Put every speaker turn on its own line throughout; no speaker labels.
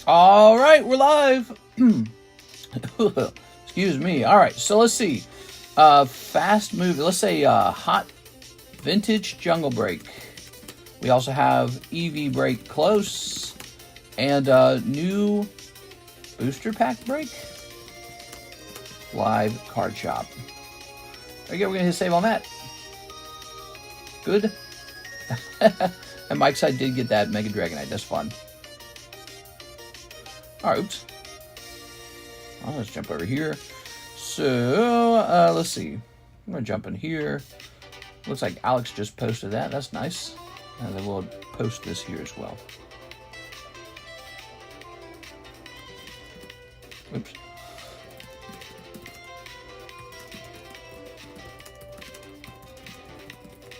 All right, we're live. Excuse me. All right, so let's see. Fast move. Let's say hot vintage jungle break. We also have Eevee break close and new booster pack break. Live card shop. There you go. We're gonna hit save on that. Good. And Mike's side did get that Mega Dragonite. That's fun. All right, oops. Oh, let's jump over here. So, let's see. I'm going to jump in here. Looks like Alex just posted that. That's nice. And then we'll post this here as well. Oops.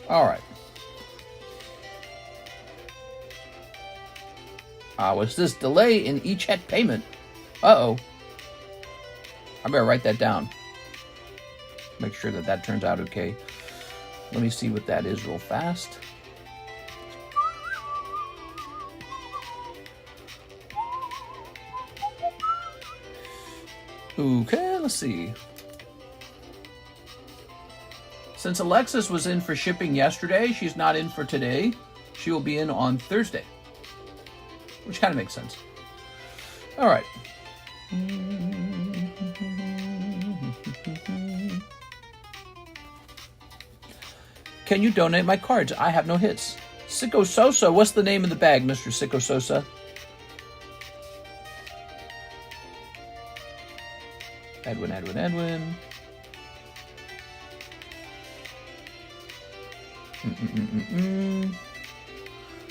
All right. What's this? Delay in e-check payment. Uh-oh. I better write that down. Make sure that that turns out okay. Let me see what that is real fast. Okay, let's see. Since Alexis was in for shipping yesterday, she's not in for today. She will be in on Thursday. Which kind of makes sense. All right. Can you donate my cards? I have no hits. Sicko Sosa. What's the name of the bag, Mr. Sicko Sosa? Edwin.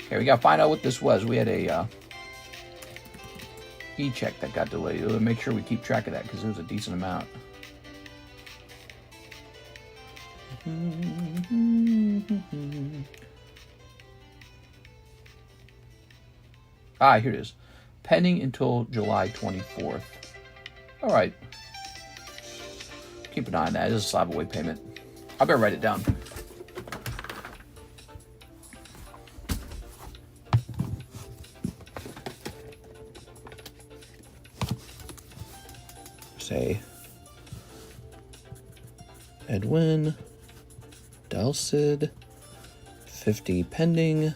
Okay, we gotta find out what this was. We had a e-check that got delayed. We'll make sure we keep track of that because it was a decent amount. Here it is. Pending until July 24th. All right. Keep an eye on that. It is a slab away payment. I better write it down. Say Edwin, Delcid, 50 pending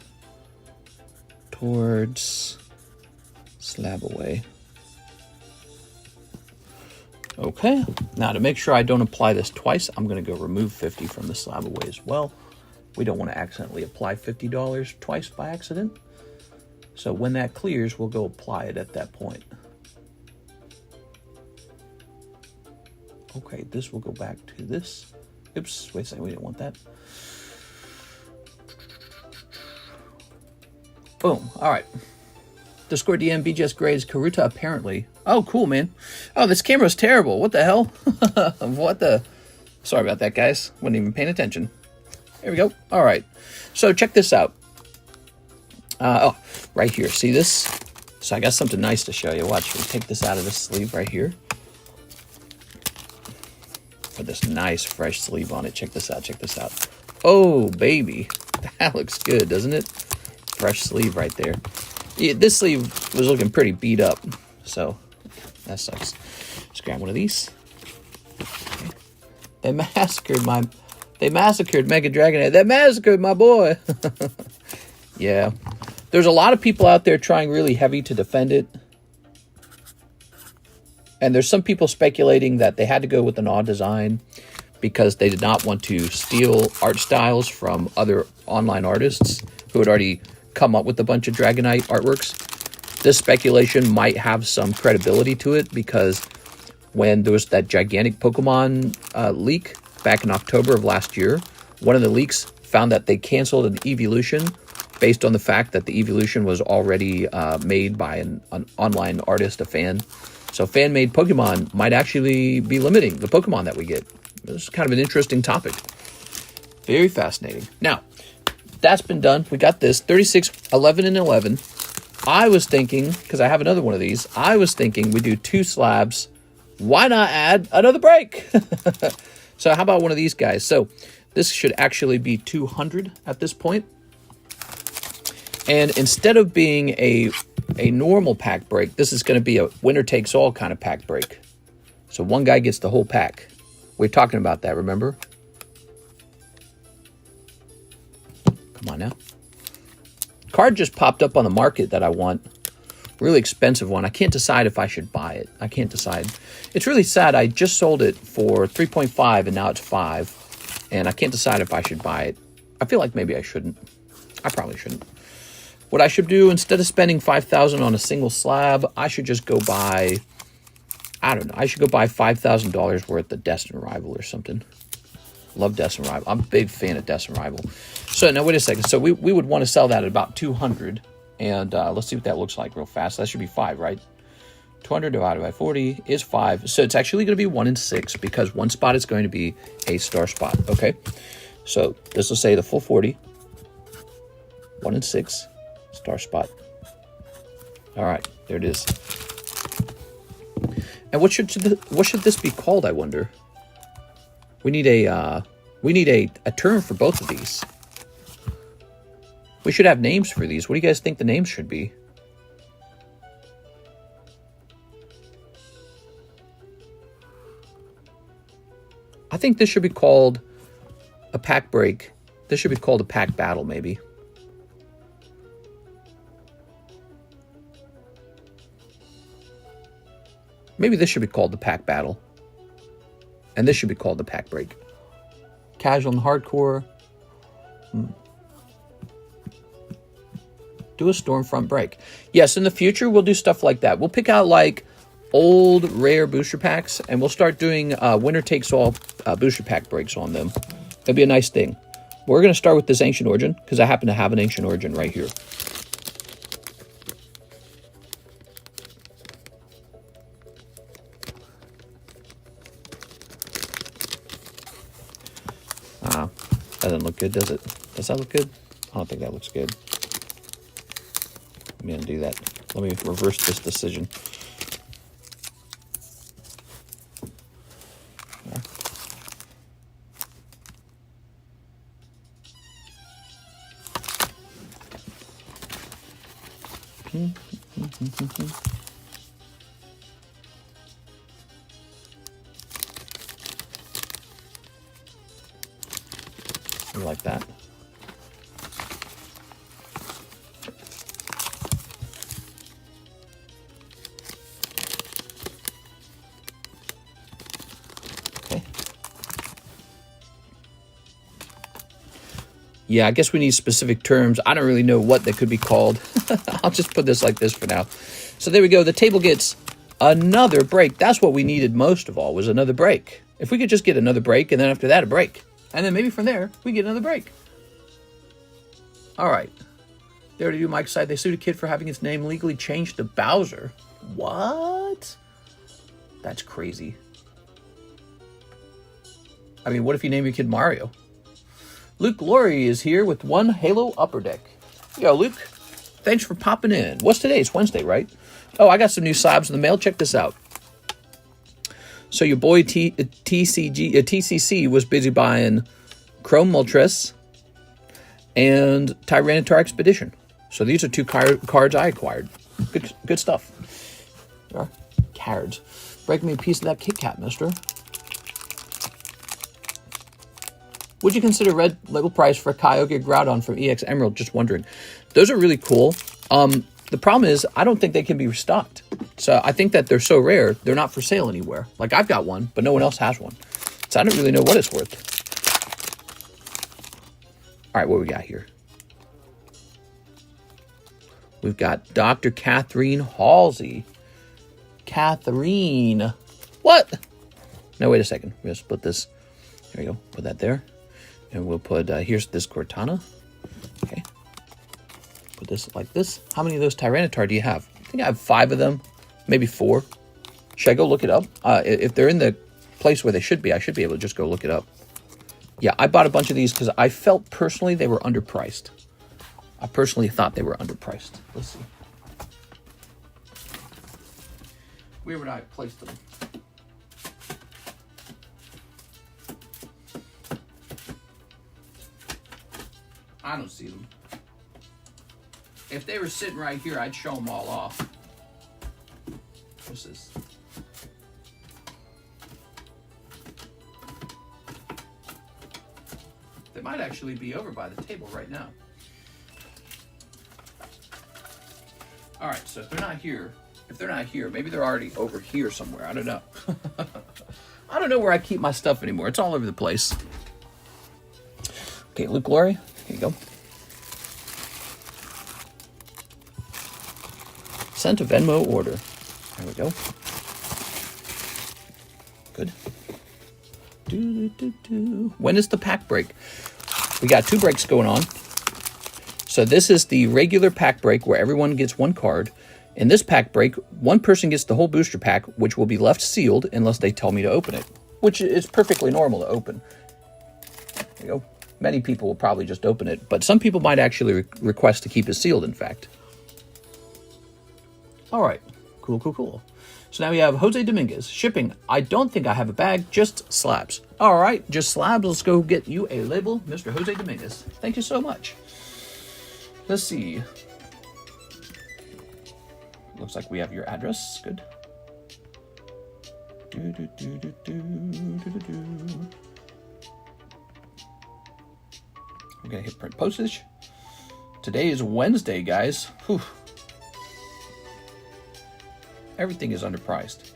towards slab away. Okay, now to make sure I don't apply this twice, I'm going to go remove 50 from the slab away as well. We don't want to accidentally apply $50 twice by accident. So when that clears, we'll go apply it at that point. Okay, this will go back to this. Oops, wait a second, we didn't want that. Boom, all right. Discord DM BGS grades Karuta apparently. Oh, cool, man. Oh, this camera's terrible. What the hell? What the? Sorry about that, guys. Wasn't even paying attention. There we go. All right. So check this out. Oh, right here. See this? So I got something nice to show you. Watch. We take this out of this sleeve right here. Put this nice fresh sleeve on it. Check this out. Check this out. Oh, baby. That looks good, doesn't it? Fresh sleeve right there. Yeah, this sleeve was looking pretty beat up, so that sucks. Just grab one of these. Okay. They massacred Mega Dragonite. They massacred my boy. Yeah. There's a lot of people out there trying really heavy to defend it. And there's some people speculating that they had to go with an odd design because they did not want to steal art styles from other online artists who had already come up with a bunch of Dragonite artworks. This speculation might have some credibility to it because when there was that gigantic Pokemon leak back in October of last year, one of the leaks found that they canceled an evolution based on the fact that the evolution was already made by an online artist, a fan. So fan-made Pokemon might actually be limiting the Pokemon that we get. This is kind of an interesting topic. Very fascinating. Now, that's been done. We got this 36, 11, and 11. I was thinking, because I have another one of these, I was thinking we do 2 slabs. Why not add another break? So how about one of these guys? So this should actually be 200 at this point. And instead of being a a normal pack break, this is going to be a winner takes all kind of pack break. So one guy gets the whole pack. We're talking about that, remember? Come on now. Card just popped up on the market that I want. Really expensive one. I can't decide if I should buy it. I can't decide. It's really sad. I just sold it for 3.5 and now it's 5. And I can't decide if I should buy it. I feel like maybe I shouldn't. I probably shouldn't. What I should do, instead of spending $5,000 on a single slab, I should just go buy, I don't know, I should go buy $5,000 worth of Destin Rival or something. Love Destin Rival. I'm a big fan of Destin Rival. So now wait a second. So we would want to sell that at about 200. And let's see what that looks like real fast. That should be 5, right? 200 divided by 40 is 5. So it's actually going to be 1 in 6 because one spot is going to be a star spot. Okay. So this will say the full 40. 1 in 6 star spot. All right. There it is. And what should this be called, I wonder? We need a term for both of these. We should have names for these. What do you guys think the names should be? I think this should be called a pack break. This should be called a pack battle, maybe. Maybe this should be called the pack battle. And this should be called the pack break. Casual and hardcore. Do a Stormfront break. Yes, in the future, we'll do stuff like that. We'll pick out, like, old, rare booster packs, and we'll start doing winner-takes-all booster pack breaks on them. It'll be a nice thing. We're going to start with this Ancient Origin, because I happen to have an Ancient Origin right here. That doesn't look good, does it? Does that look good? I don't think that looks good. Let me undo that. Let me reverse this decision. Like that. Okay. Yeah, I guess we need specific terms. I don't really know what they could be called. I'll just put this like this for now. So there we go. The table gets another break. That's what we needed most of all, was another break. If we could just get another break, and then after that, a break. And then maybe from there, we get another break. All right. There to do Mike's side. They sued a kid for having his name legally changed to Bowser. What? That's crazy. I mean, what if you name your kid Mario? Luke Laurie is here with one Halo Upper Deck. Yo, Luke. Thanks for popping in. What's today? It's Wednesday, right? Oh, I got some new slabs in the mail. Check this out. So your boy TCC was busy buying Chrome Moltres and Tyranitar Expedition. So these are two cards I acquired. Good stuff. There are cards. Break me a piece of that Kit Kat, mister. Would you consider red label price for Kyogre Groudon from EX Emerald? Just wondering. Those are really cool. The problem is, I don't think they can be restocked. So I think that they're so rare, they're not for sale anywhere. Like, I've got one, but no one else has one. So I don't really know what it's worth. All right, what we got here? We've got Dr. Catherine Halsey. Catherine. What? No, wait a second. We'll split this. There we go. Put that there. And we'll put, here's this Cortana. Okay. Put this like this. How many of those Tyranitar do you have? I think I have 5 of them. Maybe 4. Should I go look it up? If they're in the place where they should be, I should be able to just go look it up. Yeah, I bought a bunch of these because I felt personally they were underpriced. I personally thought they were underpriced. Let's see. Where would I have placed them? I don't see them. If they were sitting right here, I'd show them all off. What's this? They might actually be over by the table right now. All right, so if they're not here, maybe they're already over here somewhere. I don't know. I don't know where I keep my stuff anymore. It's all over the place. Okay, Luke Glory, here you go. Sent a Venmo order. There we go. Good. When is the pack break? We got 2 breaks going on. So this is the regular pack break where everyone gets 1 card. In this pack break, 1 person gets the whole booster pack, which will be left sealed unless they tell me to open it, which is perfectly normal to open. There you go. Many people will probably just open it, but some people might actually request to keep it sealed, in fact. All right. Cool, cool, cool. So now we have Jose Dominguez. Shipping. I don't think I have a bag, just slabs. All right, just slabs. Let's go get you a label, Mr. Jose Dominguez. Thank you so much. Let's see. Looks like we have your address. Good. We're going to hit print postage. Today is Wednesday, guys. Whew. Everything is underpriced.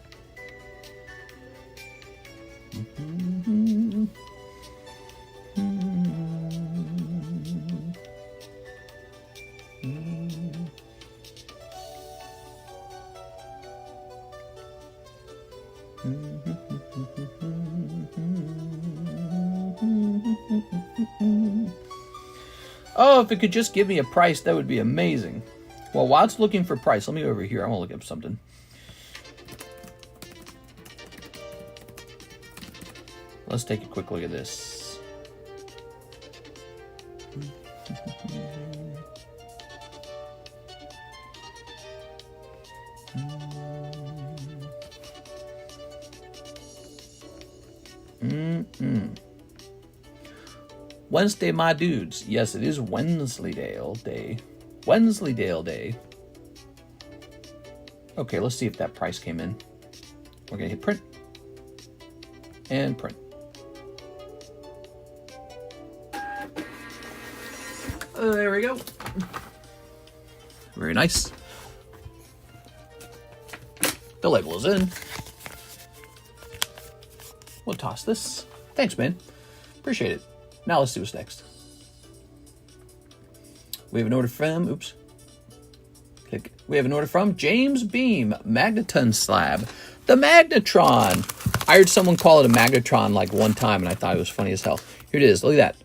Oh, if it could just give me a price, that would be amazing. Well, while it's looking for price, let me go over here. I want to look up something. Let's take a quick look at this. Wednesday, my dudes. Yes, it is Wensleydale Day. Wensleydale Day. Okay, let's see if that price came in. We're going to hit print. And print. There we go. Very nice. The label is in. We'll toss this. Thanks, man. Appreciate it. Now let's see what's next. We have an order from, oops. Click. We have an order from James Beam, Magneton slab. The Magnetron. I heard someone call it a Magnetron like one time, and I thought it was funny as hell. Here it is. Look at that.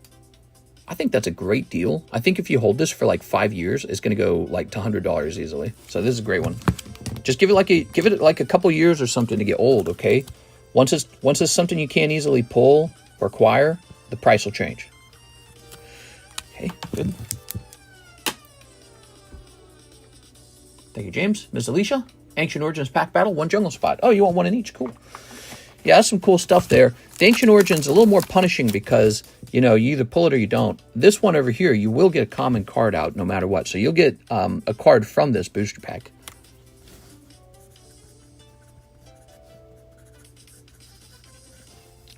I think that's a great deal. I think if you hold this for like 5 years, it's going to go like to $100 easily. So this is a great one. Just give it like a couple years or something to get old, okay? Once it's something you can't easily pull or acquire, the price will change. Okay, good. Thank you, James. Ms. Alicia, Ancient Origins Pack Battle, 1 Jungle Spot. Oh, you want 1 in each? Cool. Yeah, that's some cool stuff there. The Ancient Origins a little more punishing because, you know, you either pull it or you don't. This one over here, you will get a common card out no matter what. So you'll get a card from this booster pack.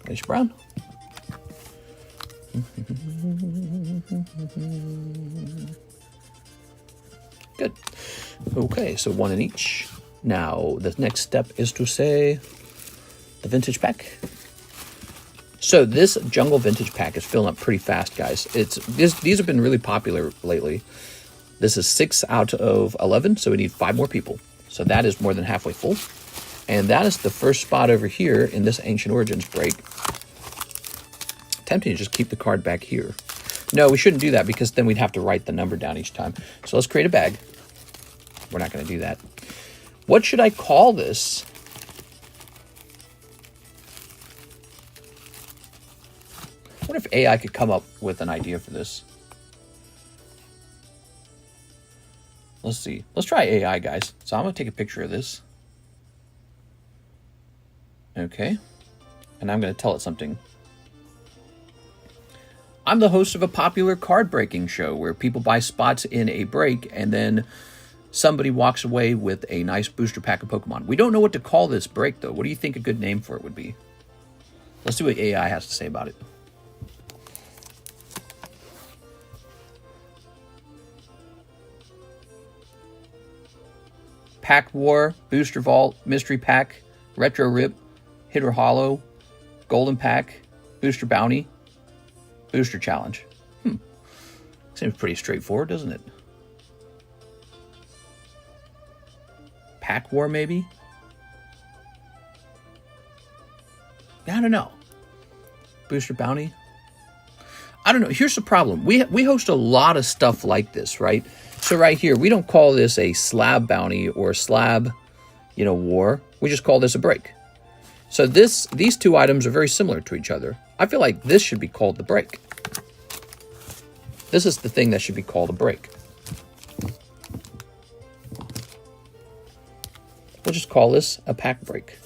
Nice Brown. Good. Okay, so 1 in each. Now, the next step is to say the vintage pack. So this jungle vintage pack is filling up pretty fast, guys. These have been really popular lately. This is 6 out of 11, so we need 5 more people. So that is more than halfway full. And that is the first spot over here in this Ancient Origins break. Tempting to just keep the card back here. No, we shouldn't do that because then we'd have to write the number down each time. So let's create a bag. We're not going to do that. What should I call this? What if AI could come up with an idea for this? Let's see. Let's try AI, guys. So I'm going to take a picture of this. Okay. And I'm going to tell it something. I'm the host of a popular card breaking show where people buy spots in a break and then somebody walks away with a nice booster pack of Pokemon. We don't know what to call this break, though. What do you think a good name for it would be? Let's see what AI has to say about it. Pack War, Booster Vault, Mystery Pack, Retro Rip, Hit or Hollow, Golden Pack, Booster Bounty, Booster Challenge. Seems pretty straightforward, doesn't it? Pack War, maybe? I don't know. Booster Bounty? I don't know. Here's the problem. We host a lot of stuff like this, right? So right here, we don't call this a slab bounty or slab, war. We just call this a break. So these two items are very similar to each other. I feel like this should be called the break. This is the thing that should be called a break. We'll just call this a pack break.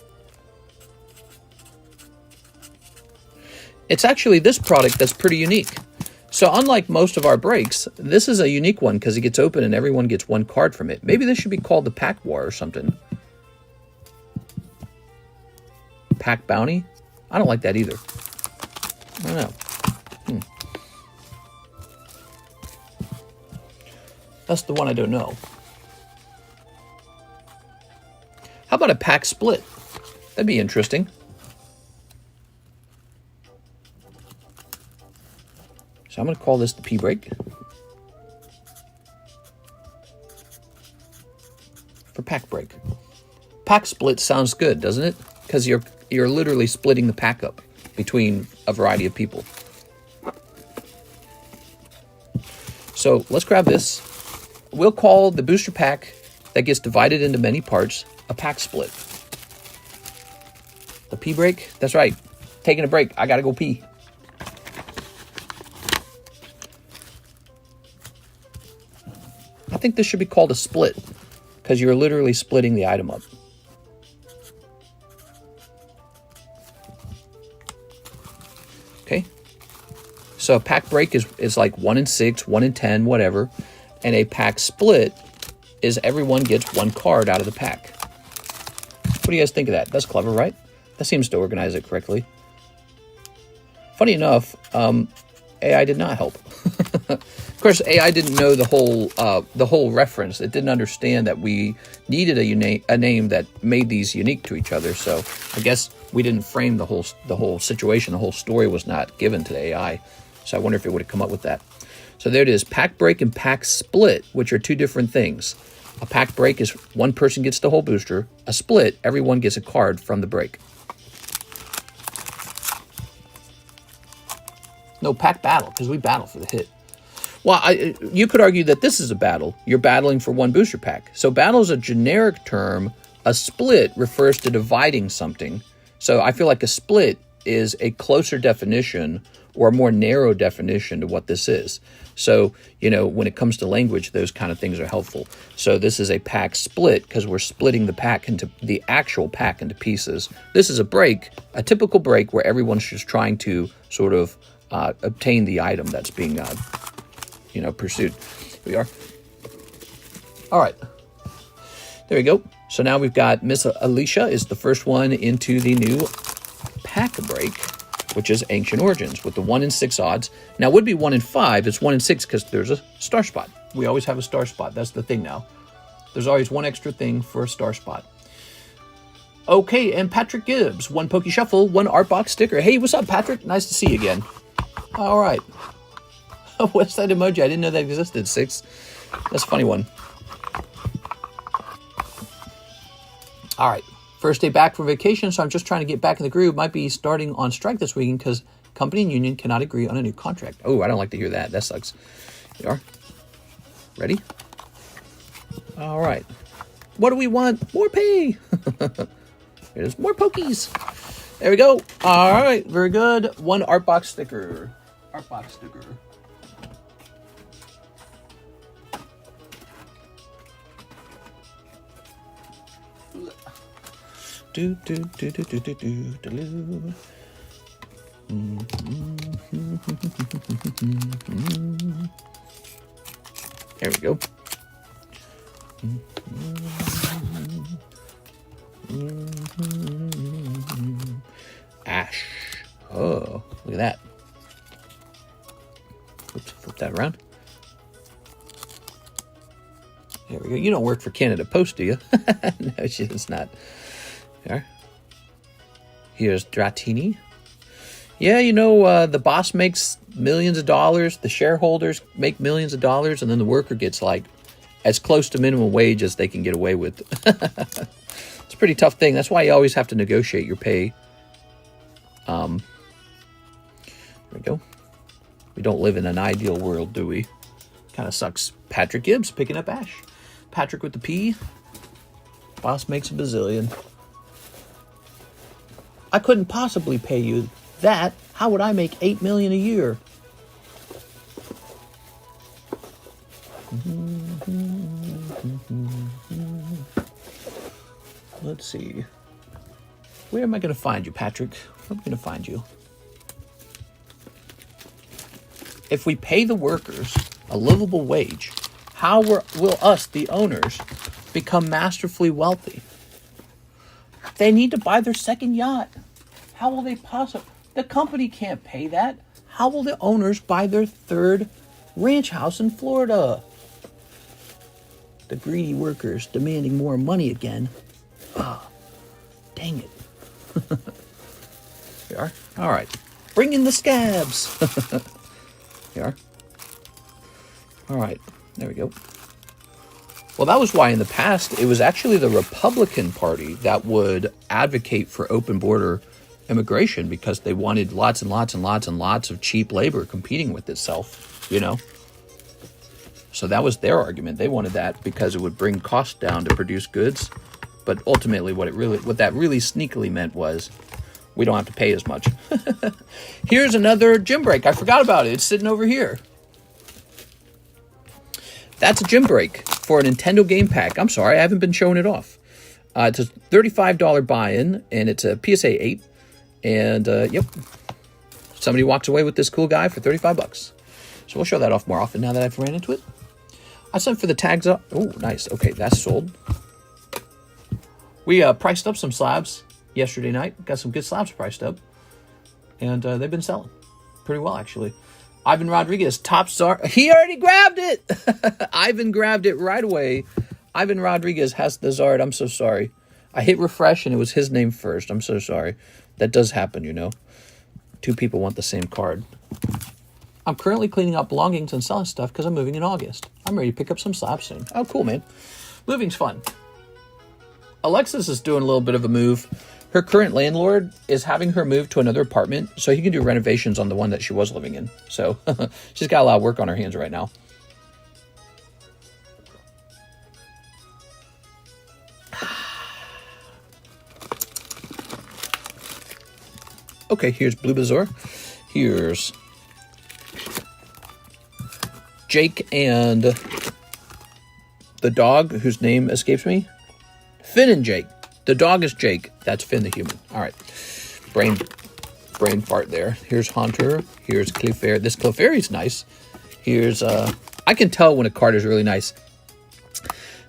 It's actually this product that's pretty unique. So unlike most of our breaks, this is a unique one because it gets open and everyone gets one card from it. Maybe this should be called the Pack War or something. Pack Bounty? I don't like that either. I don't know. That's the one I don't know. How about a pack split? That'd be interesting. So I'm going to call this the P break. For pack break. Pack split sounds good, doesn't it? Because you're literally splitting the pack up between a variety of people. So let's grab this. We'll call the booster pack that gets divided into many parts a pack split. The pee break? That's right. Taking a break. I gotta go pee. I think this should be called a split because you're literally splitting the item up. Okay. So a pack break is like 1 in 6, 1 in 10, whatever. And a pack split is everyone gets one card out of the pack. What do you guys think of that? That's clever, right? That seems to organize it correctly. Funny enough, AI did not help. Of course, AI didn't know the whole reference. It didn't understand that we needed a name that made these unique to each other. So I guess we didn't frame the whole situation. The whole story was not given to the AI. So I wonder if it would have come up with that. So there it is, pack break and pack split, which are two different things. A pack break is one person gets the whole booster. A split, everyone gets a card from the break. No, pack battle, because we battle for the hit. Well, you could argue that this is a battle. You're battling for one booster pack. So battle is a generic term. A split refers to dividing something. So I feel like a split is a closer definition or a more narrow definition to what this is. So, when it comes to language, those kind of things are helpful. So this is a pack split because we're splitting the pack into the actual pack into pieces. This is a break, a typical break where everyone's just trying to sort of obtain the item that's being, pursued. Here we are. All right. There we go. So now we've got Miss Alicia is the first one into the new pack break, which is Ancient Origins with the 1 in 6 odds. Now it would be 1 in 5. It's 1 in 6 because there's a star spot. We always have a star spot. That's the thing now. There's always one extra thing for a star spot. Okay, and Patrick Gibbs, 1 Poke Shuffle, 1 art box sticker. Hey, what's up, Patrick? Nice to see you again. All right. What's that emoji? I didn't know that existed. 6. That's a funny one. All right. First day back from vacation, so I'm just trying to get back in the groove. Might be starting on strike this weekend because company and union cannot agree on a new contract. Oh, I don't like to hear that. That sucks. Here you are. Ready? All right. What do we want? More pay. There's more pokies. There we go. All right. Very good. 1 art box sticker. Art box sticker. Do do do do do do do do. There we go. Ash. Oh, look at that. Oops, flip that around. There we go. You don't work for Canada Post, do you? No, she does not. There. Here's Dratini. Yeah, you know, the boss makes millions of dollars, the shareholders make millions of dollars, and then the worker gets like as close to minimum wage as they can get away with. It's a pretty tough thing. That's why you always have to negotiate your pay. There we go. We don't live in an ideal world, do we? Kind of sucks. Patrick Gibbs picking up Ash. Patrick with the P. Boss makes a bazillion. I couldn't possibly pay you that. How would I make $8 million a year? Let's see. Where am I going to find you, Patrick? Where am I going to find you? If we pay the workers a livable wage, how will us, the owners, become masterfully wealthy? They need to buy their second yacht. How will they possibly? The company can't pay that. How will the owners buy their third ranch house in Florida? The greedy workers demanding more money again. Ah, dang it. Here we are. All right. Bring in the scabs. Here we are. All right. There we go. Well, that was why in the past, it was actually the Republican Party that would advocate for open border immigration because they wanted lots and lots and lots and lots of cheap labor competing with itself, you know. So that was their argument. They wanted that because it would bring costs down to produce goods. But ultimately, what that really sneakily meant was we don't have to pay as much. Here's another gym break. I forgot about it. It's sitting over here. That's a gym break for a Nintendo game pack. I'm sorry, I haven't been showing it off. It's a $35 buy-in, and it's a PSA 8. And, yep, somebody walks away with this cool guy for 35 bucks. So we'll show that off more often now that I've ran into it. I sent for the tags up. Oh, nice. Okay, that's sold. We priced up some slabs yesterday night. Got some good slabs priced up. And they've been selling pretty well, actually. Ivan Rodriguez, top Zard. He already grabbed it. Ivan grabbed it right away. Ivan Rodriguez has the Zard. I'm so sorry. I hit refresh and it was his name first. I'm so sorry. That does happen, you know. Two people want the same card. I'm currently cleaning up belongings and selling stuff because I'm moving in August. I'm ready to pick up some slabs soon. Oh, cool, man. Moving's fun. Alexis is doing a little bit of a move. Her current landlord is having her move to another apartment so he can do renovations on the one that she was living in. So she's got a lot of work on her hands right now. Okay, here's Blue Bazaar. Here's Jake and the dog whose name escapes me. Finn and Jake. The dog is Jake. That's Finn the human. All right. Brain fart there. Here's Hunter. Here's Clefairy. This Clefairy's nice. Here's, I can tell when a card is really nice.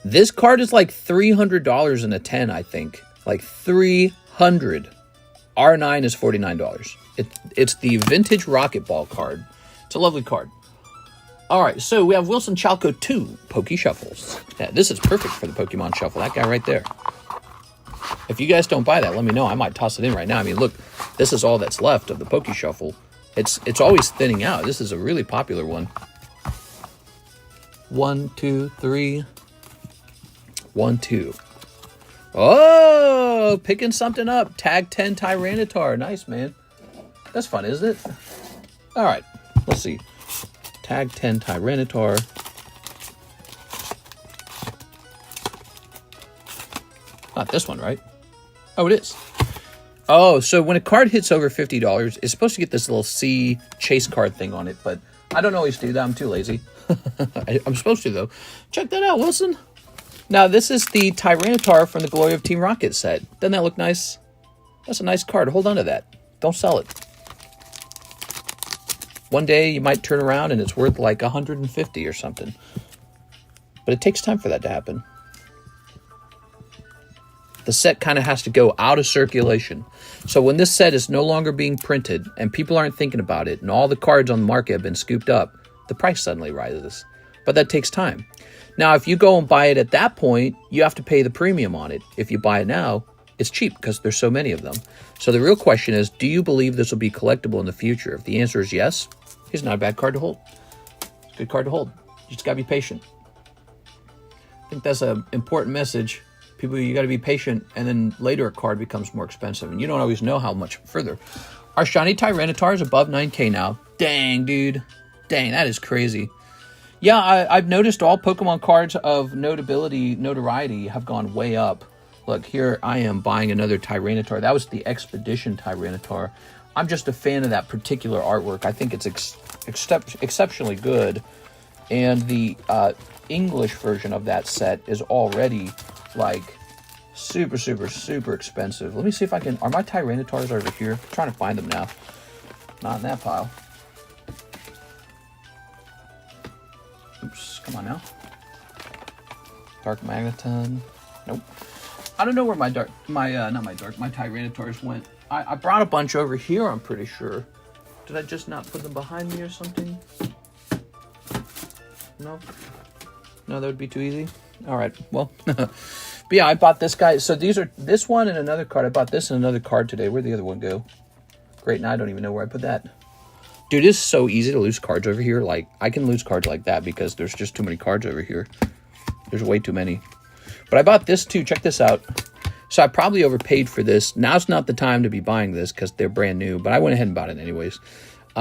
This card is like $300 in a 10, I think. Like $300. R9 is $49. It's the vintage Rocket Ball card. It's a lovely card. All right, so we have Wilson Chalco 2 Poke Shuffles. Yeah, this is perfect for the Pokemon Shuffle. That guy right there. If you guys don't buy that, let me know. I might toss it in right now. I mean, look, this is all that's left of the Poke Shuffle. It's always thinning out. This is a really popular one. 1, 2, 3. 1, 2. Oh, picking something up. Tag 10 Tyranitar. Nice, man. That's fun, isn't it? All right, let's see. Tag 10 Tyranitar. Not this one, right? Oh, it is. Oh, so when a card hits over $50, it's supposed to get this little C chase card thing on it, but I don't always do that. I'm too lazy. I'm supposed to, though. Check that out, Wilson. Now, this is the Tyranitar from the Glory of Team Rocket set. Doesn't that look nice? That's a nice card. Hold on to that. Don't sell it. One day you might turn around and it's worth like 150 or something. But it takes time for that to happen. The set kind of has to go out of circulation. So when this set is no longer being printed and people aren't thinking about it and all the cards on the market have been scooped up, the price suddenly rises. But that takes time. Now, if you go and buy it at that point, you have to pay the premium on it. If you buy it now, it's cheap because there's so many of them. So the real question is, do you believe this will be collectible in the future? If the answer is yes, it's not a bad card to hold. It's a good card to hold. You just got to be patient. I think that's an important message. People, you got to be patient, and then later a card becomes more expensive, and you don't always know how much further. Our shiny Tyranitar is above 9K now. Dang, dude. Dang, that is crazy. Yeah, I've noticed all Pokemon cards of notoriety have gone way up. Look, here I am buying another Tyranitar. That was the Expedition Tyranitar. I'm just a fan of that particular artwork. I think it's exceptionally good. And the English version of that set is already like super expensive. Let me see if I can. Are my Tyranitars over here? I'm trying to find them now. Not in that pile. Oops, come on now. Dark Magneton. Nope. I don't know where my Tyranitars went. I brought a bunch over here, I'm pretty sure. Did I just not put them behind me or something? No? No, that would be too easy? Alright, well. But yeah, I bought this guy. So these are this one and another card. I bought this and another card today. Where'd the other one go? Great, now I don't even know where I put that. Dude, it's so easy to lose cards over here. Like, I can lose cards like that because there's just too many cards over here. There's way too many. But I bought this too. Check this out. So I probably overpaid for this. Now's not the time to be buying this because they're brand new. But I went ahead and bought it anyways.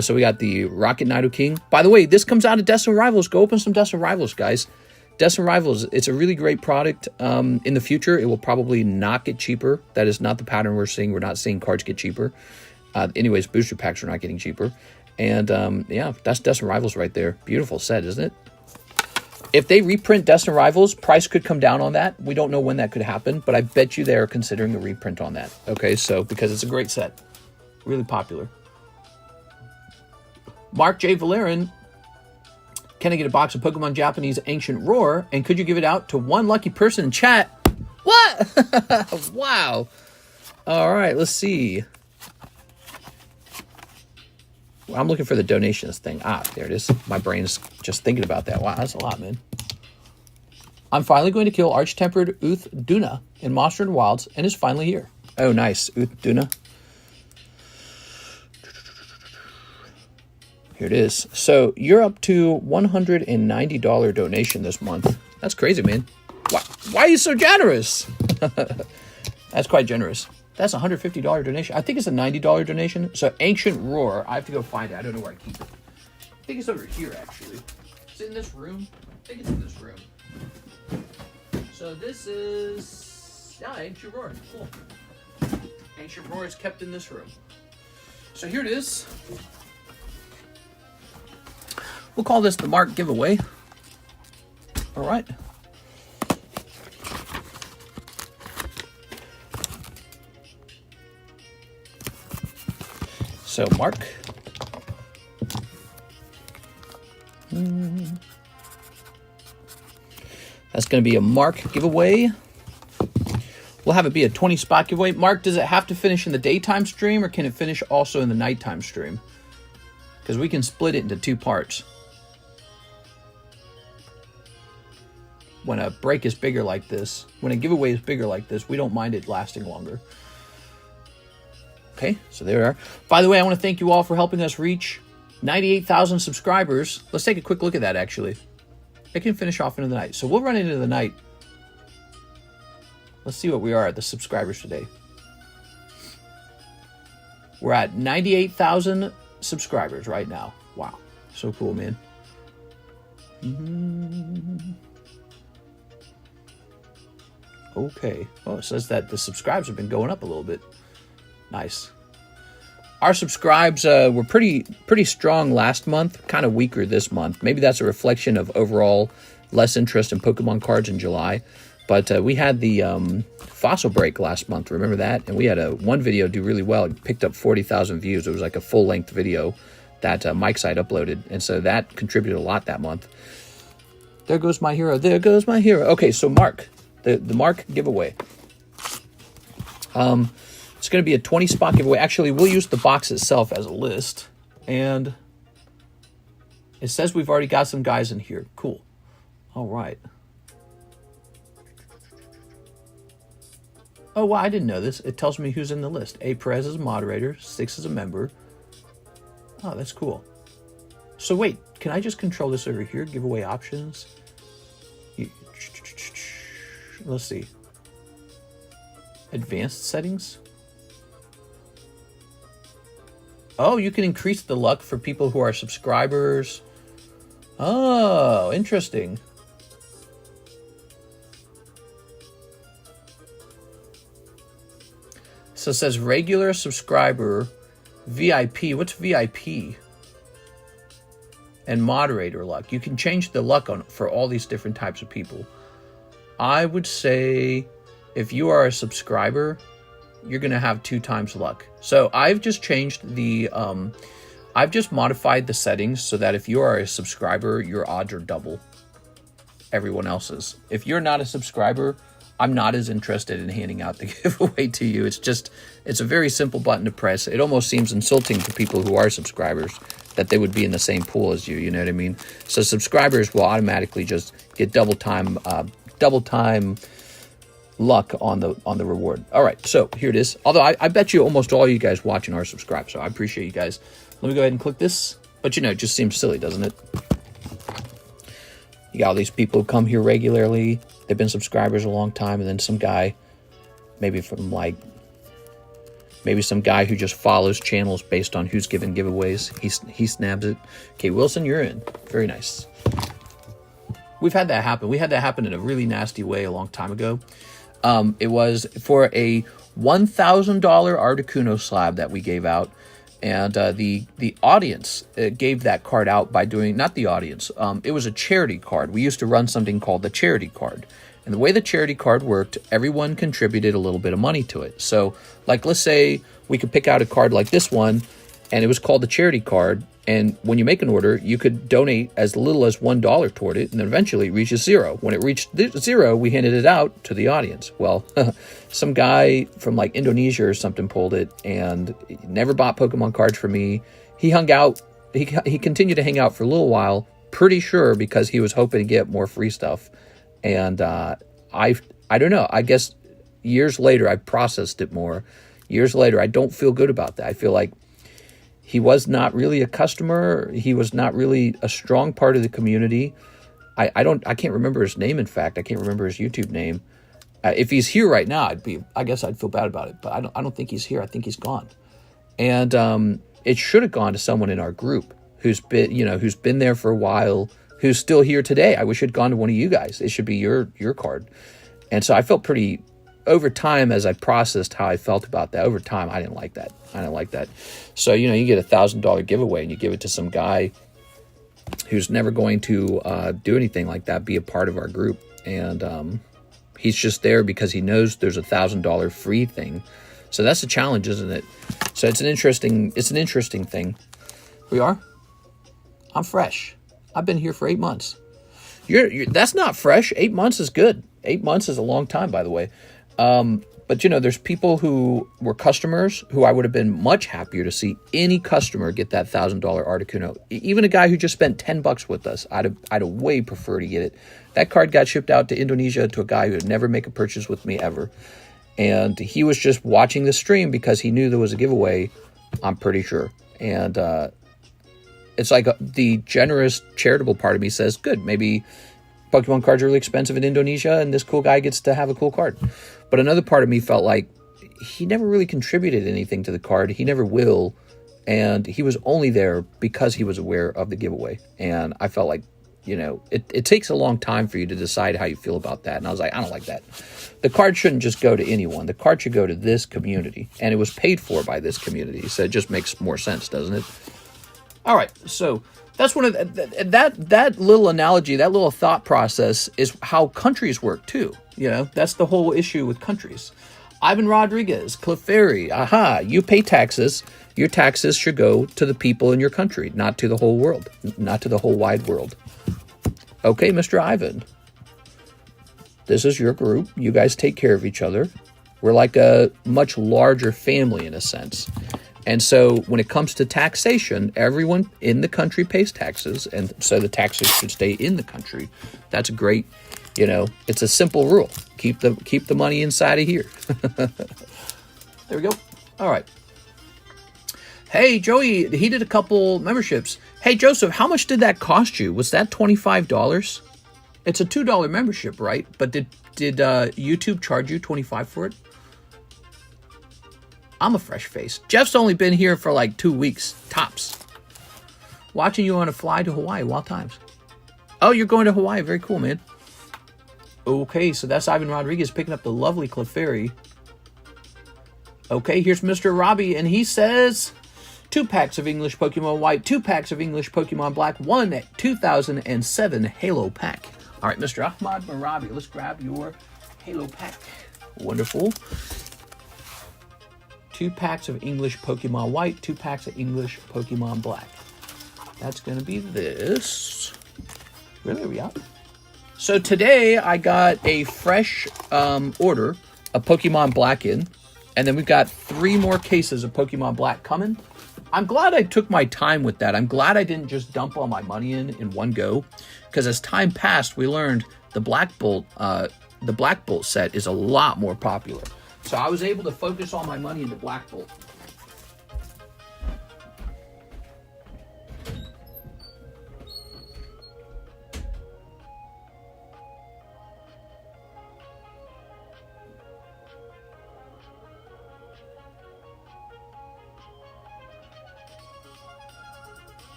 So we got the Rocket Nidoking. By the way, this comes out of Destined Rivals. Go open some Destined Rivals, guys. Destined Rivals, it's a really great product. In the future, it will probably not get cheaper. That is not the pattern we're seeing. We're not seeing cards get cheaper. Anyways, booster packs are not getting cheaper. And yeah, that's Destined Rivals right there. Beautiful set, isn't it? If they reprint Destined Rivals, price could come down on that. We don't know when that could happen, but I bet you they're considering a reprint on that. Okay, so because it's a great set. Really popular. Mark J. Valerian, can I get a box of Pokemon Japanese Ancient Roar? And could you give it out to one lucky person in chat? What? Wow. All right, let's see. I'm looking for the donations thing. Ah, there it is. My brain's just thinking about that. Wow, that's a lot, man. I'm finally going to kill Arch-Tempered Uth Duna in Monster and Wilds, and is finally here. Oh, nice. Uth Duna. Here it is. So you're up to $190 donation this month. That's crazy, man. Why are you so generous? That's quite generous. That's a $150 donation. I think it's a $90 donation. So Ancient Roar. I have to go find it. I don't know where I keep it. I think it's over here, actually. Is it in this room? I think it's in this room. So this is... yeah, Ancient Roar. Cool. Ancient Roar is kept in this room. So here it is. We'll call this the Mark giveaway. All right. So, Mark. That's going to be a Mark giveaway. We'll have it be a 20-spot giveaway. Mark, does it have to finish in the daytime stream, or can it finish also in the nighttime stream? Because we can split it into two parts. When a break is bigger like this, when a giveaway is bigger like this, we don't mind it lasting longer. Okay, so there we are. By the way, I want to thank you all for helping us reach 98,000 subscribers. Let's take a quick look at that, actually. It can finish off into the night. So we'll run into the night. Let's see what we are at the subscribers today. We're at 98,000 subscribers right now. Wow, so cool, man. Okay. Oh, it says that the subscribes have been going up a little bit. Nice. Our subscribes were pretty strong last month, kind of weaker this month. Maybe that's a reflection of overall less interest in Pokemon cards in July. But we had the fossil break last month. Remember that? And we had one video do really well. It picked up 40,000 views. It was like a full-length video that Mike's site uploaded, and so that contributed a lot that month. There goes my hero. There goes my hero. Okay, so Mark, the Mark giveaway. It's going to be a 20 spot giveaway. Actually, we'll use the box itself as a list, and it says we've already got some guys in here. Cool. All right. Oh, well, I didn't know this. It tells me who's in the list. A. Perez is a moderator. 6 is a member. Oh, that's cool. So wait, can I just control this over here? Giveaway options. Let's see. Advanced settings. Oh, you can increase the luck for people who are subscribers. Oh, interesting. So it says regular subscriber, VIP. What's VIP? And moderator luck. You can change the luck for all these different types of people. I would say if you are a subscriber, you're going to have 2 times luck. So I've just changed the, I've just modified the settings so that if you are a subscriber, your odds are double everyone else's. If you're not a subscriber, I'm not as interested in handing out the giveaway to you. It's a very simple button to press. It almost seems insulting to people who are subscribers that they would be in the same pool as you. You know what I mean? So subscribers will automatically just get double time luck on the reward. All right, so here it is. Although I bet you almost all you guys watching are subscribed, so I appreciate you guys. Let me go ahead and click this. But it just seems silly, doesn't it? You got all these people who come here regularly. They've been subscribers a long time, and then some guy, maybe some guy who just follows channels based on who's giving giveaways. He snabs it. Okay, Wilson, you're in. Very nice. We've had that happen. We had that happen in a really nasty way a long time ago. It was for a $1,000 Articuno slab that we gave out. And the audience gave that card out by doing, not the audience, it was a charity card. We used to run something called the charity card. And the way the charity card worked, everyone contributed a little bit of money to it. So, like, let's say we could pick out a card like this one, and it was called the charity card. And when you make an order, you could donate as little as $1 toward it, and then eventually it reaches 0. When it reached 0, we handed it out to the audience. Well, some guy from like Indonesia or something pulled it and never bought Pokemon cards for me. He hung out. He continued to hang out for a little while, pretty sure because he was hoping to get more free stuff. And I don't know. I guess years later, I processed it more. Years later, I don't feel good about that. I feel like he was not really a customer. He was not really a strong part of the community. I can't remember his name. In fact, I can't remember his YouTube name. If he's here right now, I guess I'd feel bad about it. But I don't think he's here. I think he's gone. And it should have gone to someone in our group who's been there for a while, who's still here today. I wish it had gone to one of you guys. It should be your card. And so I felt pretty. Over time, as I processed how I felt about that, over time, I didn't like that. So, you get a $1,000 giveaway and you give it to some guy who's never going to do anything like that, be a part of our group. And he's just there because he knows there's a $1,000 free thing. So that's a challenge, isn't it? So it's an interesting thing. We are? I'm fresh. I've been here for 8 months. That's not fresh. 8 months is good. 8 months is a long time, by the way. But there's people who were customers who I would have been much happier to see any customer get that $1,000 Articuno. Even a guy who just spent $10 with us, I'd have way preferred to get it. That card got shipped out to Indonesia to a guy who would never make a purchase with me ever. And he was just watching the stream because he knew there was a giveaway, I'm pretty sure. And, it's like the generous charitable part of me says, good, maybe Pokemon cards are really expensive in Indonesia, and this cool guy gets to have a cool card. But another part of me felt like he never really contributed anything to the card. He never will. And he was only there because he was aware of the giveaway. And I felt like, it takes a long time for you to decide how you feel about that. And I was like, I don't like that. The card shouldn't just go to anyone. The card should go to this community. And it was paid for by this community. So it just makes more sense, doesn't it? All right, so that's one of that little analogy, that little thought process is how countries work too. That's the whole issue with countries. Ivan Rodriguez, Clefairy. Aha, you pay taxes. Your taxes should go to the people in your country, not to the whole world, not to the whole wide world. Okay, Mr. Ivan. This is your group. You guys take care of each other. We're like a much larger family in a sense. And so when it comes to taxation, everyone in the country pays taxes. And so the taxes should stay in the country. That's great. You know, it's a simple rule. Keep the money inside of here. There we go. All right. Hey, Joey, he did a couple memberships. Hey, Joseph, how much did that cost you? Was that $25? It's a $2 membership, right? But did YouTube charge you $25 for it? I'm a fresh face. Jeff's only been here for like 2 weeks, tops. Watching you on a fly to Hawaii, wild times. Oh, you're going to Hawaii. Very cool, man. Okay, so that's Ivan Rodriguez picking up the lovely Clefairy. Okay, here's Mr. Robbie, and he says 2 packs of English Pokemon White, 2 packs of English Pokemon Black, 1 2007 Halo pack. All right, Mr. Ahmad Marabi, let's grab your Halo pack. Wonderful. 2 packs of English Pokemon White, 2 packs of English Pokemon Black. That's going to be this. Really, are we out? So today I got a fresh order of Pokemon Black in, and then we've got 3 more cases of Pokemon Black coming. I'm glad I took my time with that. I'm glad I didn't just dump all my money in one go, because as time passed, we learned the Black Bolt set is a lot more popular. So I was able to focus all my money into Black Bolt.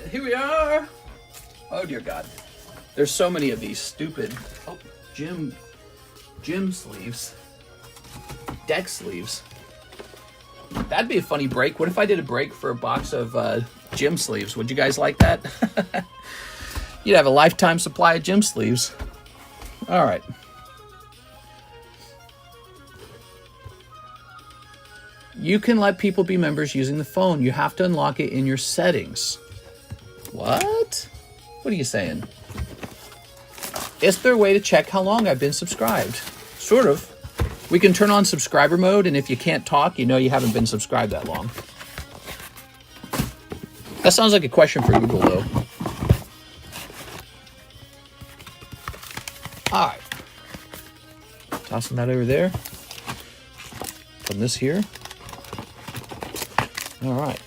Here we are. Oh dear God, there's so many of these stupid gym sleeves, deck sleeves. That'd be a funny break. What if I did a break for a box of gym sleeves? Would you guys like that? You'd have a lifetime supply of gym sleeves. All right. You can let people be members using the phone. You have to unlock it in your settings. What? What are you saying? Is there a way to check how long I've been subscribed? Sort of. We can turn on subscriber mode, and if you can't talk, you know you haven't been subscribed that long. That sounds like a question for Google, though. All right. Tossing that over there. Putting this here. All right.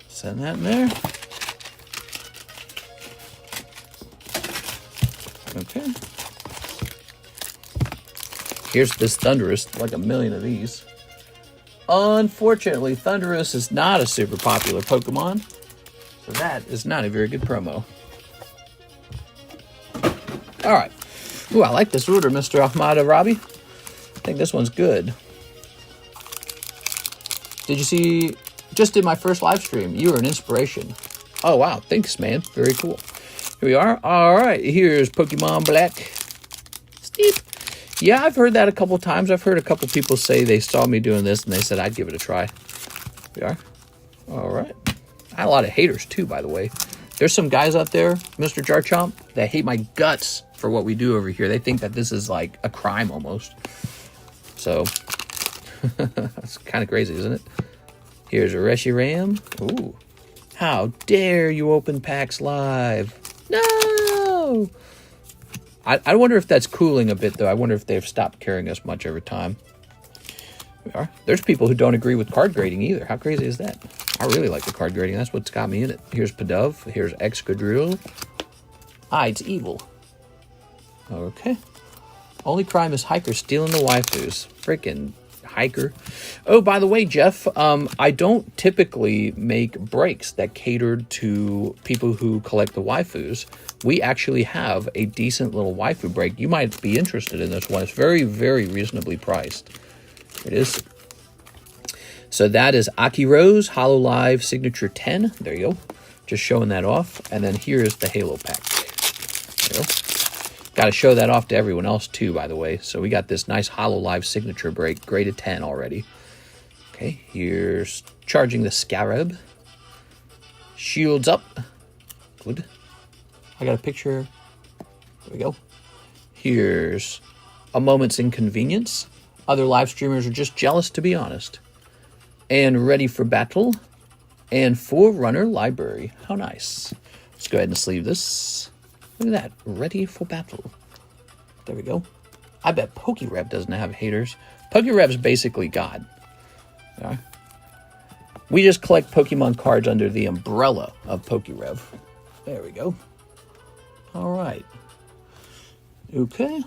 Send that in there. Okay. Here's this Thundurus, like a million of these. Unfortunately, Thundurus is not a super popular Pokemon, so that is not a very good promo. All right. Ooh, I like this order, Mr. Ahmad Arabi. I think this one's good. Did you see? Just did my first live stream. You are an inspiration. Oh, wow. Thanks, man. Very cool. Here we are. All right. Here's Pokemon Black. Steep. Yeah, I've heard that a couple times. I've heard a couple people say they saw me doing this and they said I'd give it a try. Here we are. All right. I had a lot of haters, too, by the way. There's some guys out there, Mr. Jarchomp, that hate my guts for what we do over here. They think that this is like a crime almost. So, that's kind of crazy, isn't it? Here's a Reshiram. Ooh. How dare you open packs live? No! I wonder if that's cooling a bit, though. I wonder if they've stopped carrying us much over time. We are. There's people who don't agree with card grading either. How crazy is that? I really like the card grading. That's what's got me in it. Here's Pidove. Here's Excadrill. Ah, it's evil. Okay. Only crime is hikers stealing the waifus. Freaking hiker. Oh, by the way, Jeff, I don't typically make breaks that catered to people who collect the waifus. We actually have a decent little waifu break. You might be interested in this one. It's very, very reasonably priced. It is. So that is Aki Rose HoloLive Signature 10. There you go. Just showing that off. And then here's the Halo pack. There you go. Got to show that off to everyone else too, by the way. So we got this nice HoloLive signature break, graded 10 already. Okay, here's charging the Scarab. Shields up. Good. I got a picture. There we go. Here's A Moment's Inconvenience. Other live streamers are just jealous, to be honest. And Ready for Battle. And Forerunner Library. How nice. Let's go ahead and sleeve this. Look at that. Ready for Battle. There we go. I bet PokeRev doesn't have haters. PokeRev's basically God. Yeah. We just collect Pokemon cards under the umbrella of PokeRev. There we go. All right. Okay.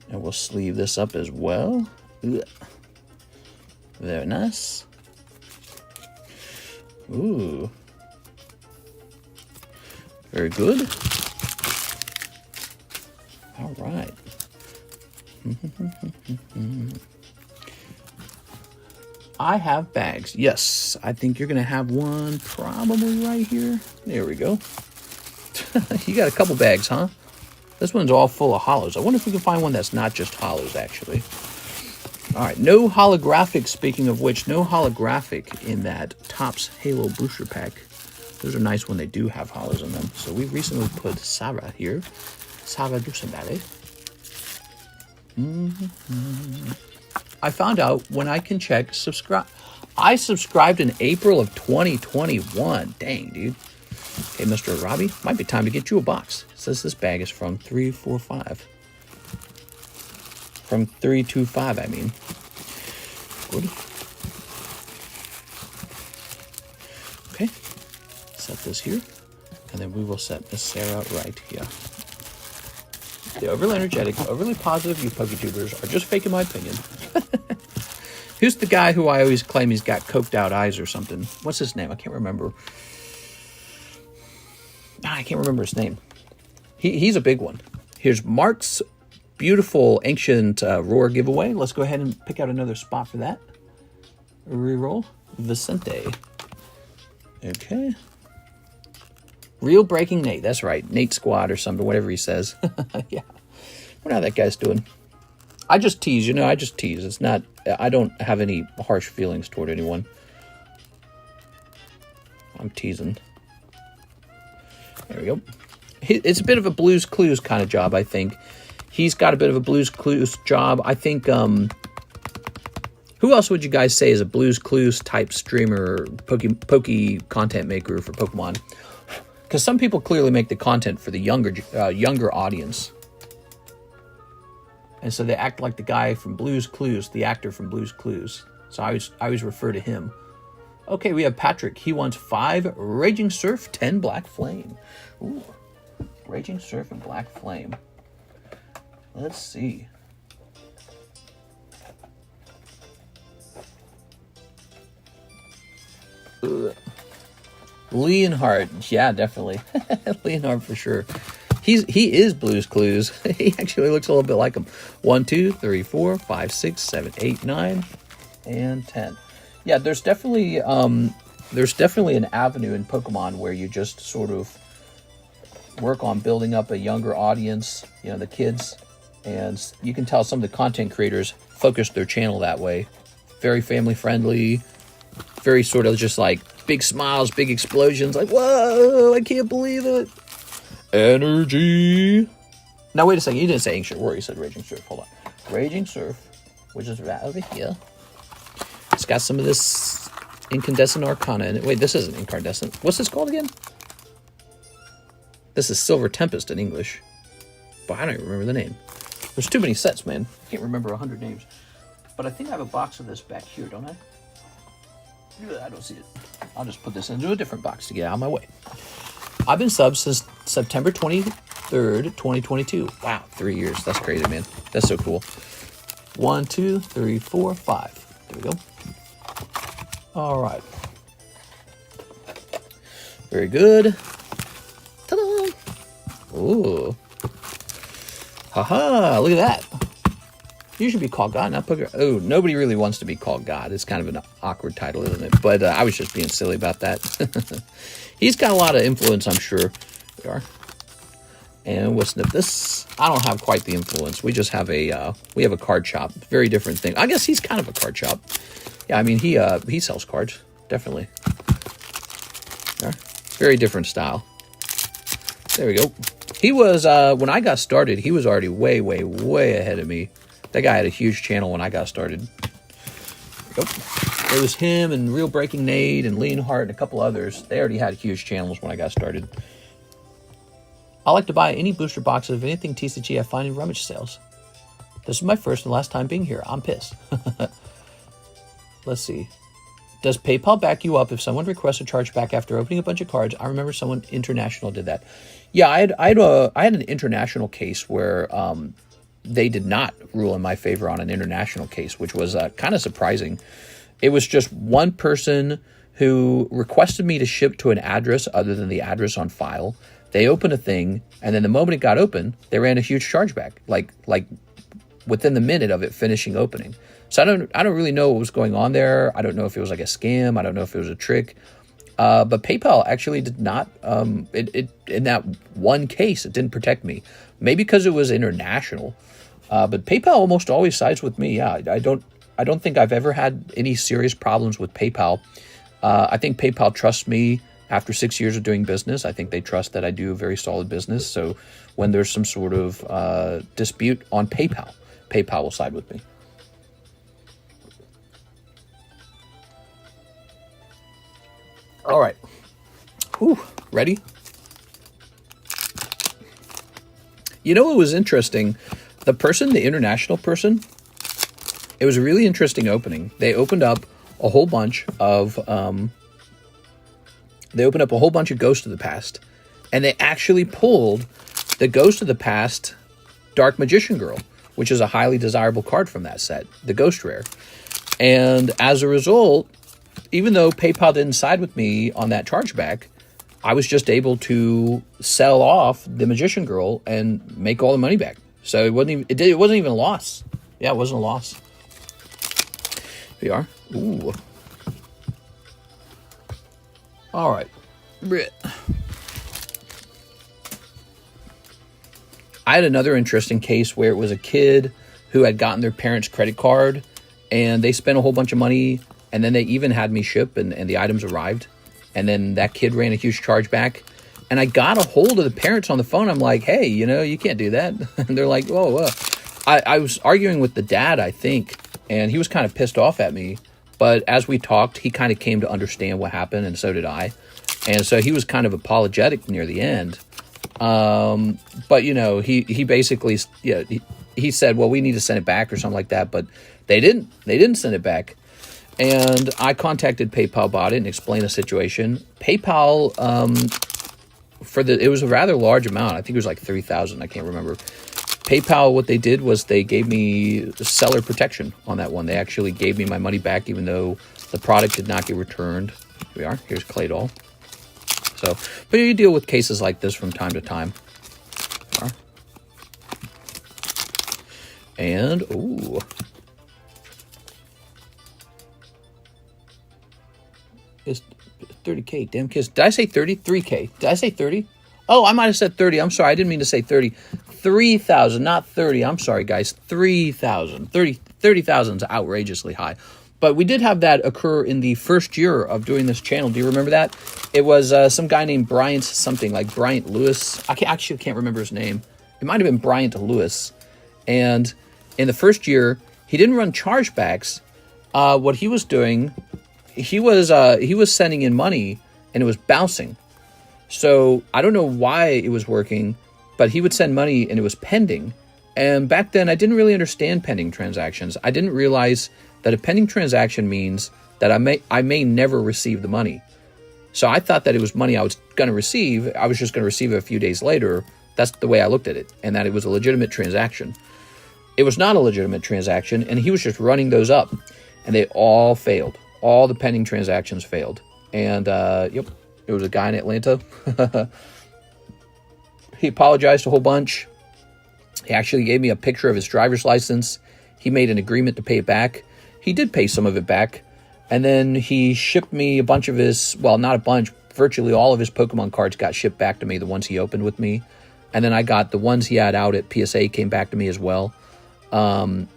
And we'll sleeve this up as well. Ugh. Very nice. Ooh. Very good. All right. I have bags. Yes, I think you're going to have one probably right here. There we go. You got a couple bags, huh? This one's all full of hollows. I wonder if we can find one that's not just hollows, actually. All right, no holographic. Speaking of which, no holographic in that Topps Halo booster pack. Those are nice when they do have hollows in them. So we recently put Sarah here. Sarah Dusenberry. I found out when I can check subscribe. I subscribed in April of 2021. Dang, dude. Okay, Mr. Robbie, might be time to get you a box. It says this bag is from 345. From 325, I mean. Good. Okay. Set this here. And then we will set Miss Sarah right here. The overly energetic, overly positive you PokeTubers are just faking my opinion. Who's the guy who I always claim he's got coked out eyes or something? What's his name? I can't remember. I can't remember his name. He's a big one. Here's Mark's beautiful ancient roar giveaway. Let's go ahead and pick out another spot for that. Reroll. Vicente. Okay. Real Breaking Nate. That's right. Nate Squad or something, whatever he says. Yeah. I wonder how that guy's doing. I just tease, you know, I just tease. It's not, I don't have any harsh feelings toward anyone. I'm teasing. There we go. It's a bit of a Blue's Clues kind of job, I think. He's got a bit of a Blue's Clues job. I think, who else would you guys say is a Blue's Clues type streamer, Poke content maker for Pokemon? Because some people clearly make the content for the younger audience. And so they act like the guy from Blue's Clues, the actor from Blue's Clues. So I always refer to him. Okay, we have Patrick. He wants 5 Raging Surf, 10 Black Flame. Ooh, Raging Surf and Black Flame. Let's see. Ugh. Leonhard, yeah, definitely. Leonhard for sure. He is Blue's Clues. He actually looks a little bit like him. 1, 2, 3, 4, 5, 6, 7, 8, 9, and 10. Yeah, there's definitely an avenue in Pokemon where you just sort of work on building up a younger audience, you know, the kids, and you can tell some of the content creators focus their channel that way. Very family friendly, very sort of just like big smiles, big explosions, like, whoa, I can't believe it. Energy. Now, wait a second. You didn't say Ancient Roar. You said Raging Surf. Hold on. Raging Surf, which is right over here. It's got some of this incandescent arcana in it. Wait, this isn't incandescent. What's this called again? This is Silver Tempest in English. But I don't even remember the name. There's too many sets, man. I can't remember 100 names. But I think I have a box of this back here, don't I? I don't see it. I'll just put this into a different box to get out of my way. I've been subbed since September 23rd, 2022. Wow, 3 years. That's crazy, man. That's so cool. 1, 2, 3, 4, 5. There we go. All right. Very good. Ta-da! Ooh. Haha, look at that. You should be called God, not Poker. Oh, nobody really wants to be called God. It's kind of an awkward title, isn't it? But I was just being silly about that. He's got a lot of influence, I'm sure. We are. And what's this? I don't have quite the influence. We just have we have a card shop. Very different thing. I guess he's kind of a card shop. Yeah, I mean, he sells cards. Definitely. There. Very different style. There we go. He was, when I got started, he was already way, way, way ahead of me. That guy had a huge channel when I got started. There we go. It was him and Real Breaking Nate and Leonhardt and a couple others. They already had huge channels when I got started. I like to buy any booster boxes of anything TCG I find in rummage sales. This is my first and last time being here. I'm pissed. Let's see. Does PayPal back you up if someone requests a chargeback after opening a bunch of cards? I remember someone international did that. Yeah, I had an international case where they did not rule in my favor on an international case, which was kind of surprising. It was just one person who requested me to ship to an address other than the address on file. They opened a thing, and then the moment it got open, they ran a huge chargeback, like within the minute of it finishing opening. So I don't really know what was going on there. I don't know if it was like a scam. I don't know if it was a trick. But PayPal actually did not, in that one case, it didn't protect me. Maybe because it was international. But PayPal almost always sides with me. Yeah, I don't think I've ever had any serious problems with PayPal. I think PayPal trusts me after 6 years of doing business. I think they trust that I do a very solid business. So when there's some sort of dispute on PayPal, PayPal will side with me. All right. Ooh, ready? You know what was interesting? The international person, it was a really interesting opening. They opened up a whole bunch of Ghost of the Past, and they actually pulled the Ghost of the Past Dark Magician Girl, which is a highly desirable card from that set, the Ghost Rare. And as a result, even though PayPal didn't side with me on that chargeback, I was just able to sell off the Magician Girl and make all the money back. So it wasn't even a loss. Yeah, it wasn't a loss. Here we are. Ooh. All right. I had another interesting case where it was a kid who had gotten their parents' credit card and they spent a whole bunch of money, and then they even had me ship and the items arrived. And then that kid ran a huge chargeback. And I got a hold of the parents on the phone. I'm like, hey, you can't do that. And they're like, whoa. I was arguing with the dad, I think, and he was kind of pissed off at me. But as we talked, he kind of came to understand what happened, and so did I. And so he was kind of apologetic near the end. But, he basically, he said, well, we need to send it back or something like that. But they didn't send it back. And I contacted PayPal about it and explained the situation. PayPal, it was a rather large amount. I think it was like $3,000. I can't remember. PayPal, what they did was they gave me seller protection on that one. They actually gave me my money back, even though the product did not get returned. Here we are. Here's Claydol. So, but you deal with cases like this from time to time. And, ooh. It's 30K. Damn kids. Did I say 30? 3K. Did I say 30? Oh, I might have said 30. I'm sorry. I didn't mean to say 30. 3,000, not 30. I'm sorry, guys. 3,000. 30,000 is outrageously high. But we did have that occur in the first year of doing this channel. Do you remember that? It was some guy named Bryant something, like Bryant Lewis. I can't remember his name. It might have been Bryant Lewis. And in the first year, he didn't run chargebacks. What he was doing, he was sending in money and it was bouncing. So I don't know why it was working, but he would send money and it was pending. And back then I didn't really understand pending transactions. I didn't realize that a pending transaction means that I may never receive the money. So I thought that it was money I was going to receive. I was just going to receive it a few days later. That's the way I looked at it, and that it was a legitimate transaction. it was not a legitimate transaction, and he was just running those up, and they all failed. All the pending transactions failed. And, yep, there was a guy in Atlanta. He apologized a whole bunch. He actually gave me a picture of his driver's license. He made an agreement to pay it back. He did pay some of it back. And then he shipped me a bunch of his, well, not a bunch, virtually all of his Pokemon cards got shipped back to me, the ones he opened with me. And then I got the ones he had out at PSA came back to me as well. And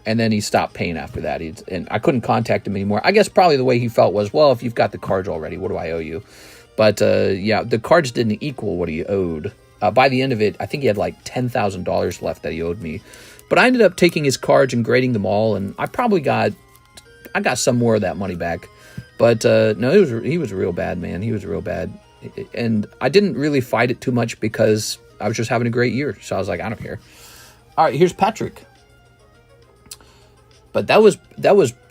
then he stopped paying after that. And I couldn't contact him anymore. I guess probably the way he felt was, well, if you've got the cards already, what do I owe you? But yeah, the cards didn't equal what he owed. By the end of it, I think he had like $10,000 left that he owed me. But I ended up taking his cards and grading them all, and I got some more of that money back. But no, he was real bad, man. He was real bad. And I didn't really fight it too much because I was just having a great year. So I was like, I don't care. All right, here's Patrick. But that was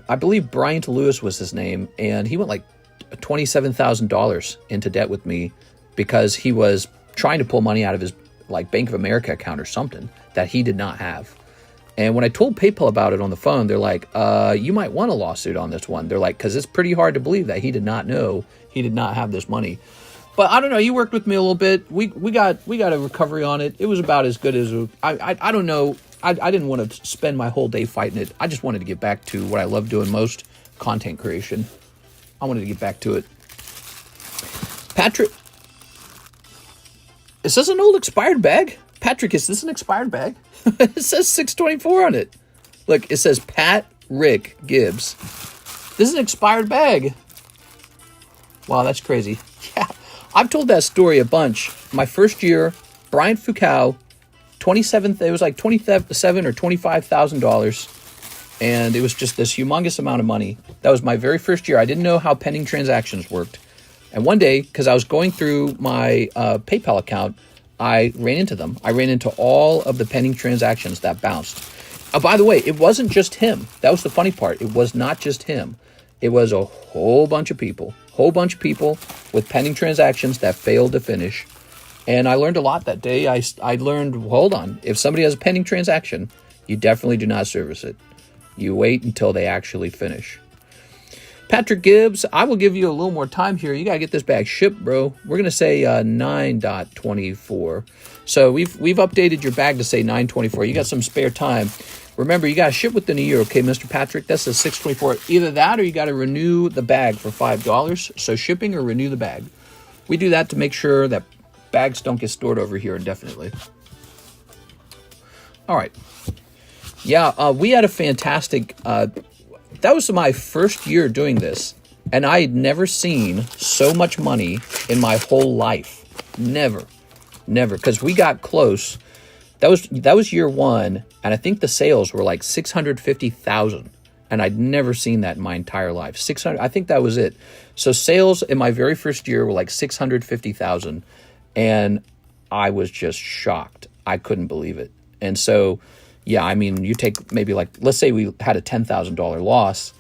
I believe Bryant Lewis was his name, and he went like $27,000 into debt with me because he was trying to pull money out of his like Bank of America account or something that he did not have. And when I told PayPal about it on the phone, they're like, you might want a lawsuit on this one. They're like, because it's pretty hard to believe that he did not know he did not have this money. But I don't know. You worked with me a little bit. We got a recovery on it. It was about as good as I don't know. I didn't want to spend my whole day fighting it. I just wanted to get back to what I love doing most, content creation. I wanted to get back to it. Patrick, is this an old expired bag? Patrick, is this an expired bag? It says 624 on it. Look, it says Pat Rick Gibbs. This is an expired bag. Wow, that's crazy. Yeah, I've told that story a bunch. My first year, Brian Foucault, it was like $27,000 or $25,000, and it was just this humongous amount of money. That was my very first year. I didn't know how pending transactions worked. And one day, because I was going through my PayPal account, I ran into them. I ran into all of the pending transactions that bounced. By the way, it wasn't just him. That was the funny part. It was not just him. It was a whole bunch of people. With pending transactions that failed to finish. And I learned a lot that day. I learned, hold on, if somebody has a pending transaction, you definitely do not service it. You wait until they actually finish. Patrick Gibbs, I will give you a little more time here. You got to get this bag shipped, bro. We're going to say 9.24. So we've updated your bag to say 9.24. You got some spare time. Remember, you got to ship within a year, okay, Mr. Patrick? That's a 6.24. Either that or you got to renew the bag for $5. So shipping or renew the bag. We do that to make sure that bags don't get stored over here indefinitely. All right. Yeah, we had a fantastic... that was my first year doing this, and I had never seen so much money in my whole life. Never, because we got close. That was year one, and I think the sales were like 650,000, and I'd never seen that in my entire life. 600, I think that was it. So sales in my very first year were like 650,000, and I was just shocked. I couldn't believe it, and so. Yeah, I mean, you take maybe like, let's say we had a $10,000 loss.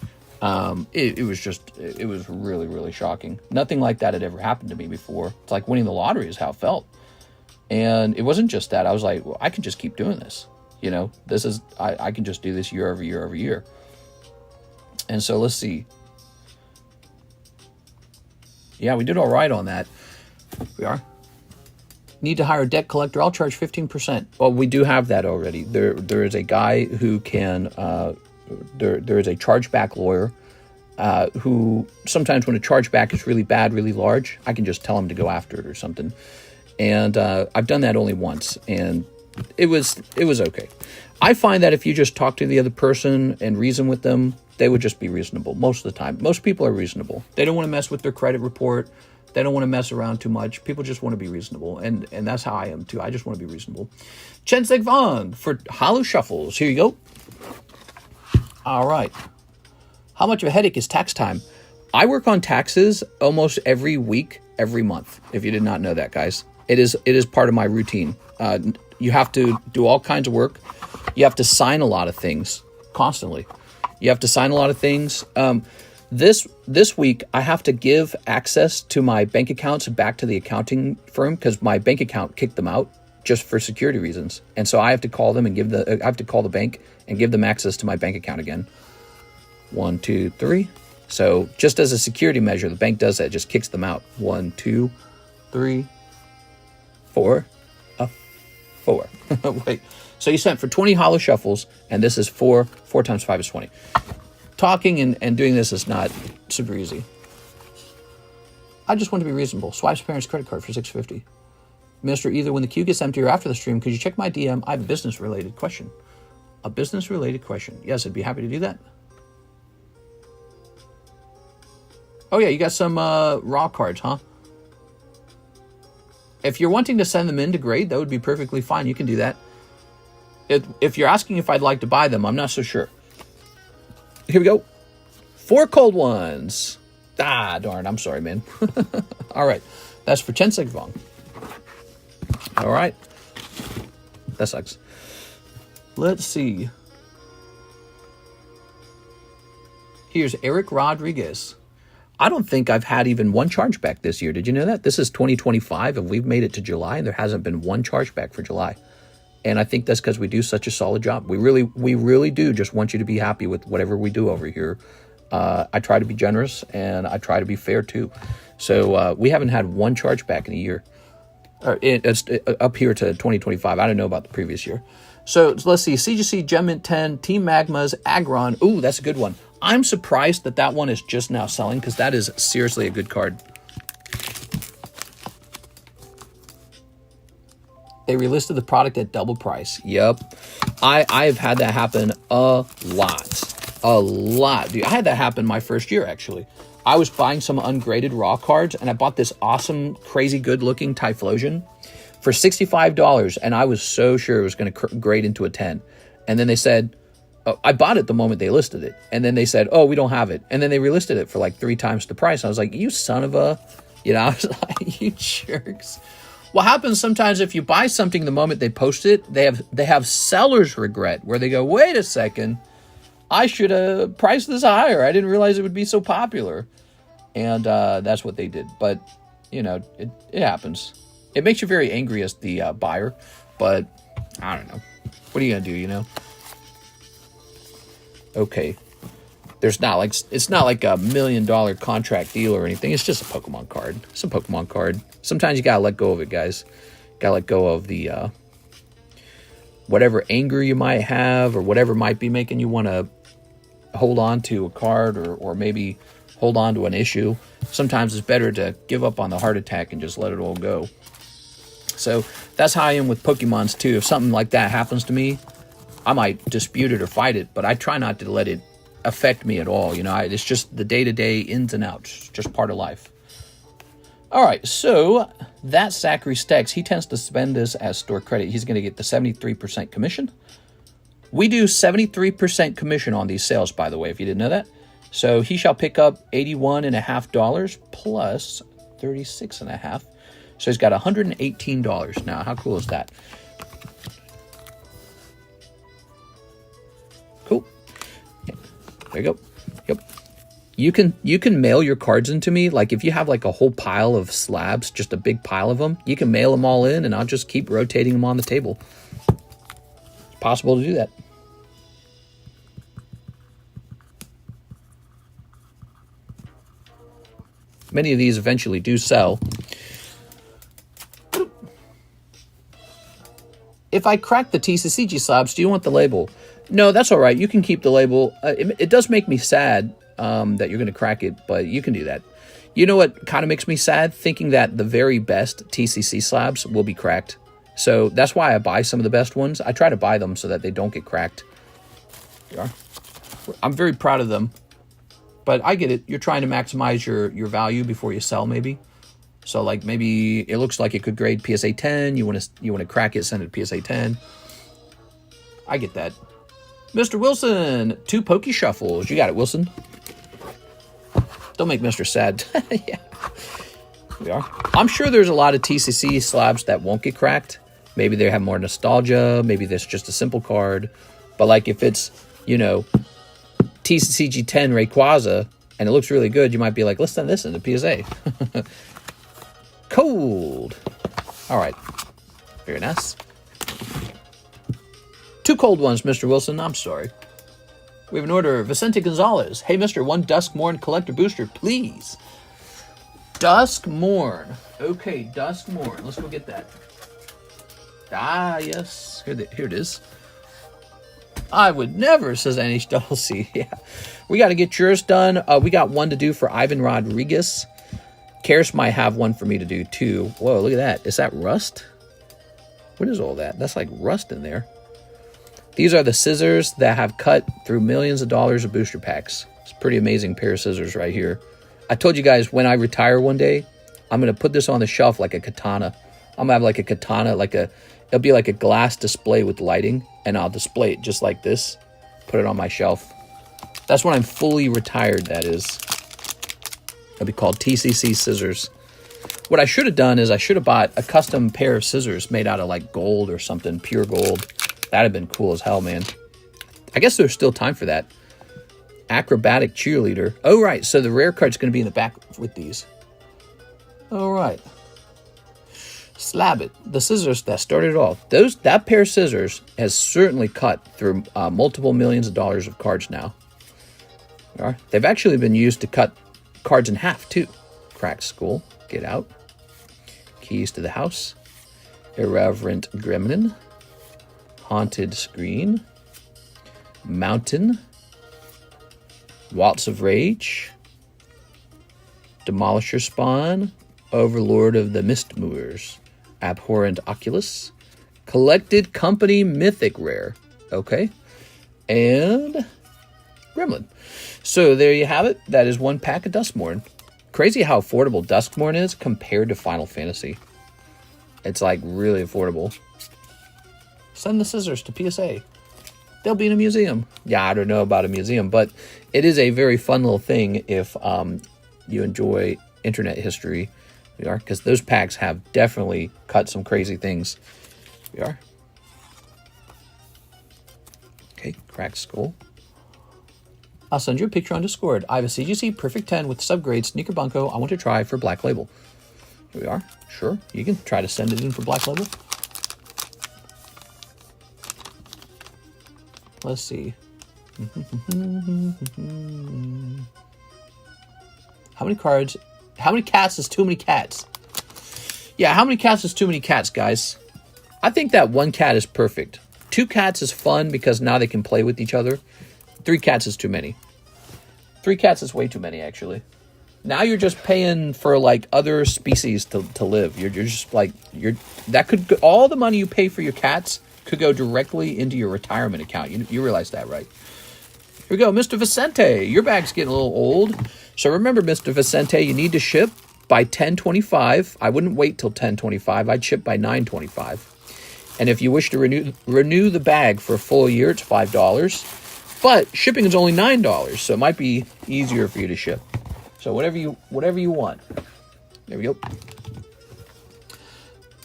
It was really, really shocking. Nothing like that had ever happened to me before. It's like winning the lottery is how it felt. And it wasn't just that. I was like, well, I can just keep doing this. You know, I can just do this year over year over year. And so let's see. Yeah, we did all right on that. We are. Need to hire a debt collector. I'll charge 15%. Well, we do have that already. There is a guy who can. There is a chargeback lawyer who sometimes when a chargeback is really bad, really large, I can just tell him to go after it or something. And I've done that only once, and it was okay. I find that if you just talk to the other person and reason with them, they would just be reasonable most of the time. Most people are reasonable. They don't want to mess with their credit report. They don't want to mess around too much. People just want to be reasonable. And that's how I am, too. I just want to be reasonable. Chen Seg Vong for Hollow Shuffles. Here you go. All right. How much of a headache is tax time? I work on taxes almost every week, every month, if you did not know that, guys. It is part of my routine. You have to do all kinds of work. You have to sign a lot of things constantly. You have to sign a lot of things. This week, I have to give access to my bank accounts back to the accounting firm because my bank account kicked them out just for security reasons. And so I have to call them and I have to call the bank and give them access to my bank account again. 1, 2, 3. So just as a security measure, the bank does that, just kicks them out. 1, 2, 3, 4. 4. Wait. So you sent for 20 hollow shuffles, and this is 4. 4 times 5 is 20. Talking and doing this is not super easy. I just want to be reasonable. Swipe's parents' credit card for $6.50. Minister, either when the queue gets empty or after the stream, could you check my DM? I have a business-related question. A business-related question. Yes, I'd be happy to do that. Oh, yeah, you got some raw cards, huh? If you're wanting to send them in to grade, that would be perfectly fine. You can do that. If you're asking if I'd like to buy them, I'm not so sure. Here we go. 4 cold ones. Ah, darn. I'm sorry, man. All right. That's for Chen Sigvong. All right. That sucks. Let's see. Here's Eric Rodriguez. I don't think I've had even one chargeback this year. Did you know that? This is 2025, and we've made it to July, and there hasn't been one chargeback for July. And I think that's because we do such a solid job. We really do just want you to be happy with whatever we do over here. I try to be generous, and I try to be fair, too. So we haven't had one chargeback in a year. It's up here to 2025. I don't know about the previous year. So let's see. CGC, Gemmint 10, Team Magmas, Agron. Ooh, that's a good one. I'm surprised that one is just now selling, because that is seriously a good card. They relisted the product at double price. Yep. I've had that happen a lot. Dude, I had that happen my first year, actually. I was buying some ungraded raw cards, and I bought this awesome, crazy good-looking Typhlosion for $65, and I was so sure it was going to grade into a 10. And then they said, oh, I bought it the moment they listed it. And then they said, oh, we don't have it. And then they relisted it for like 3 times the price. I was like, you son of a... You know, I was like, you jerks. What happens sometimes if you buy something the moment they post it, they have seller's regret, where they go, wait a second, I should have priced this higher. I didn't realize it would be so popular. And that's what they did. But, you know, it happens. It makes you very angry as the buyer. But, I don't know. What are you going to do, you know? Okay. It's not like a $1 million contract deal or anything. It's just a Pokemon card. It's a Pokemon card. Sometimes you gotta let go of it, guys. Gotta let go of the whatever anger you might have, or whatever might be making you want to hold on to a card, or maybe hold on to an issue. Sometimes it's better to give up on the heart attack and just let it all go. So that's how I am with Pokemons too. If something like that happens to me, I might dispute it or fight it, but I try not to let it affect me at all. You know, it's just the day-to-day ins and outs, just part of life. All right, so that Zachary Stex, he tends to spend this as store credit. He's going to get the 73% commission. We do 73% commission on these sales, by the way, if you didn't know that. So he shall pick up $81.50 plus $36.50. So he's got $118 now. How cool is that? Cool. There you go. Yep. You can mail your cards into me. Like if you have like a whole pile of slabs, just a big pile of them, you can mail them all in, and I'll just keep rotating them on the table. It's possible to do that. Many of these eventually do sell. If I crack the TCCG slabs, do you want the label? No, that's all right. You can keep the label. It does make me sad that you're going to crack it, but you can do that. You know what kind of makes me sad? Thinking that the very best TCC slabs will be cracked. So that's why I buy some of the best ones. I try to buy them so that they don't get cracked. There you are. I'm very proud of them. But I get it. You're trying to maximize your value before you sell, maybe. So like maybe it looks like it could grade PSA 10. You want to crack it, send it to PSA 10. I get that. Mr. Wilson, 2 Poke Shuffles. You got it, Wilson. Don't make Mr. sad. Yeah, we are. I'm sure there's a lot of TCC slabs that won't get cracked. Maybe they have more nostalgia. Maybe that's just a simple card. But like if it's, you know, TCCG 10 Rayquaza and it looks really good, you might be like, let's send this into PSA. Cold. All right. Very nice. 2 cold ones, Mr. Wilson. I'm sorry. We have an order. Vicente Gonzalez. Hey, Mr. 1 Duskmorn collector booster, please. Duskmorn. Okay, Duskmorn. Let's go get that. Ah, yes. Here it is. I would never, says NHCC. Yeah. We got to get yours done. We got one to do for Ivan Rodriguez. Karis might have one for me to do, too. Whoa, look at that. Is that rust? What is all that? That's like rust in there. These are the scissors that have cut through millions of dollars of booster packs. It's a pretty amazing pair of scissors right here. I told you guys when I retire one day, I'm going to put this on the shelf like a katana. I'm going to have like a katana, it'll be like a glass display with lighting, and I'll display it just like this. Put it on my shelf. That's when I'm fully retired, that is. It'll be called TCC scissors. What I should have done is I should have bought a custom pair of scissors made out of like gold or something, pure gold. That'd have been cool as hell, man. I guess there's still time for that. Acrobatic cheerleader. Oh, right. So the rare card's going to be in the back with these. All right. Slab it. The scissors that started it all. That pair of scissors has certainly cut through multiple millions of dollars of cards now. All right. They've actually been used to cut cards in half, too. Cracked skull. Get out. Keys to the house. Irreverent gremlin. Haunted screen. Mountain. Waltz of Rage. Demolisher Spawn. Overlord of the Mist Movers. Abhorrent Oculus. Collected Company Mythic Rare. Okay. And Gremlin. So there you have it. That is 1 pack of Duskmorn. Crazy how affordable Duskmorn is compared to Final Fantasy. It's like really affordable. Send the scissors to PSA. They'll be in a museum. Yeah, I don't know about a museum, but it is a very fun little thing if you enjoy internet history. We are, because those packs have definitely cut some crazy things. We are. Okay, cracked skull. I'll send you a picture on Discord. I have a CGC Perfect 10 with subgrade sneaker bunko I want to try for Black Label. Here we are. Sure, you can try to send it in for Black Label. Let's see. How many cards? How many cats is too many cats? Yeah, how many cats is too many cats, guys? I think that 1 cat is perfect. 2 cats is fun because now they can play with each other. 3 cats is too many. 3 cats is way too many, actually. Now you're just paying for like other species to live. You're just like that could all the money you pay for your cats could go directly into your retirement account. You realize that, right? Here we go, Mr. Vicente. Your bag's getting a little old. So remember, Mr. Vicente, you need to ship by 10/25. I wouldn't wait till 10/25. I'd ship by 9/25. And if you wish to renew the bag for a full year, it's $5. But shipping is only $9, so it might be easier for you to ship. So whatever you want. There we go.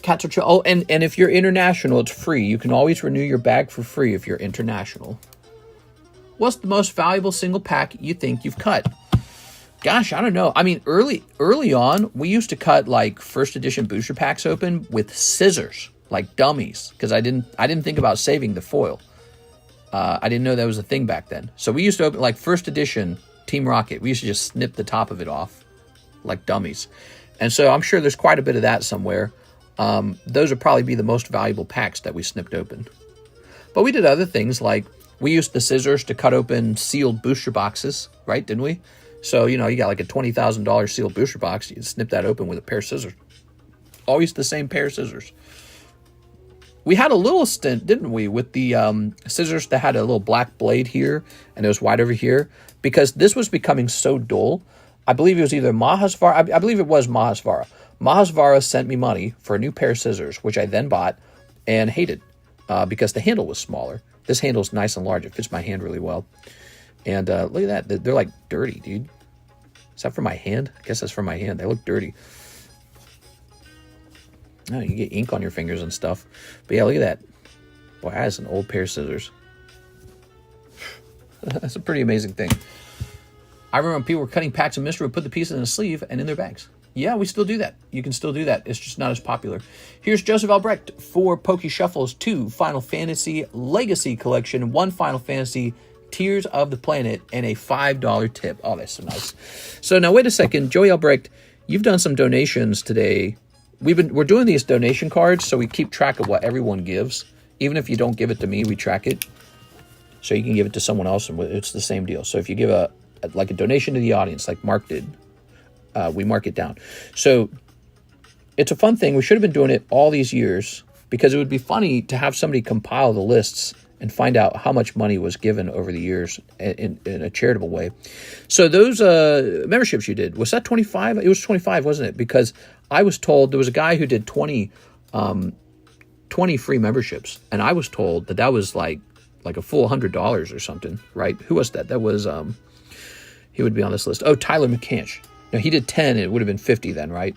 Cats are chill. Oh, and if you're international, it's free. You can always renew your bag for free if you're international. What's the most valuable single pack you think you've cut? Gosh, I don't know. I mean, early on, we used to cut like first edition booster packs open with scissors, like dummies, because I didn't think about saving the foil. I didn't know that was a thing back then. So we used to open like first edition Team Rocket. We used to just snip the top of it off like dummies. And so I'm sure there's quite a bit of that somewhere. Those would probably be the most valuable packs that we snipped open. But we did other things like we used the scissors to cut open sealed booster boxes, right? Didn't we? So, you got like a $20,000 sealed booster box. You snip that open with a pair of scissors. Always the same pair of scissors. We had a little stint, didn't we, with the scissors that had a little black blade here and it was white over here, because this was becoming so dull. I believe it was either Mahasvara. I believe it was Mahasvara. Mahasvara sent me money for a new pair of scissors, which I then bought and hated because the handle was smaller. This handle is nice and large. It fits my hand really well. And look at that. They're like dirty, dude. Is that from my hand? I guess that's from my hand. They look dirty. Oh, you get ink on your fingers and stuff. But yeah, look at that. Boy, that's an old pair of scissors. That's a pretty amazing thing. I remember when people were cutting packs of mystery, would put the pieces in a sleeve and in their bags. Yeah, we still do that. You can still do that. It's just not as popular. Here's Joseph Albrecht for Poke Shuffles 2 Final Fantasy Legacy Collection, 1 Final Fantasy Tears of the Planet, and a $5 tip. Oh, that's so nice. So now wait a second, Joey Albrecht, you've done some donations today. We're doing these donation cards, so we keep track of what everyone gives. Even if you don't give it to me, we track it. So you can give it to someone else, and it's the same deal. So if you give a donation to the audience, like Mark did, we mark it down. So it's a fun thing. We should have been doing it all these years, because it would be funny to have somebody compile the lists and find out how much money was given over the years in a charitable way. So those memberships you did, was that 25? It was 25, wasn't it? Because I was told there was a guy who did 20 free memberships, and I was told that was like a full $100 or something, right? Who was that? That was, he would be on this list. Oh, Tyler McCanch. Now, he did 10, and it would have been 50 then, right?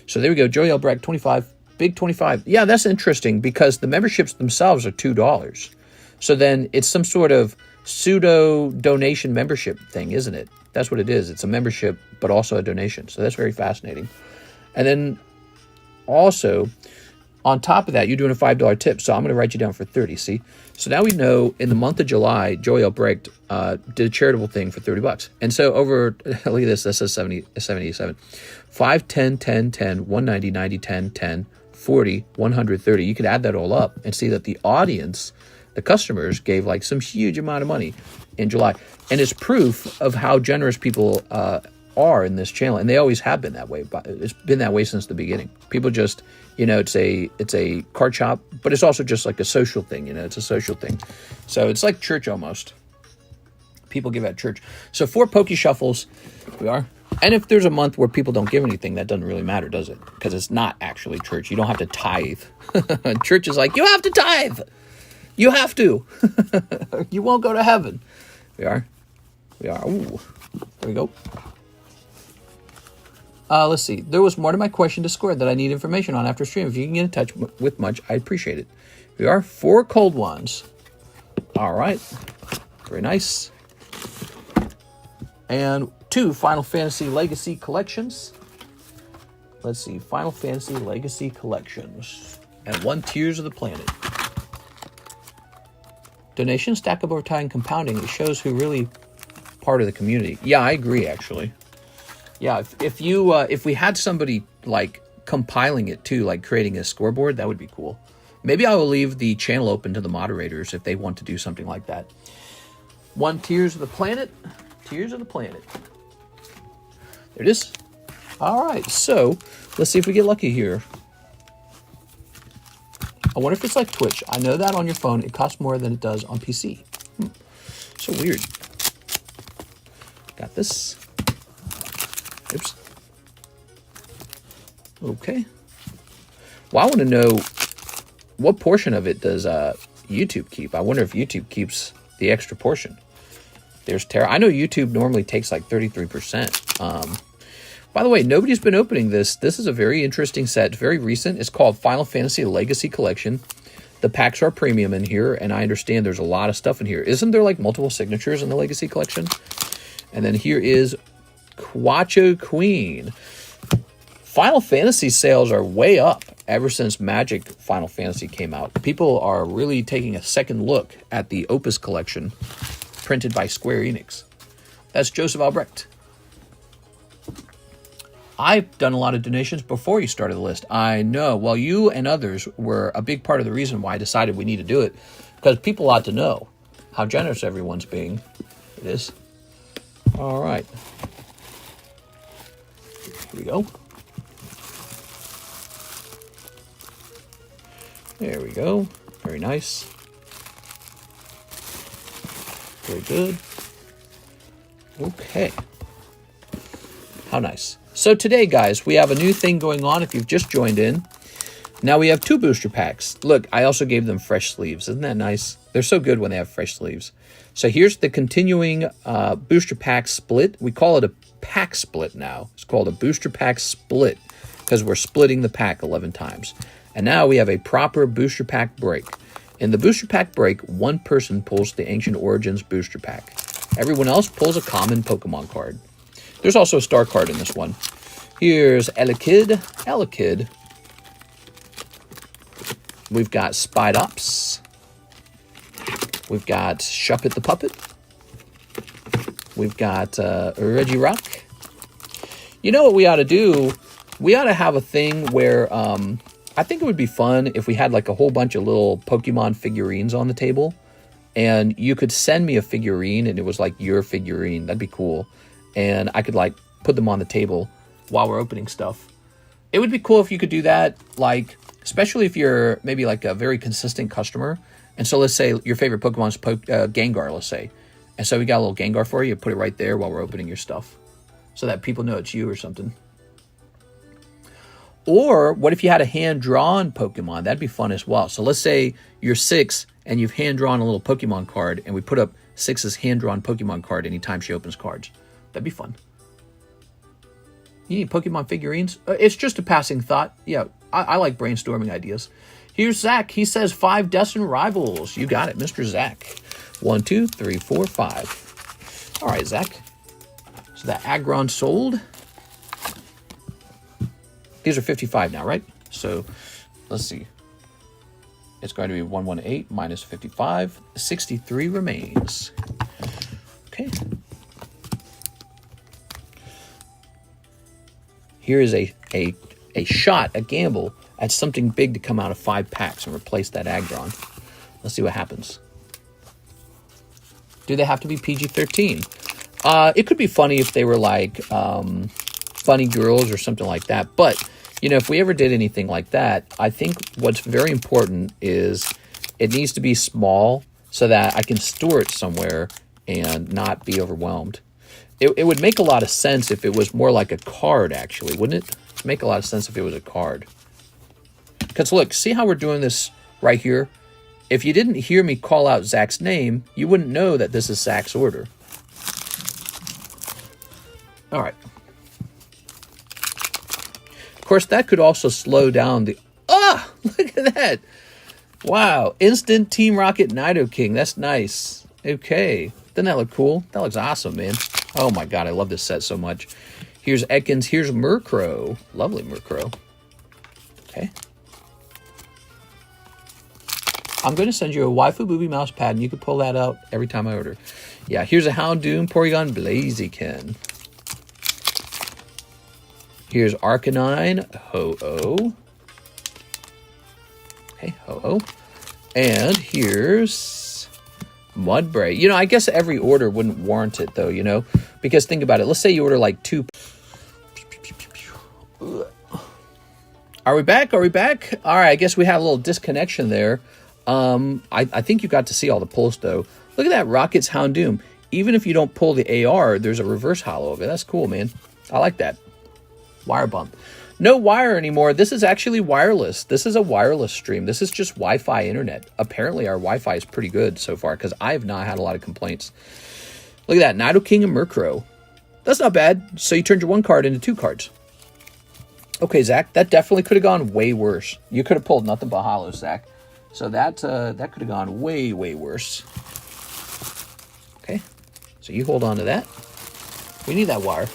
So there we go. Joey Albrecht, 25, big 25. Yeah, that's interesting, because the memberships themselves are $2. So then it's some sort of pseudo donation membership thing, isn't it? That's what it is. It's a membership, but also a donation. So that's very fascinating. And then also, on top of that, you're doing a $5 tip. So I'm going to write you down for 30, see? So now we know in the month of July, Joey Albrecht did a charitable thing for $30. And so over, look at this, that says 77. 5, 10, 10, 10, 190, 90, 10, 10, 40, 130. You could add that all up and see that the audience, the customers, gave like some huge amount of money in July. And it's proof of how generous people are in this channel. And they always have been that way. But it's been that way since the beginning. People just, it's a card shop, but it's also just like a social thing. It's a social thing. So it's like church almost. People give at church. So 4 Poke Shuffles, we are. And if there's a month where people don't give anything, that doesn't really matter, does it? Because it's not actually church. You don't have to tithe. Church is like, you have to tithe. You have to. You won't go to heaven. We are. Ooh. There we go. Let's see. There was more to my question to score that I need information on after stream. If you can get in touch with much, I appreciate it. We are 4 cold ones. All right. Very nice. And 2 Final Fantasy Legacy Collections. Let's see. Final Fantasy Legacy Collections. And 1 Tears of the Planet. Donation stack up over time and compounding. It shows who really part of the community. Yeah, I agree, actually. Yeah, if we had somebody like compiling it too, like creating a scoreboard, that would be cool. Maybe I will leave the channel open to the moderators if they want to do something like that. 1 Tears of the Planet. Tears of the Planet. There it is. All right, so let's see if we get lucky here. I wonder if it's like Twitch. I know that on your phone, it costs more than it does on PC. So weird. Got this. Oops. Okay. Well, I want to know what portion of it does YouTube keep. I wonder if YouTube keeps the extra portion. There's Tara. I know YouTube normally takes like 33%. By the way, nobody's been opening this. This is a very interesting set. It's very recent. It's called Final Fantasy Legacy Collection. The packs are premium in here, and I understand there's a lot of stuff in here. Isn't there like multiple signatures in the Legacy Collection? And then here is Quacho Queen. Final Fantasy sales are way up ever since Magic Final Fantasy came out. People are really taking a second look at the Opus Collection printed by Square Enix. That's Joseph Albrecht. I've done a lot of donations before you started the list. I know. Well, you and others were a big part of the reason why I decided we need to do it, because people ought to know how generous everyone's being. It is. All right. Here we go. There we go. Very nice. Very good. Okay. How nice. So today, guys, we have a new thing going on if you've just joined in. Now we have 2 booster packs. Look, I also gave them fresh sleeves. Isn't that nice? They're so good when they have fresh sleeves. So here's the continuing booster pack split. We call it a pack split now. It's called a booster pack split because we're splitting the pack 11 times. And now we have a proper booster pack break. In the booster pack break, one person pulls the Ancient Origins booster pack. Everyone else pulls a common Pokemon card. There's also a star card in this one. Here's Elekid. We've got Spied Ops. We've got Shuppet the Puppet. We've got Reggie Rock. You know what we ought to do? We ought to have a thing where I think it would be fun if we had like a whole bunch of little Pokemon figurines on the table. And you could send me a figurine and it was like your figurine. That'd be cool. And I could like put them on the table while we're opening stuff. It would be cool if you could do that, like, especially if you're maybe like a very consistent customer. And so let's say your favorite Pokemon is Gengar, let's say. And so we got a little Gengar for you. Put it right there while we're opening your stuff so that people know it's you or something. Or what if you had a hand-drawn Pokemon? That'd be fun as well. So let's say you're 6 and you've hand-drawn a little Pokemon card and we put up 6's hand-drawn Pokemon card anytime she opens cards. That'd be fun. You need Pokemon figurines? It's just a passing thought. Yeah, I like brainstorming ideas. Here's Zach. He says 5 destined rivals. You got it, Mr. Zach. 1, 2, 3, 4, 5. All right, Zach. So that Aggron sold. These are 55 now, right? So let's see. It's going to be 118 minus 55. 63 remains. Okay. Here is a shot, a gamble at something big to come out of 5 packs and replace that Aggron. Let's see what happens. Do they have to be PG-13? It could be funny if they were like funny girls or something like that. But, you know, if we ever did anything like that, I think what's very important is it needs to be small so that I can store it somewhere and not be overwhelmed. It would make a lot of sense if it was more like a card, actually, wouldn't it? It'd make a lot of sense if it was a card. Because look, see how we're doing this right here? If you didn't hear me call out Zach's name, you wouldn't know that this is Zach's order. All right. Of course, that could also slow down the... Ah! Look at that! Wow. Instant Team Rocket Nidoking. That's nice. Okay. Doesn't that look cool? That looks awesome, man. Oh my god, I love this set so much. Here's Ekans. Here's Murkrow. Lovely Murkrow. Okay. I'm going to send you a Waifu Booby mouse pad, and you can pull that out every time I order. Yeah, here's a Houndoom, Porygon, Blaziken. Here's Arcanine, Ho-Oh. Okay, Ho-Oh. And here's Mudbray. You know, I guess every order wouldn't warrant it, though, you know? Because think about it. Let's say you order like 2... Are we back? Are we back? All right, I guess we had a little disconnection there. I think you got to see all the pulls, though. Look at that Rocket's Houndoom. Even if you don't pull the AR, there's a reverse holo of it. That's cool, man. I like that. Wire bump. No wire anymore. This is actually wireless. This is a wireless stream. This is just Wi-Fi internet. Apparently, our Wi-Fi is pretty good so far because I have not had a lot of complaints. Look at that. Nidoking and Murkrow. That's not bad. So you turned your 1 card into 2 cards. Okay, Zach. That definitely could have gone way worse. You could have pulled nothing but holos, Zach. So that could have gone way, way worse. Okay. So you hold on to that. We need that wire.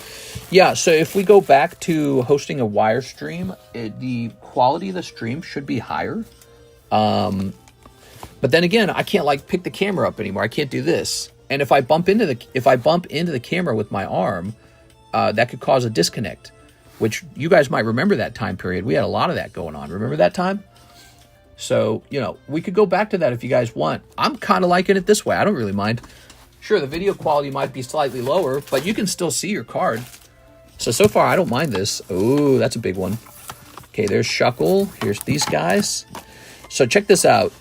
Yeah, so if we go back to hosting a wire stream, the quality of the stream should be higher. But then again, I can't like pick the camera up anymore. I can't do this. And if I bump into the camera with my arm, that could cause a disconnect, which you guys might remember that time period. We had a lot of that going on. Remember that time? So, you know, we could go back to that if you guys want. I'm kind of liking it this way. I don't really mind. Sure, the video quality might be slightly lower, but you can still see your card. So far, I don't mind this. Oh, that's a big one. Okay, there's Shuckle. Here's these guys. So check this out.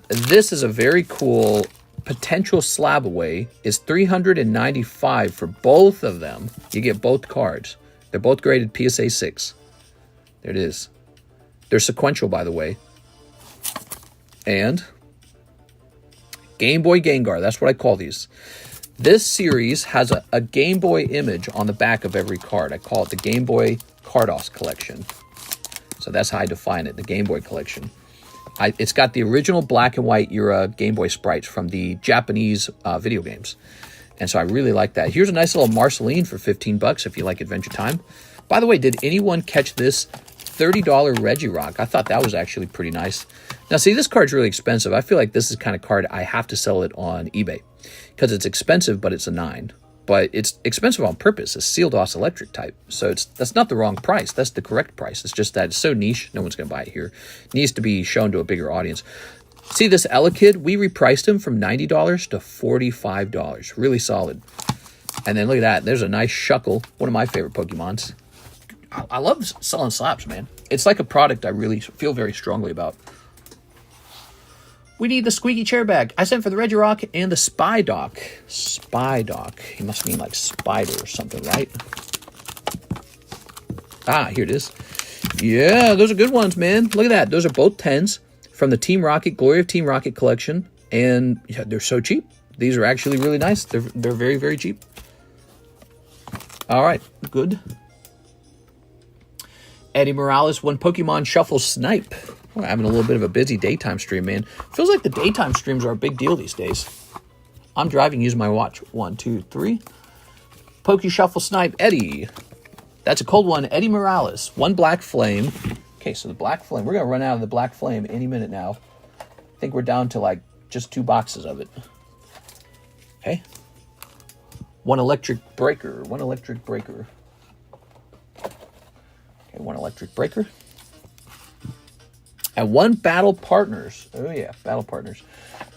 This is a very cool potential slab away. Is 395 for both of them. You get both cards. They're both graded PSA 6. There it is. They're sequential, by the way. And Game Boy Gengar. That's what I call these. This series has a Game Boy image on the back of every card. I call it the Game Boy Carddass collection. So that's how I define it, the Game Boy collection. It's got the original black and white era Game Boy sprites from the Japanese video games. And so I really like that. Here's a nice little Marceline for 15 bucks if you like Adventure Time. By the way, did anyone catch this $30 Regirock? I thought that was actually pretty nice. Now, see, this card's really expensive. I feel like this is the kind of card I have to sell it on eBay because it's expensive, but it's a 9. But it's expensive on purpose. It's sealed OS electric type. So that's not the wrong price. That's the correct price. It's just that it's so niche, no one's going to buy it here. It needs to be shown to a bigger audience. See this Elekid? We repriced him from $90 to $45. Really solid. And then look at that. There's a nice Shuckle, one of my favorite Pokemons. I love selling slabs, man. It's like a product I really feel very strongly about. We need the squeaky chair bag. I sent for the Regirock and the Spydock. Spydock. He must mean like spider or something, right? Ah, here it is. Yeah, those are good ones, man. Look at that. Those are both 10s from the Team Rocket, Glory of Team Rocket collection. And yeah, they're so cheap. These are actually really nice. They're very, very cheap. All right, good. Eddie Morales, one Pokemon Shuffle Snipe. We're having a little bit of a busy daytime stream, man. Feels like the daytime streams are a big deal these days. I'm driving using my watch. 1, 2, 3. Poke Shuffle Snipe, Eddie. That's a cold one. Eddie Morales, one Black Flame. Okay, so the Black Flame. We're going to run out of the Black Flame any minute now. I think we're down to like just 2 boxes of it. Okay. One Electric Breaker. One Electric Breaker. Okay, one Electric Breaker. And one Battle Partners. Oh, yeah, Battle Partners.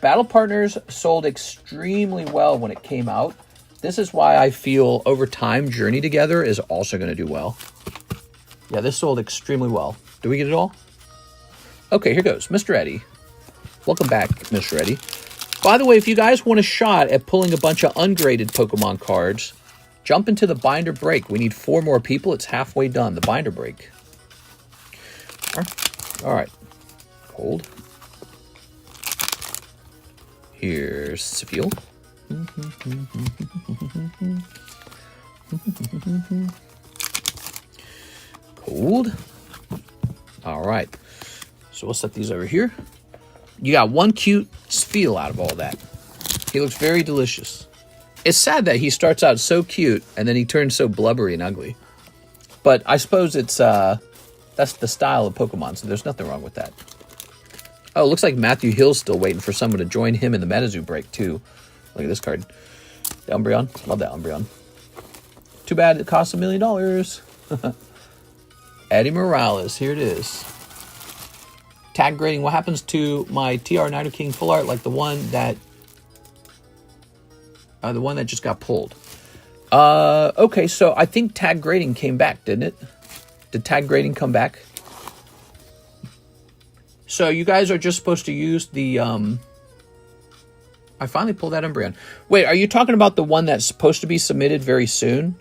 Battle Partners sold extremely well when it came out. This is why I feel over time Journey Together is also going to do well. Yeah, this sold extremely well. Do we get it all? Okay, here goes. Mr. Eddie. Welcome back, Mr. Eddie. By the way, if you guys want a shot at pulling a bunch of ungraded Pokemon cards, jump into the binder break. We need 4 more people. It's halfway done. The binder break. All right. Hold. Here's Sefil. Cold. All right. So we'll set these over here. You got one cute Sefil out of all that. He looks very delicious. It's sad that he starts out so cute and then he turns so blubbery and ugly. But I suppose it's that's the style of Pokemon, so there's nothing wrong with that. Oh, it looks like Matthew Hill's still waiting for someone to join him in the Metazoo break, too. Look at this card. The Umbreon. Love that Umbreon. Too bad it costs $1 million. Eddie Morales. Here it is. Tag grading. What happens to my TR Nido King full art like the one that just got pulled? Okay, so I think tag grading came back, didn't it? Did tag grading come back? So you guys are just supposed to use the... I finally pulled that Umbreon. Wait, are you talking about the one that's supposed to be submitted very soon?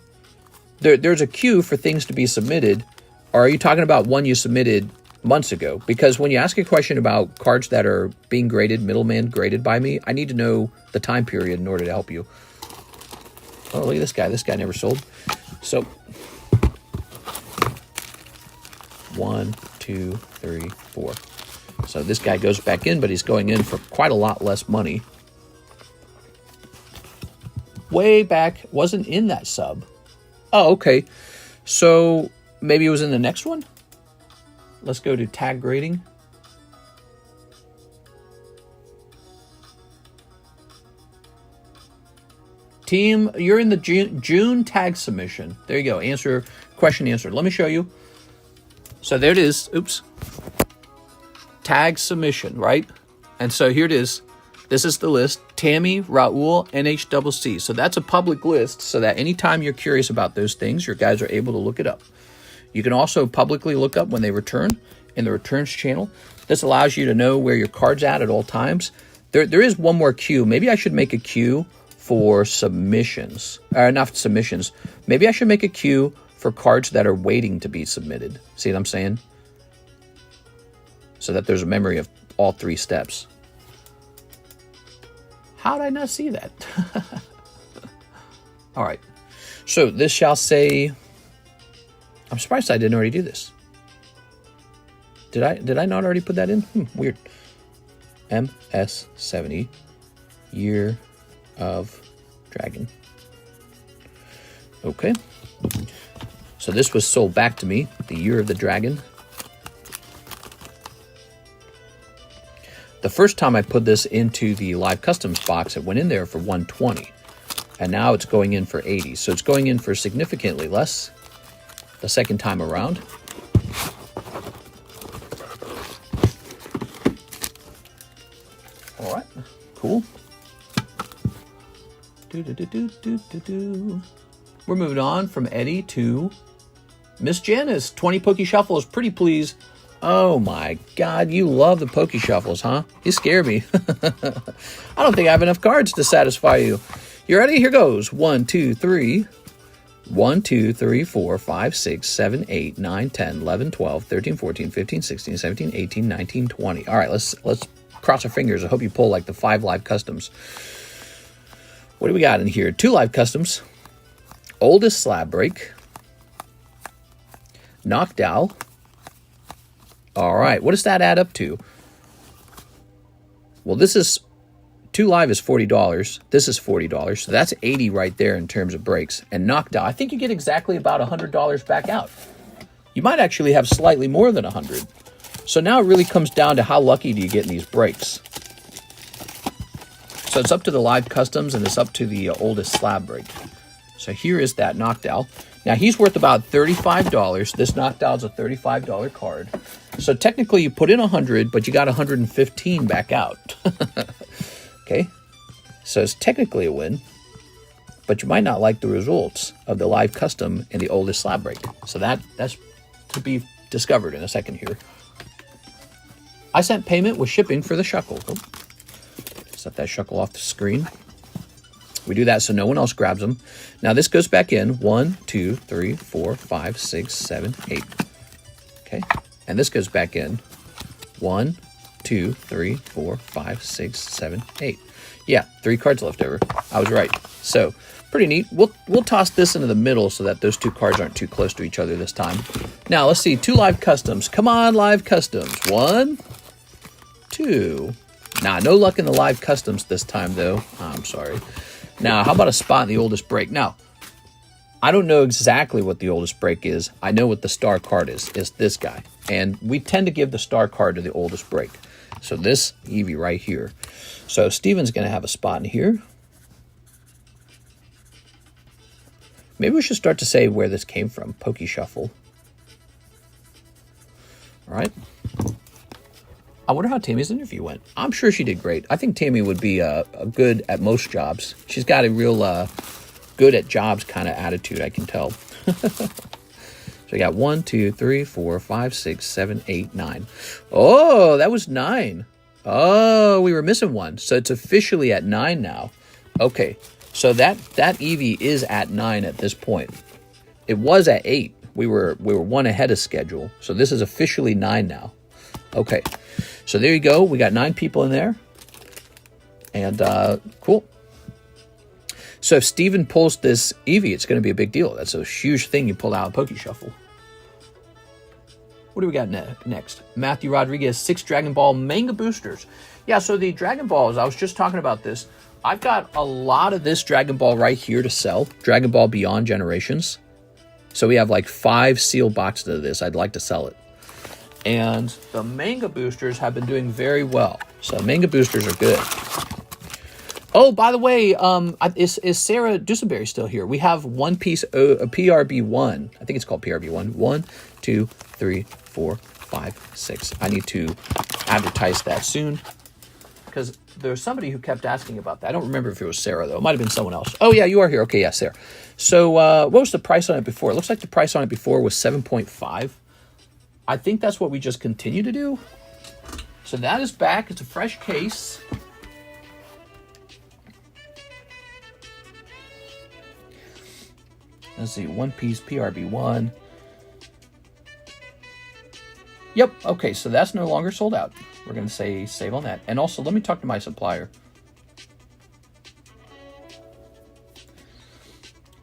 There's a queue for things to be submitted. Or are you talking about one you submitted months ago? Because when you ask a question about cards that are being graded, middleman graded by me, I need to know the time period in order to help you. Oh, look at this guy. This guy never sold. So... 1, 2, 3, 4. So this guy goes back in, but he's going in for quite a lot less money. Way back, wasn't in that sub. Oh, okay. So maybe it was in the next one? Let's go to tag grading. Team, you're in the June tag submission. There you go. Answer, question answered. Let me show you. So there it is. Oops. Tag submission, right? And so here it is. This is the list. Tammy, Raul, NHCC. So that's a public list so that anytime you're curious about those things, your guys are able to look it up. You can also publicly look up when they return in the returns channel. This allows you to know where your card's at all times. There is one more queue. Maybe I should make a queue for submissions. Not submissions. Maybe I should make a queue for cards that are waiting to be submitted. See what I'm saying? So that there's a memory of all 3 steps. How did I not see that? All right. So this shall say... I'm surprised I didn't already do this. Did I not already put that in? Weird. MS70. Year of Dragon. Okay. So this was sold back to me, the Year of the Dragon. The first time I put this into the Live Customs box, it went in there for $120. And now it's going in for $80. So it's going in for significantly less the second time around. All right, cool. We're moving on from Eddie to Miss Janice. 20 Poke Shuffles, pretty please. Oh my God, you love the Poke Shuffles, huh? You scare me. I don't think I have enough cards to satisfy you. You ready? Here goes. 1, 2, 3. 1, 2, 3, 4, 5, 6, 7, 8, 9, 10, 11, 12, 13, 14, 15, 16, 17, 18, 19, 20. All right, let's cross our fingers. I hope you pull like the 5 live customs. What do we got in here? 2 live customs. Oldest slab break. Knocked Owl. All right, what does that add up to? Well, this is 2 live is $40. This is $40. So that's $80 right there in terms of breaks. And knocked out, I think you get exactly about $100 back out. You might actually have slightly more than 100. So now it really comes down to how lucky do you get in these breaks. So it's up to the live customs and it's up to the oldest slab break. So here is that knocked out. Now he's worth about $35. This knocked out is a $35 card. So technically you put in 100, but you got 115 back out. Okay, so it's technically a win, but you might not like the results of the live custom and the oldest slab break. So that's to be discovered in a second here. I sent payment with shipping for the shuckle. Oh, set that shuckle off the screen. We do that so no one else grabs them. Now this goes back in. 1, 2, 3, 4, 5, 6, 7, 8. Okay, and this goes back in. 1, 2, 3, 4, 5, 6, 7, 8. Yeah, 3 cards left over. I was right. So pretty neat. We'll toss this into the middle so that those 2 cards aren't too close to each other this time. Now let's see, 2 live customs. Come on, live customs. 1, 2. Nah, no luck in the live customs this time though. I'm sorry. Now, how about a spot in the oldest break? Now, I don't know exactly what the oldest break is. I know what the star card is. It's this guy. And we tend to give the star card to the oldest break. So this Eevee right here. So Steven's going to have a spot in here. Maybe we should start to say where this came from. Poke Shuffle. All right. I wonder how Tammy's interview went. I'm sure she did great. I think Tammy would be good at most jobs. She's got a real good at jobs kind of attitude, I can tell. So we got 1, 2, 3, 4, 5, 6, 7, 8, 9. Oh, that was 9. Oh, we were missing one. So it's officially at 9 now. Okay, so that Eevee is at 9 at this point. It was at 8. We were 1 ahead of schedule. So this is officially 9 now. Okay, so there you go. We got 9 people in there. And cool. So if Steven pulls this Eevee, it's going to be a big deal. That's a huge thing you pull out of Poke Shuffle. What do we got next? Matthew Rodriguez, 6 Dragon Ball Manga Boosters. Yeah, so the Dragon Balls, I was just talking about this. I've got a lot of this Dragon Ball right here to sell. Dragon Ball Beyond Generations. So we have like 5 sealed boxes of this. I'd like to sell it. And the Manga Boosters have been doing very well. So Manga Boosters are good. Oh, by the way, is Sarah Dusenberry still here? We have one piece, a PRB1. I think it's called PRB1. 1, 2, 3, 4, 5, 6. I need to advertise that soon because there's somebody who kept asking about that. I don't remember if it was Sarah, though. It might have been someone else. Oh, yeah, you are here. Okay, yeah, Sarah. So what was the price on it before? It looks like the price on it before was 7.5. I think that's what we just continue to do. So that is back. It's a fresh case. Let's see, one piece PRB1. Yep, okay, so that's no longer sold out. We're going to say save on that. And also, let me talk to my supplier.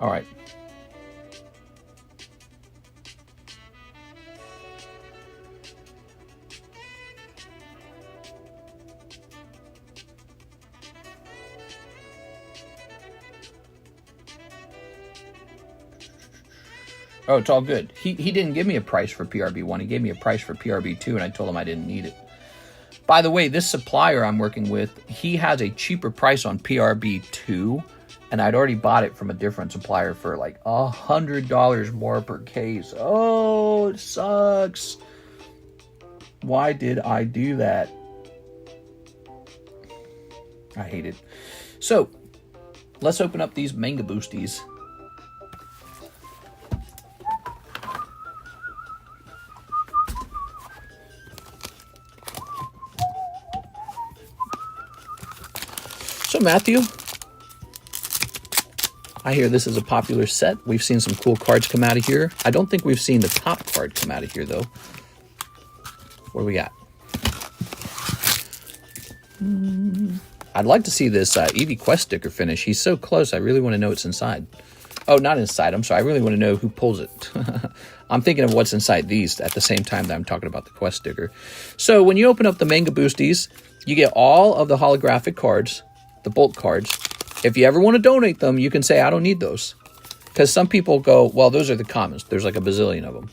All right. Oh, it's all good. He didn't give me a price for PRB1. He gave me a price for PRB2, and I told him I didn't need it. By the way, this supplier I'm working with, he has a cheaper price on PRB2, and I'd already bought it from a different supplier for like $100 more per case. Oh, it sucks. Why did I do that? I hate it. So, let's open up these Manga Boosties. So, Matthew, I hear this is a popular set. We've seen some cool cards come out of here. I don't think we've seen the top card come out of here, though. What do we got? I'd like to see this Eevee quest sticker finish. He's so close, I really want to know what's inside. Oh, not inside, I'm sorry. I really want to know who pulls it. I'm thinking of what's inside these at the same time that I'm talking about the quest sticker. So when you open up the Manga Boosties, you get all of the holographic cards, the bulk cards. If you ever want to donate them, you can say, I don't need those. Because some people go, well, those are the commons. There's like a bazillion of them.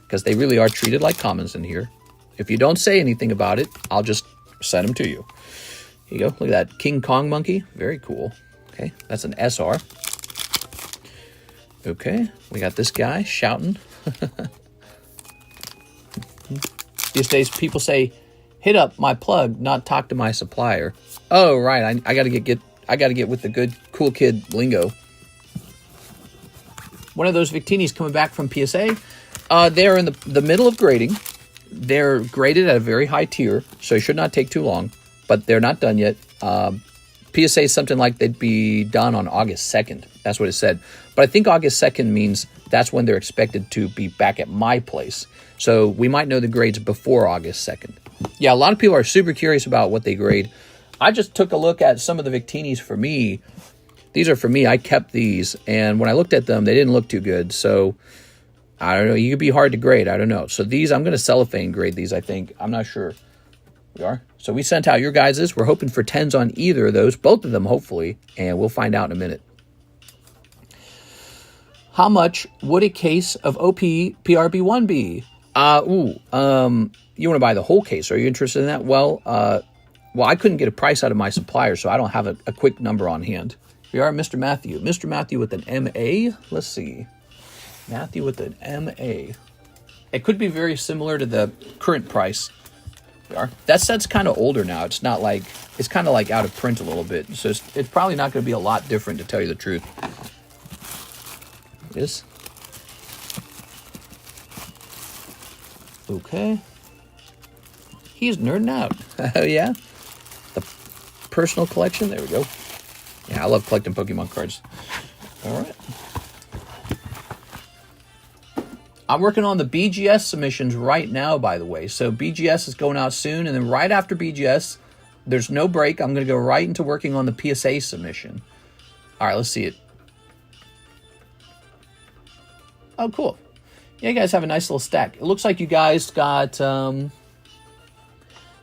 Because they really are treated like commons in here. If you don't say anything about it, I'll just send them to you. Here you go. Look at that King Kong monkey. Very cool. Okay, that's an SR. Okay, we got this guy shouting. These days, people say, hit up my plug, not talk to my supplier. Oh, right. I got to get with the good, cool kid lingo. One of those Victinis coming back from PSA. They're in the middle of grading. They're graded at a very high tier, so it should not take too long. But they're not done yet. PSA is something like they'd be done on August 2nd. That's what it said. But I think August 2nd means that's when they're expected to be back at my place. So we might know the grades before August 2nd. Yeah, a lot of people are super curious about what they grade. I just took a look at some of the Victinis for me. These are for me. I kept these. And when I looked at them, they didn't look too good. So I don't know. You could be hard to grade. I don't know. So these, I'm going to cellophane grade these, I think. I'm not sure. We are. So we sent out your guys's. We're hoping for 10s on either of those. Both of them, hopefully. And we'll find out in a minute. How much would a case of OP PRB1 be? You want to buy the whole case. Are you interested in that? Well, I couldn't get a price out of my supplier, so I don't have a quick number on hand. We are Mr. Matthew. Mr. Matthew with an MA. Let's see. Matthew with an MA. It could be very similar to the current price. We are. That set's kind of older now. It's not like, it's kind of like out of print a little bit. So it's probably not going to be a lot different, to tell you the truth. Yes. Okay. He's nerding out. Oh, yeah? The personal collection? There we go. Yeah, I love collecting Pokemon cards. All right. I'm working on the BGS submissions right now, by the way. So BGS is going out soon. And then right after BGS, there's no break. I'm going to go right into working on the PSA submission. All right, let's see it. Oh, cool. Yeah, you guys have a nice little stack. It looks like you guys got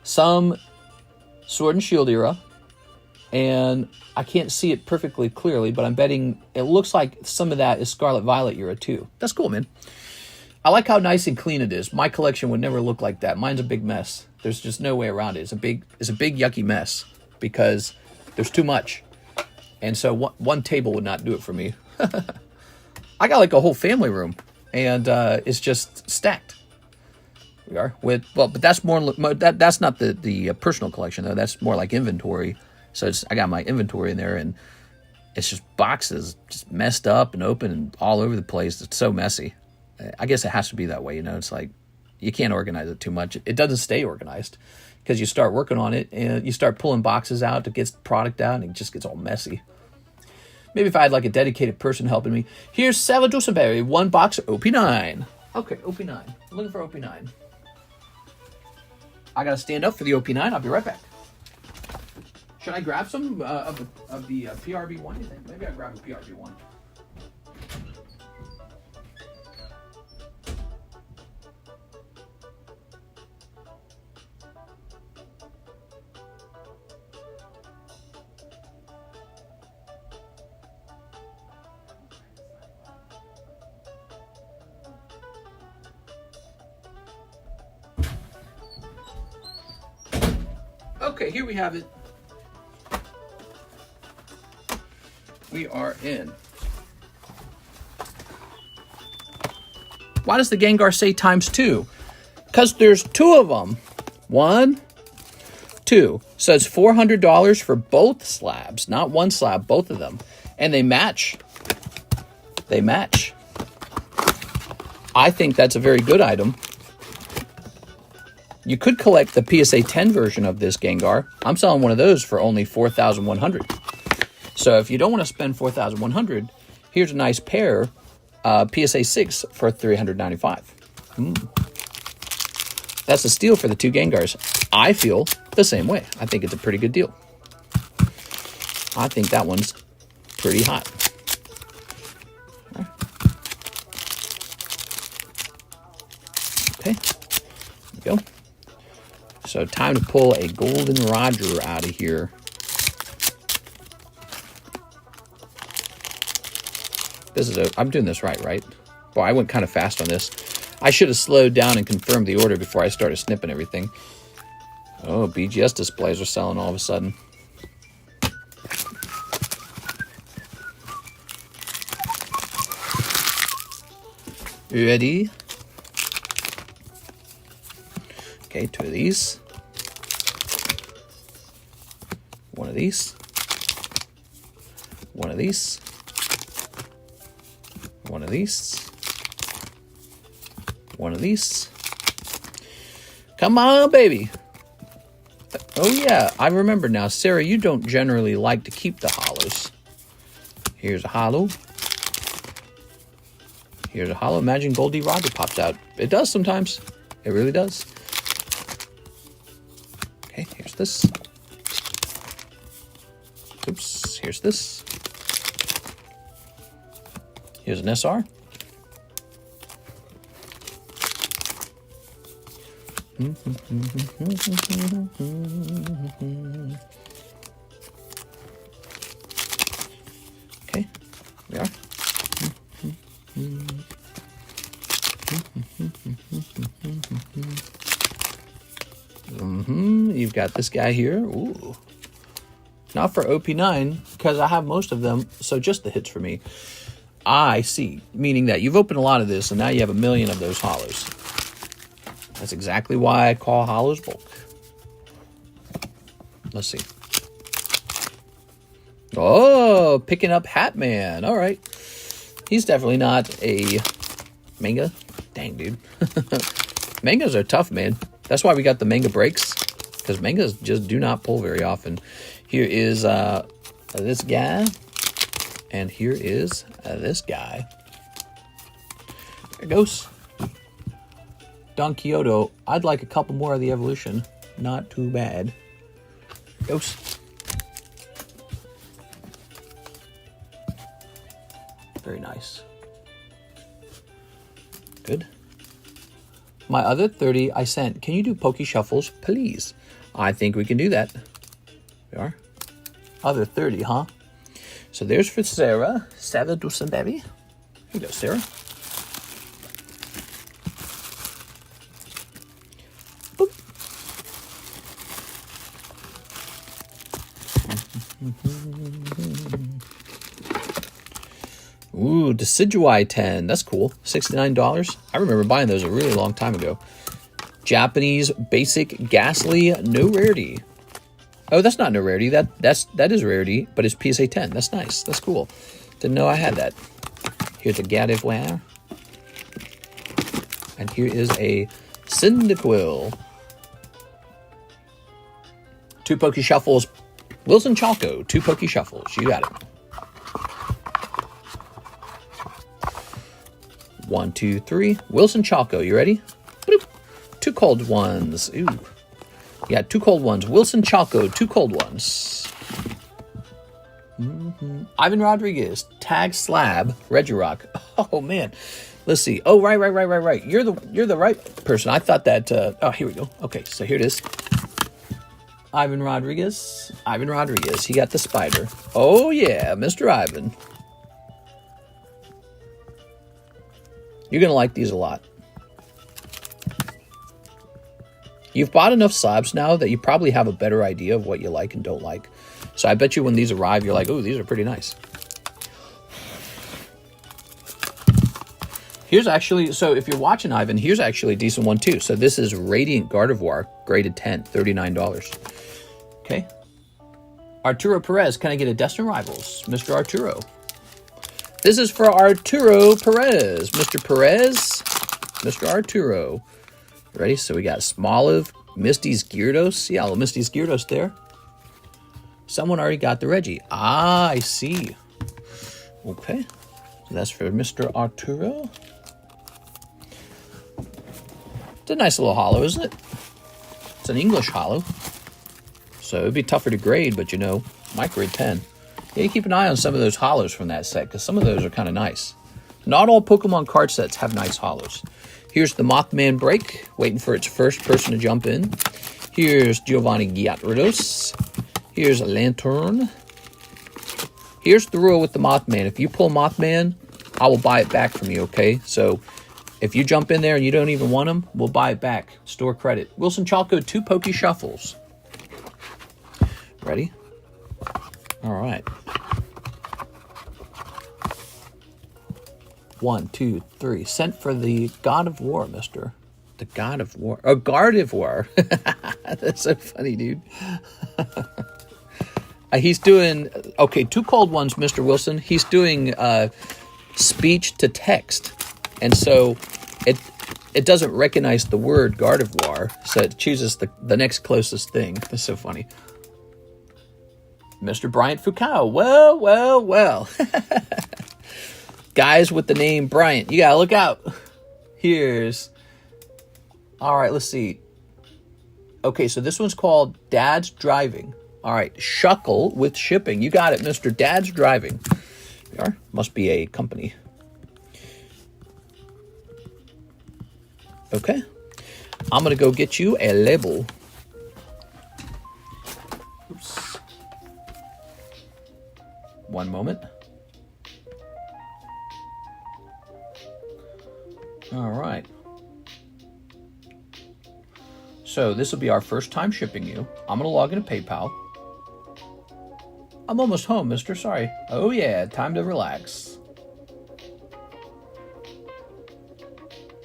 some Sword and Shield era. And I can't see it perfectly clearly, but I'm betting it looks like some of that is Scarlet Violet era too. That's cool, man. I like how nice and clean it is. My collection would never look like that. Mine's a big mess. There's just no way around it. It's a big yucky mess because there's too much. And so one table would not do it for me. I got like a whole family room, and it's just stacked. We are but that's more that's not the personal collection though. That's more like inventory. So I got my inventory in there, and it's just boxes, just messed up and open and all over the place. It's so messy. I guess it has to be that way, you know. It's like you can't organize it too much. It doesn't stay organized because you start working on it and you start pulling boxes out to get product out, and it just gets all messy. Maybe if I had like a dedicated person helping me. Here's Salvador Berry, 1 box of OP9. Okay, OP9. I'm looking for OP9. I gotta stand up for the OP9. I'll be right back. Should I grab some of the PRB1? You think? Maybe I'll grab a PRB1. Okay, here we have it. We are in. Why does the Gengar say ×2? Because there's 2 of them. 1, 2. Says $400 for both slabs. Not one slab, both of them. And they match. They match. I think that's a very good item. You could collect the PSA 10 version of this Gengar. I'm selling one of those for only $4,100. So if you don't want to spend $4,100, here's a nice pair, PSA 6 for $395. That's a steal for the 2 Gengars. I feel the same way. I think it's a pretty good deal. I think that one's pretty hot. Okay, there we go. So time to pull a Golden Roger out of here. This is I'm doing this right? Boy, I went kind of fast on this. I should have slowed down and confirmed the order before I started snipping everything. Oh, BGS displays are selling all of a sudden. Ready? Okay, 2 of these. 1 of these. 1 of these. 1 of these. 1 of these. Come on, baby. Oh, yeah, I remember now. Sarah, you don't generally like to keep the hollows. Here's a hollow. Here's a hollow. Imagine Goldie Roger pops out. It does sometimes. It really does. Okay, here's this. Oops, here's this. Here's an SR. Okay, we are. You've got this guy here. Ooh. Not for OP9, because I have most of them, so just the hits for me. I see, meaning that you've opened a lot of this, and now you have 1,000,000 of those hollows. That's exactly why I call hollows bulk. Let's see. Oh, picking up Hatman. All right. He's definitely not a manga. Dang, dude. Mangas are tough, man. That's why we got the manga breaks, because mangas just do not pull very often. Here is this guy, and here is this guy. There it goes. Don Quixote. I'd like a couple more of the evolution. Not too bad. Goes. Very nice. Good. My other 30 I sent. Can you do Poke Shuffles, please? I think we can do that. We are. Other 30, huh? So there's for Sarah. Sarah do some baby. Here you go, Sarah. Boop. Ooh, Decidueye 10. That's cool. $69. I remember buying those a really long time ago. Japanese basic Ghastly, no rarity. Oh, that's not no rarity. That is rarity, but it's PSA 10. That's nice. That's cool. Didn't know I had that. Here's a Gardevoir. And here is a Cyndaquil. 2 Poke Shuffles. Wilson Chalco, 2 Poke Shuffles. You got it. 1, 2, 3. Wilson Chalco, you ready? Bloop. 2 cold ones. Ooh. Yeah, 2 cold ones. Wilson Chalco, 2 cold ones. Ivan Rodriguez, Tag Slab, Regirock. Oh man, let's see. Oh right. You're the right person. I thought that. Oh, here we go. Okay, so here it is. Ivan Rodriguez. He got the spider. Oh yeah, Mr. Ivan. You're gonna like these a lot. You've bought enough slabs now that you probably have a better idea of what you like and don't like. So I bet you when these arrive, you're like, oh, these are pretty nice. Here's actually, so if you're watching, Ivan, here's actually a decent one too. So this is Radiant Gardevoir, graded 10, $39. Okay. Arturo Perez, can I get a Destined Rivals? Mr. Arturo. This is for Arturo Perez. Mr. Perez, Mr. Arturo. Ready? So we got Smoliv, Misty's Gyarados. See all the Misty's Gyarados there? Someone already got the Reggie. Ah, I see. Okay. So that's for Mr. Arturo. It's a nice little hollow, isn't it? It's an English hollow. So it'd be tougher to grade, but you know, might grade 10. Yeah, you keep an eye on some of those hollows from that set, because some of those are kind of nice. Not all Pokemon card sets have nice hollows. Here's the Mothman Break, waiting for its first person to jump in. Here's Giovanni Gyarados. Here's a Lantern. Here's the rule with the Mothman. If you pull Mothman, I will buy it back from you, okay? So if you jump in there and you don't even want them, we'll buy it back. Store credit. Wilson Chalco, 2 Poke Shuffles. Ready? All right. 1, 2, 3. Sent for the God of War, mister. The God of War. Oh, Gardevoir. That's so funny, dude. He's doing, okay, 2 cold ones, Mr. Wilson. He's doing speech to text. And so it doesn't recognize the word Gardevoir. So it chooses the next closest thing. That's so funny. Mr. Bryant Fukao. Well, well, well. Guys with the name Bryant, you gotta look out. Here's, all right, let's see. Okay, so this one's called Dad's Driving. All right, Shuckle with shipping. You got it, Mr. Dad's Driving. There you are. Must be a company. Okay. I'm going to go get you a label. Oops. One moment. All right. So this will be our first time shipping you. I'm going to log into PayPal. I'm almost home, mister. Sorry. Oh, yeah. Time to relax.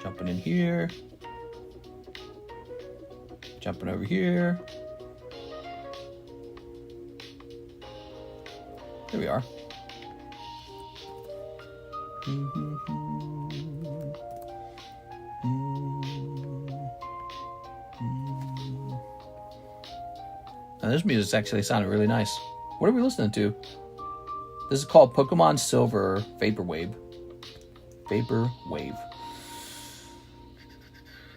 Jumping in here. Jumping over here. Here we are. Now, this music's actually sounded really nice. What are we listening to? This is called Pokemon Silver Vaporwave. Vaporwave.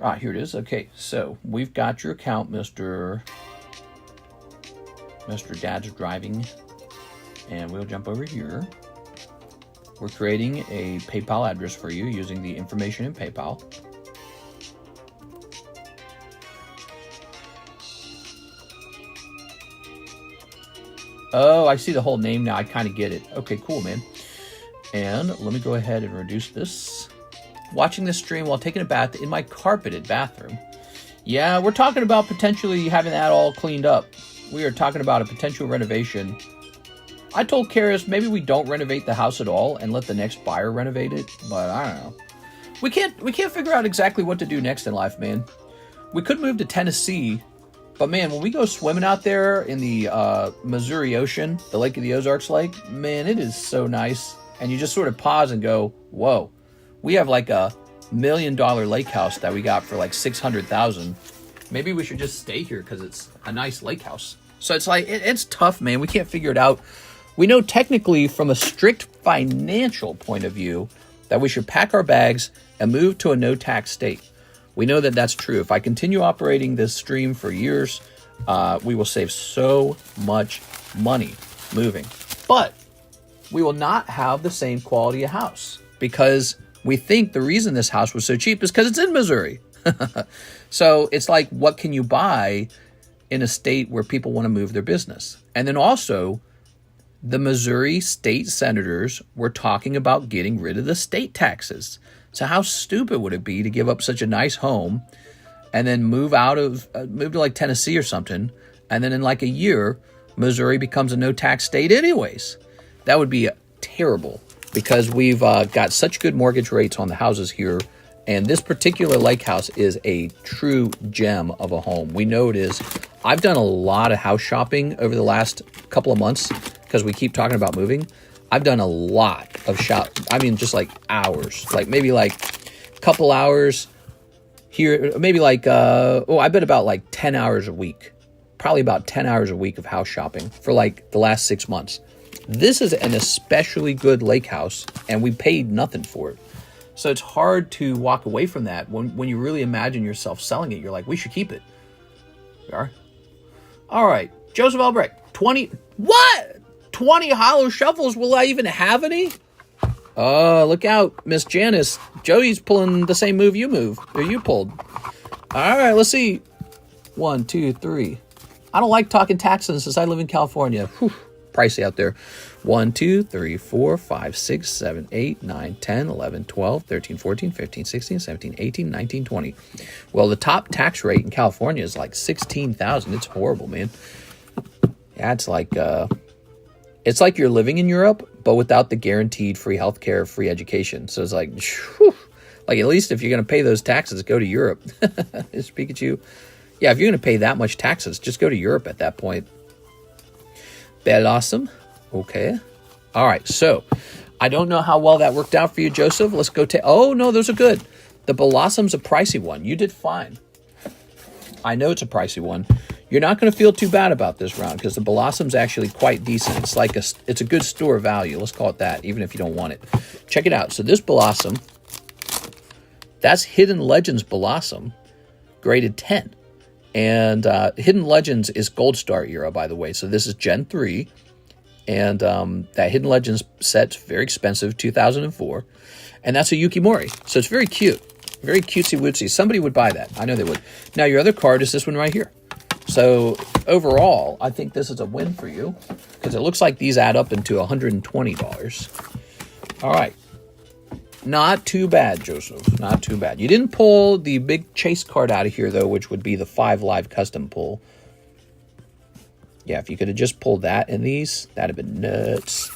Ah, here it is. Okay, so we've got your account, Mr. Dad's Driving. And we'll jump over here. We're creating a PayPal address for you using the information in PayPal. Oh, I see the whole name now. I kind of get it. Okay, cool, man. And let me go ahead and reduce this. Watching this stream while taking a bath in my carpeted bathroom. Yeah, we're talking about potentially having that all cleaned up. We are talking about a potential renovation. I told Karis maybe we don't renovate the house at all and let the next buyer renovate it, but I don't know. We can't figure out exactly what to do next in life, man. We could move to Tennessee, but man, when we go swimming out there in the Missouri Ocean, the Lake of the Ozarks Lake, man, it is so nice. And you just sort of pause and go, whoa. We have like a $1 million lake house that we got for like $600,000. Maybe we should just stay here because it's a nice lake house. So it's like, it's tough, man. We can't figure it out. We know technically from a strict financial point of view that we should pack our bags and move to a no-tax state. We know that that's true. If I continue operating this stream for years, we will save so much money moving. But we will not have the same quality of house because we think the reason this house was so cheap is because it's in Missouri. So it's like, what can you buy in a state where people want to move their business? And then also, the Missouri state senators were talking about getting rid of the state taxes. So how stupid would it be to give up such a nice home and then move to like Tennessee or something, and then in like a year, Missouri becomes a no-tax state anyways. That would be terrible because we've got such good mortgage rates on the houses here, and this particular lake house is a true gem of a home. We know it is. I've done a lot of house shopping over the last couple of months because we keep talking about moving. I've done a lot of I mean, just like hours, like maybe like a couple hours here, maybe like, I bet about like 10 hours a week, probably about 10 hours a week of house shopping for like the last 6 months. This is an especially good lake house, and we paid nothing for it. So it's hard to walk away from that. When you really imagine yourself selling it, you're like, we should keep it. We are. All right. Joseph Albrecht, 20. What? 20 hollow shuffles? Will I even have any? Look out, Miss Janice. Joey's pulling the same move you pulled. All right, let's see. 1, 2, 3. I don't like talking taxes since I live in California. Whew, pricey out there. 1, 2, 3, 4, 5, 6, 7, 8, 9, 10, 11, 12, 13, 14, 15, 16, 17, 18, 19, 20. Well, the top tax rate in California is like 16,000. It's horrible, man. Yeah, it's like you're living in Europe, but without the guaranteed free healthcare, free education. So it's like, whew, like at least if you're going to pay those taxes, go to Europe. Is Pikachu? Yeah, if you're going to pay that much taxes, just go to Europe at that point. Awesome. Okay. All right. So I don't know how well that worked out for you, Joseph. Let's go take. Oh, no, those are good. The Blossom's a pricey one. You did fine. I know it's a pricey one. You're not going to feel too bad about this round because the Blossom's actually quite decent. It's like it's a good store value. Let's call it that, even if you don't want it. Check it out. So this Blossom, that's Hidden Legends Blossom, graded 10. And Hidden Legends is Gold Star era, by the way. So this is Gen 3. And that Hidden Legends set's very expensive, 2004. And that's a Yukimori. So it's very cute. Very cutesy-wootsy. Somebody would buy that. I know they would. Now, your other card is this one right here. So overall, I think this is a win for you because it looks like these add up into $120. All right. Not too bad, Joseph. Not too bad. You didn't pull the big chase card out of here, though, which would be the 5 live custom pull. Yeah, if you could have just pulled that in these, that'd have been nuts.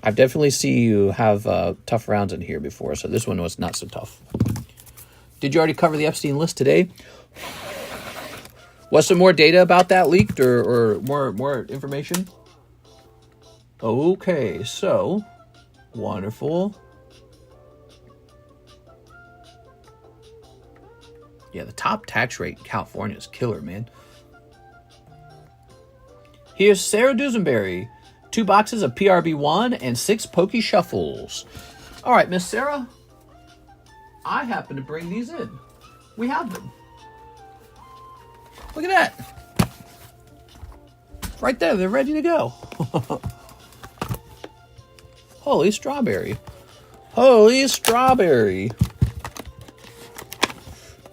I've definitely seen you have tough rounds in here before, so this one was not so tough. Did you already cover the Epstein list today? Was some more data about that leaked or more information? Okay, so wonderful. Yeah, the top tax rate in California is killer, man. Here's Sarah Dusenberry. 2 boxes of PRB1 and 6 Pokey Shuffles. All right, Miss Sarah. I happen to bring these in. We have them. Look at that. Right there, they're ready to go. Holy strawberry. Holy strawberry.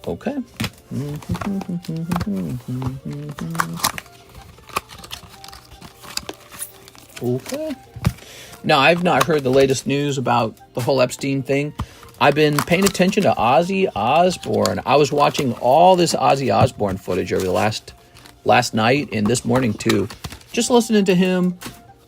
Okay. Okay. Now, I've not heard the latest news about the whole Epstein thing. I've been paying attention to Ozzy Osbourne. I was watching all this Ozzy Osbourne footage over the last night and this morning too. Just listening to him.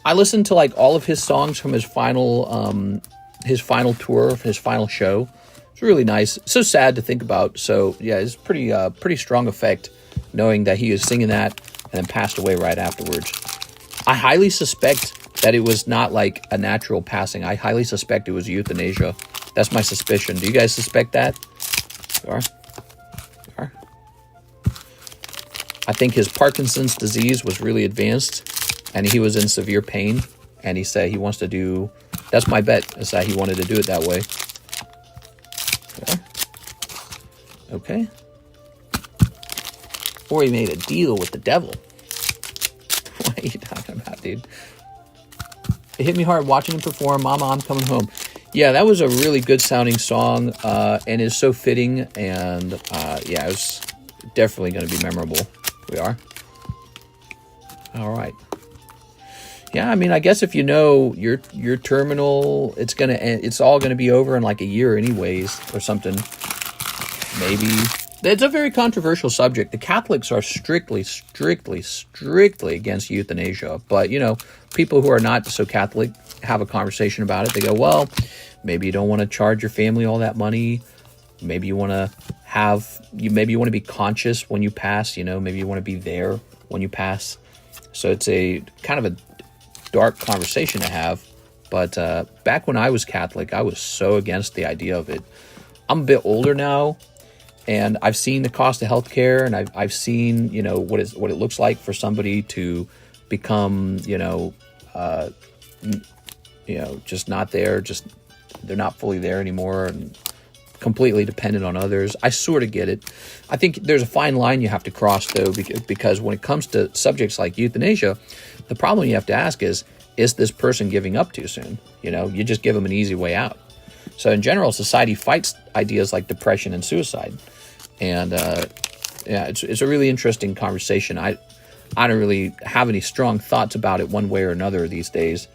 I listened to like all of his songs from his final tour, his final show. It's really nice. So sad to think about. So yeah, it's pretty strong effect knowing that he was singing that and then passed away right afterwards. I highly suspect that it was not like a natural passing. I highly suspect it was euthanasia. That's my suspicion. Do you guys suspect that? You are? You are? I think his Parkinson's disease was really advanced and he was in severe pain. And he said he wants to do... That's my bet, is that he wanted to do it that way. Okay. Or he made a deal with the devil. What are you talking about, dude? It hit me hard watching him perform. Mama, I'm coming home. Yeah, that was a really good sounding song, and is so fitting. And yeah, it was definitely going to be memorable. We are. All right. Yeah, I mean, I guess if you know your terminal, it's all gonna be over in like a year, anyways, or something. maybe it's a very controversial subject. The Catholics are strictly against euthanasia. But, you know, people who are not so Catholic have a conversation about it. They go, well, maybe you don't want to charge your family all that money. Maybe you want to maybe you want to be conscious when you pass, you know, maybe you want to be there when you pass. So it's a kind of a dark conversation to have. But back when I was Catholic, I was so against the idea of it. I'm a bit older now, and I've seen the cost of healthcare, and I've seen, you know, what it looks like for somebody to become, just not there, they're not fully there anymore, and completely dependent on others. I sort of get it. I think there's a fine line you have to cross, though, because when it comes to subjects like euthanasia, the problem you have to ask is this person giving up too soon? You know, you just give them an easy way out. So in general, society fights ideas like depression and suicide. And it's a really interesting conversation. I don't really have any strong thoughts about it one way or another these days.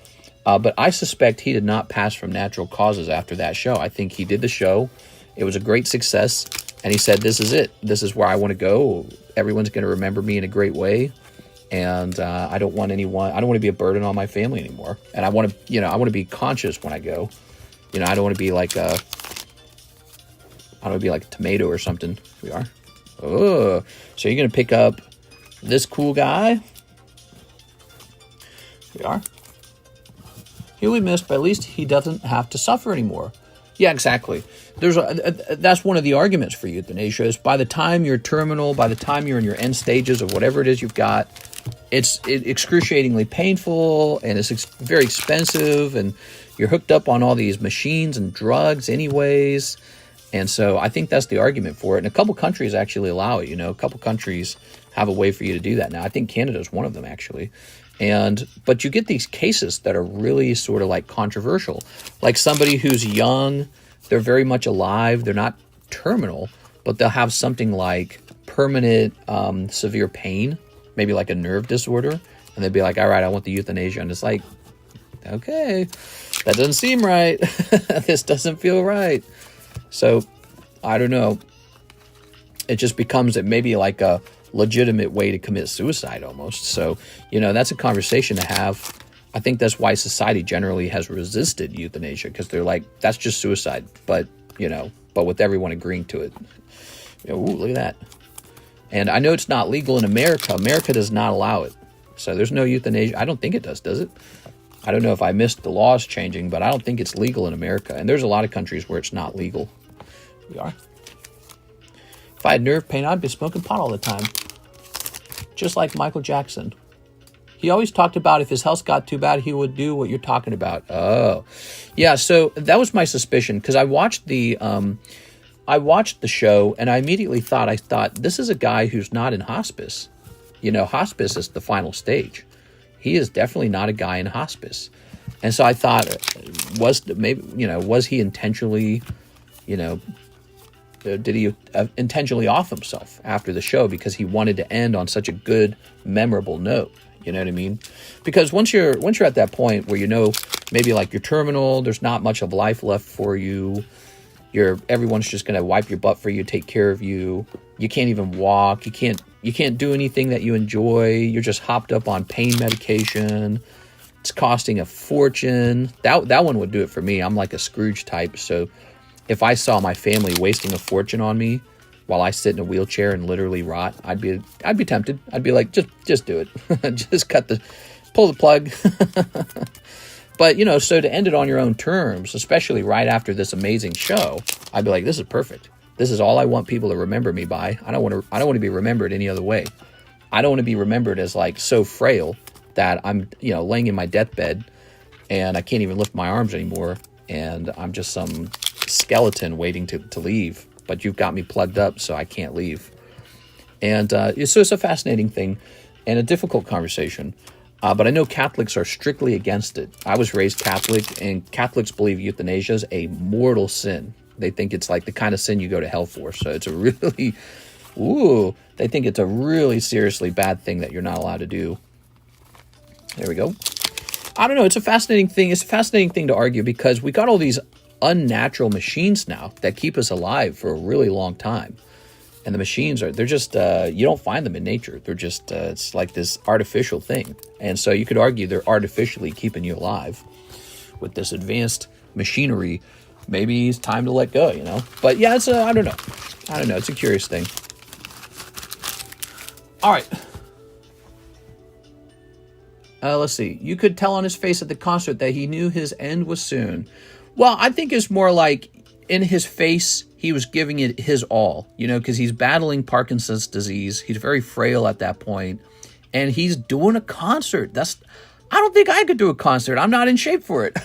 But I suspect he did not pass from natural causes after that show. I think he did the show. It was a great success. And he said, this is it. This is where I want to go. Everyone's going to remember me in a great way. And I don't want to be a burden on my family anymore. And I want to be conscious when I go. You know, I don't want to be like a tomato or something. We are. Oh, so you're going to pick up this cool guy. We are. He'll be missed, but at least he doesn't have to suffer anymore. Yeah, exactly. That's one of the arguments for euthanasia is by the time you're terminal, by the time you're in your end stages of whatever it is you've got, it's excruciatingly painful, and it's very expensive, and you're hooked up on all these machines and drugs anyways. And so I think that's the argument for it. And a couple countries actually allow it. You know, a couple countries have a way for you to do that now. I think Canada is one of them, actually. But you get these cases that are really sort of like controversial. Like somebody who's young, they're very much alive, they're not terminal, but they'll have something like permanent severe pain, maybe like a nerve disorder, and they'd be like, all right, I want the euthanasia. And it's like, okay, that doesn't seem right. This doesn't feel right. So, I don't know. It just becomes maybe like a legitimate way to commit suicide almost. So, you know, that's a conversation to have. I think that's why society generally has resisted euthanasia, because they're like, that's just suicide. But, you know, with everyone agreeing to it. You know, ooh, look at that. And I know it's not legal in America. America does not allow it. So there's no euthanasia. I don't think it does it? I don't know if I missed the laws changing, but I don't think it's legal in America. And there's a lot of countries where it's not legal. We are. If I had nerve pain, I'd be smoking pot all the time. Just like Michael Jackson. He always talked about if his health got too bad, he would do what you're talking about. Oh. Yeah, so that was my suspicion, because I watched the show, and I immediately thought, this is a guy who's not in hospice. You know, hospice is the final stage. He is definitely not a guy in hospice. And so I thought, was he intentionally, did he intentionally off himself after the show because he wanted to end on such a good, memorable note? You know what I mean? Because once you're at that point where, you know, maybe like you're terminal, there's not much of life left for you. Everyone's just going to wipe your butt for you, take care of you. You can't even walk. You can't do anything that you enjoy. You're just hopped up on pain medication. It's costing a fortune. That one would do it for me. I'm like a Scrooge type. So if I saw my family wasting a fortune on me while I sit in a wheelchair and literally rot, I'd be tempted. I'd be like, just do it. Just pull the plug. But, you know, so to end it on your own terms, especially right after this amazing show, I'd be like, this is perfect. This is all I want people to remember me by. I don't want to be remembered any other way. I don't want to be remembered as like so frail that I'm, you know, laying in my deathbed and I can't even lift my arms anymore, and I'm just some skeleton waiting to leave. But you've got me plugged up, so I can't leave. And so it's a fascinating thing and a difficult conversation. But I know Catholics are strictly against it. I was raised Catholic, and Catholics believe euthanasia is a mortal sin. They think it's like the kind of sin you go to hell for. So it's a really, they think it's a really seriously bad thing that you're not allowed to do. There we go. I don't know. It's a fascinating thing. It's a fascinating thing to argue because we got all these unnatural machines now that keep us alive for a really long time. And the machines they're just, you don't find them in nature. They're just, it's like this artificial thing. And so you could argue they're artificially keeping you alive with this advanced machinery. Maybe it's time to let go, you know? But yeah, it's I don't know. It's a curious thing. All right. Let's see. You could tell on his face at the concert that he knew his end was soon. Well, I think it's more like in his face, he was giving it his all, you know, because he's battling Parkinson's disease. He's very frail at that point, and he's doing a concert. I don't think I could do a concert. I'm not in shape for it.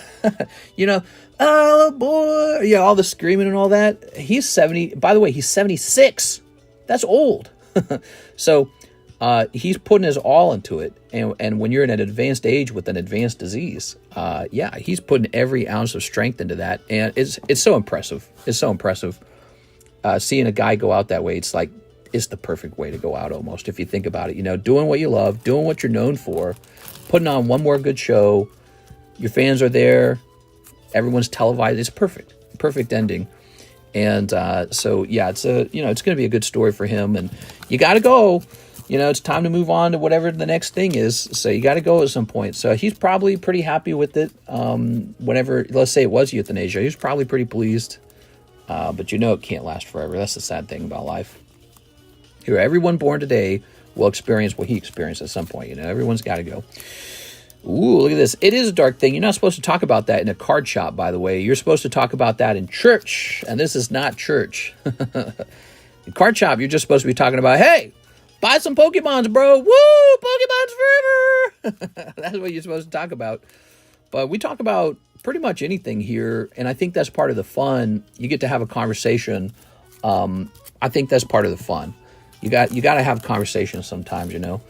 You know, oh boy. Yeah, all the screaming and all that. He's 70. By the way, he's 76. That's old. So he's putting his all into it. And when you're in an advanced age with an advanced disease, yeah, he's putting every ounce of strength into that. And it's so impressive. It's so impressive. Seeing a guy go out that way, it's like, it's the perfect way to go out almost, if you think about it. You know, doing what you love, doing what you're known for, putting on one more good show. Your fans are there. Everyone's televised. It's perfect. Perfect ending. And so, yeah, it's going to be a good story for him. And you got to go. You know, it's time to move on to whatever the next thing is. So you got to go at some point. So he's probably pretty happy with it. Whenever, let's say it was euthanasia, he's probably pretty pleased. But you know it can't last forever. That's the sad thing about life. Here, everyone born today will experience what he experienced at some point. You know, everyone's got to go. Ooh, look at this. It is a dark thing. You're not supposed to talk about that in a card shop, by the way. You're supposed to talk about that in church. And this is not church. In card shop, you're just supposed to be talking about, hey, buy some Pokemons, bro. Woo, Pokemons forever. That's what you're supposed to talk about. But we talk about pretty much anything here, and I think that's part of the fun. You get to have a conversation. I think that's part of the fun. You got to have conversations sometimes, you know.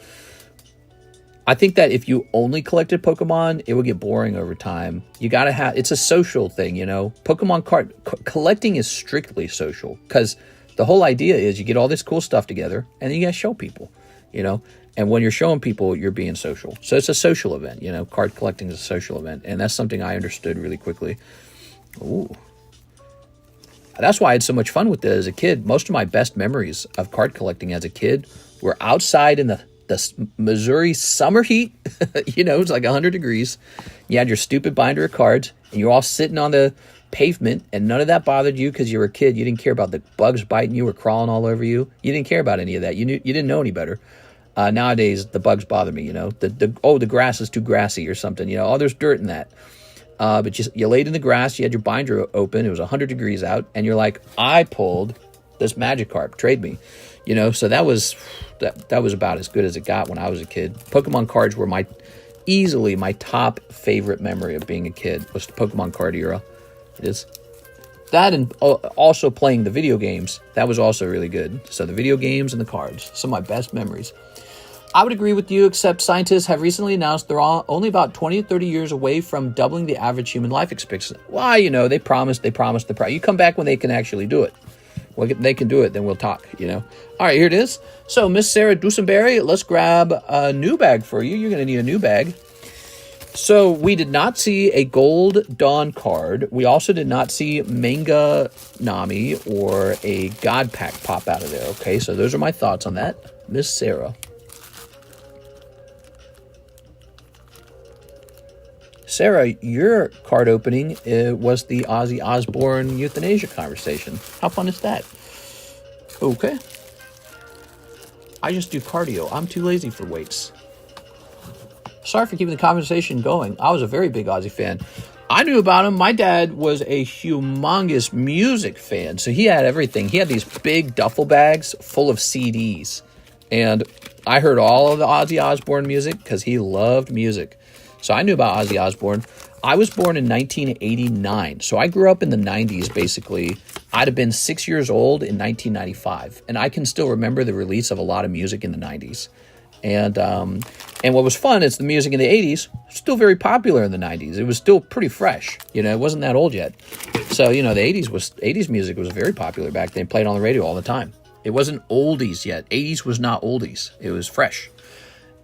I think that if you only collected Pokemon, it would get boring over time. You got to have, it's a social thing, you know. Pokemon card collecting is strictly social, because the whole idea is you get all this cool stuff together and then you got to show people, you know. And when you're showing people, you're being social. So it's a social event, you know. Card collecting is a social event, and that's something I understood really quickly. Ooh. That's why I had so much fun with it as a kid. Most of my best memories of card collecting as a kid were outside in the Missouri summer heat. You know, it's like 100 degrees. You had your stupid binder of cards, and you're all sitting on the pavement, and none of that bothered you because you were a kid. You didn't care about the bugs biting you or crawling all over you. You didn't care about any of that. You didn't know any better. Nowadays, the bugs bother me, you know. The grass is too grassy or something, you know. Oh, there's dirt in that. But you laid in the grass, you had your binder open, it was 100 degrees out, and you're like, I pulled this Magikarp, trade me. You know, so that was about as good as it got when I was a kid. Pokemon cards were easily my top favorite memory of being a kid, was the Pokemon card era. It is. That, and also playing the video games, that was also really good. So the video games and the cards, some of my best memories. I would agree with you, except scientists have recently announced they're only about 20 to 30 years away from doubling the average human life expectancy. Well, you know, they promised. You come back when they can actually do it. When they can do it, then we'll talk, you know. All right, here it is. So, Miss Sarah Dusenberry, let's grab a new bag for you. You're going to need a new bag. So, we did not see a Gold Dawn card. We also did not see Manga Nami or a God Pack pop out of there, okay? So, those are my thoughts on that. Miss Sarah. Sarah, your card opening was the Ozzy Osbourne euthanasia conversation. How fun is that? Okay. I just do cardio. I'm too lazy for weights. Sorry for keeping the conversation going. I was a very big Ozzy fan. I knew about him. My dad was a humongous music fan, so he had everything. He had these big duffel bags full of CDs. And I heard all of the Ozzy Osbourne music because he loved music. So I knew about Ozzy Osbourne. I was born in 1989, so I grew up in the 90s, basically. I'd have been 6 years old in 1995, and I can still remember the release of a lot of music in the 90s. And what was fun is the music in the 80s was still very popular in the 90s. It was still pretty fresh. You know, it wasn't that old yet. So, you know, the 80s music was very popular back then, played on the radio all the time. It wasn't oldies yet. 80s was not oldies. It was fresh.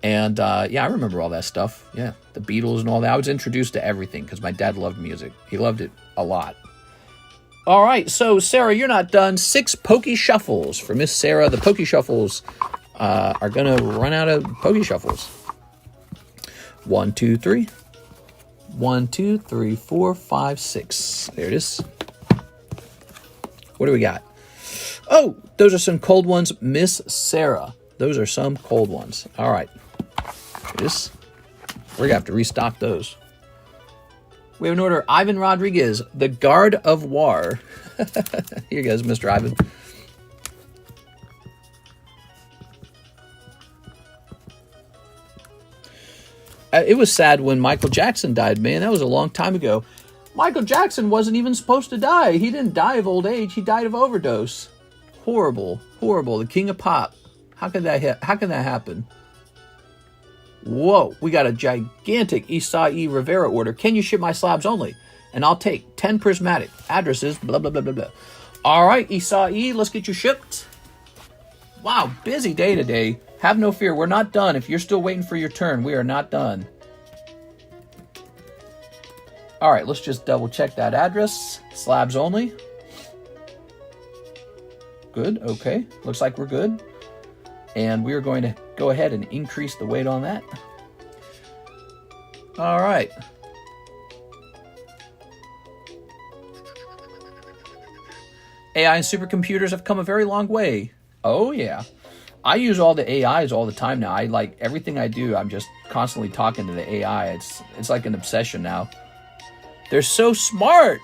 And, yeah, I remember all that stuff. Yeah, the Beatles and all that. I was introduced to everything because my dad loved music. He loved it a lot. All right, so Sarah, you're not done. 6 Pokey Shuffles for Miss Sarah. The Pokey Shuffles are going to run out of Pokey Shuffles. 1, 2, 3. 1, 2, 3, 4, 5, 6. There it is. What do we got? Oh, those are some cold ones, Miss Sarah. Those are some cold ones. All right. This, we're going to have to restock those. We have an order. Ivan Rodriguez, the Guard of War. Here goes, Mr. Ivan. It was sad when Michael Jackson died, man. That was a long time ago. Michael Jackson wasn't even supposed to die. He didn't die of old age. He died of overdose. Horrible, horrible. The king of pop. How can that happen? Whoa, we got a gigantic Isai Rivera order. Can you ship my slabs only? And I'll take 10 prismatic addresses, blah, blah, blah, blah, blah. All right, Isai, let's get you shipped. Wow, busy day today. Have no fear, we're not done. If you're still waiting for your turn, we are not done. All right, let's just double check that address. Slabs only. Good, okay. Looks like we're good. And we are going to go ahead and increase the weight on that. All right. AI and supercomputers have come a very long way. Oh, yeah. I use all the AIs all the time now. I like everything I do. I'm just constantly talking to the AI. It's like an obsession now. They're so smart.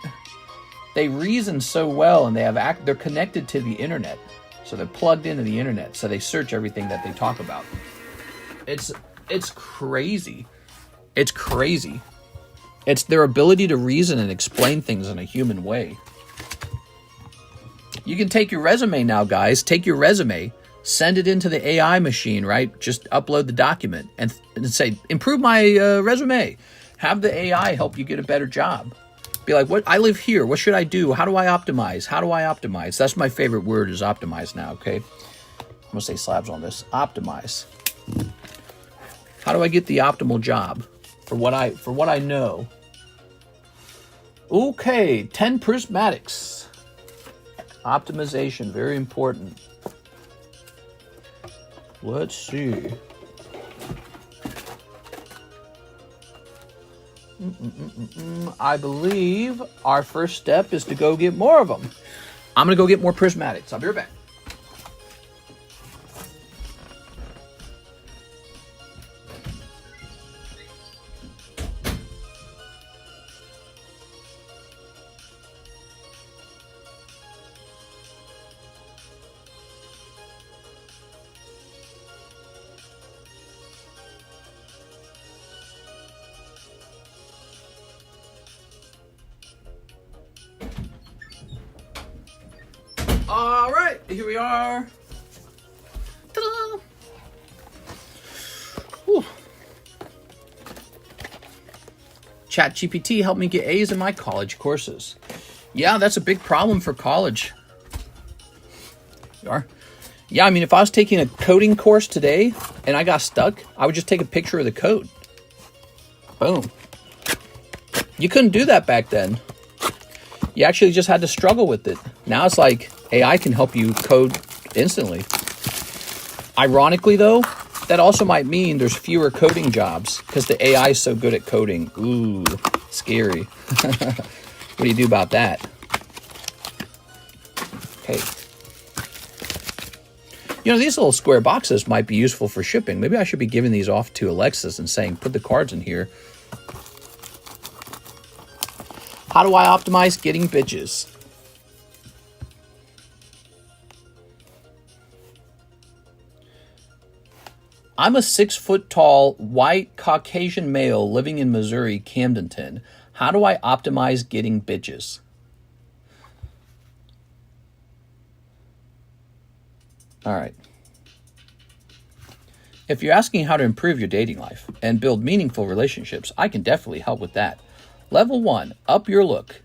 They reason so well, and they're connected to the internet. So they're plugged into the internet. So they search everything that they talk about. It's crazy. It's crazy. It's their ability to reason and explain things in a human way. You can take your resume now, guys. Take your resume, send it into the AI machine, right? Just upload the document and say, improve my resume. Have the AI help you get a better job. Be like, what? I live here. What should I do? How do I optimize? How do I optimize? That's my favorite word is optimize now, okay? I'm going to say slabs on this. Optimize. How do I get the optimal job for what I know? Okay, 10 prismatics. Optimization, very important. Let's see. I believe our first step is to go get more of them. I'm going to go get more prismatics. I'll be right back. All right, here we are. Ta-da! Whew. ChatGPT helped me get A's in my college courses. Yeah, that's a big problem for college. You are? Yeah, I mean, if I was taking a coding course today and I got stuck, I would just take a picture of the code. Boom. You couldn't do that back then. You actually just had to struggle with it. Now it's like AI can help you code instantly. Ironically, though, that also might mean there's fewer coding jobs because the AI is so good at coding. Ooh, scary. What do you do about that? Okay. You know, these little square boxes might be useful for shipping. Maybe I should be giving these off to Alexis and saying, put the cards in here. How do I optimize getting bitches? I'm a 6-foot-tall, white, Caucasian male living in Missouri, Camdenton. How do I optimize getting bitches? All right. If you're asking how to improve your dating life and build meaningful relationships, I can definitely help with that. Level 1, up your look.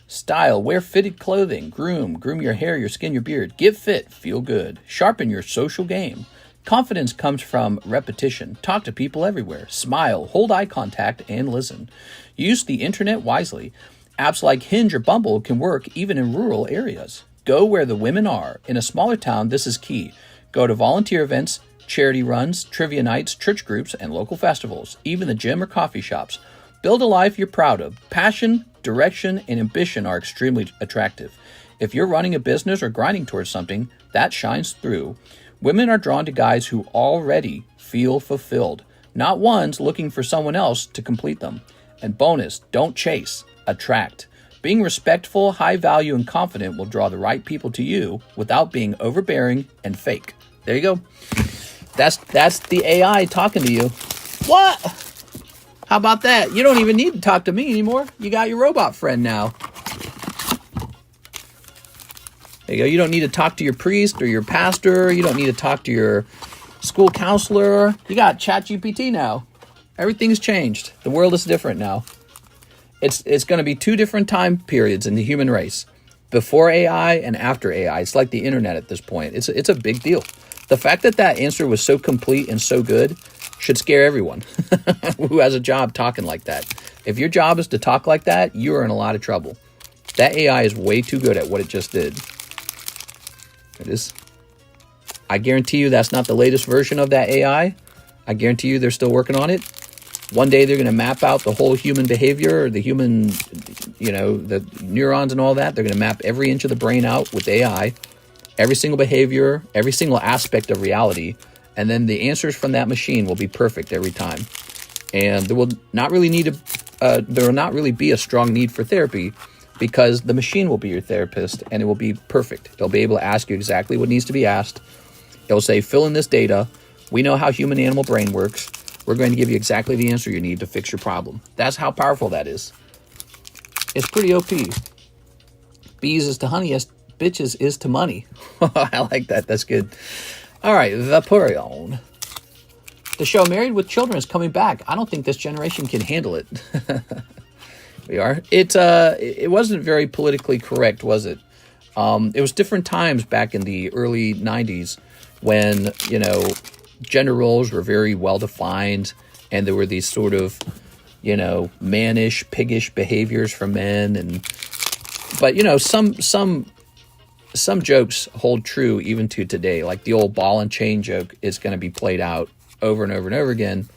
Style, wear fitted clothing. Groom your hair, your skin, your beard. Get fit, feel good. Sharpen your social game. Confidence comes from repetition. Talk to people everywhere. Smile, hold eye contact, and listen. Use the internet wisely. Apps like Hinge or Bumble can work even in rural areas. Go where the women are. In a smaller town, this is key. Go to volunteer events, charity runs, trivia nights, church groups, and local festivals, even the gym or coffee shops. Build a life you're proud of. Passion, direction, and ambition are extremely attractive. If you're running a business or grinding towards something, that shines through. Women are drawn to guys who already feel fulfilled, not ones looking for someone else to complete them. And bonus, don't chase, attract. Being respectful, high value, and confident will draw the right people to you without being overbearing and fake. There you go. That's the AI talking to you. What? How about that? You don't even need to talk to me anymore. You got your robot friend now. There you go. You don't need to talk to your priest or your pastor. You don't need to talk to your school counselor. You got ChatGPT now. Everything's changed. The world is different now. It's going to be two different time periods in the human race. Before AI and after AI. It's like the internet at this point. It's a big deal. The fact that answer was so complete and so good should scare everyone who has a job talking like that. If your job is to talk like that, you're in a lot of trouble. That AI is way too good at what it just did. It is. I guarantee you that's not the latest version of that AI. I guarantee you they're still working on it. One day they're going to map out the whole human behavior, or the human, the neurons and all that. They're going to map every inch of the brain out with AI, every single behavior, every single aspect of reality. And then the answers from that machine will be perfect every time. And there will not really be a strong need for therapy, because the machine will be your therapist and it will be perfect. It'll be able to ask you exactly what needs to be asked. It'll say, fill in this data. We know how human animal brain works. We're going to give you exactly the answer you need to fix your problem. That's how powerful that is. It's pretty OP. Bees is to honey as bitches is to money. I like that. That's good. All right, Vaporeon. The show Married with Children is coming back. I don't think this generation can handle it. We are. It wasn't very politically correct, was it? It was different times back in the early 90s when, gender roles were very well defined, and there were these sort of, mannish, piggish behaviors from men, but some jokes hold true even to today. Like the old ball and chain joke is going to be played out over and over and over again,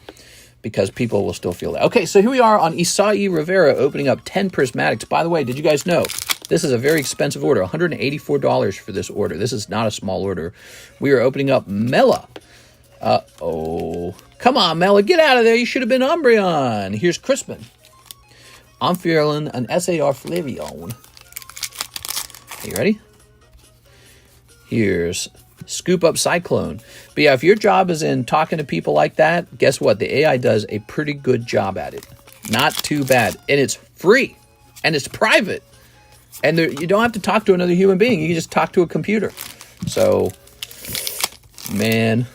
because people will still feel that. Okay, so here we are on Isai Rivera opening up 10 prismatics. By the way, did you guys know this is a very expensive order? $184 for this order. This is not a small order. We are opening up Mela. Uh-oh. Come on, Mela, get out of there. You should have been Umbreon. Here's Crispin. I'm feeling an SAR Flavion. Are you ready? Here's Scoop Up Cyclone. But yeah, if your job is in talking to people like that, guess what? The AI does a pretty good job at it. Not too bad. And it's free. And it's private. And you don't have to talk to another human being. You can just talk to a computer. So, man,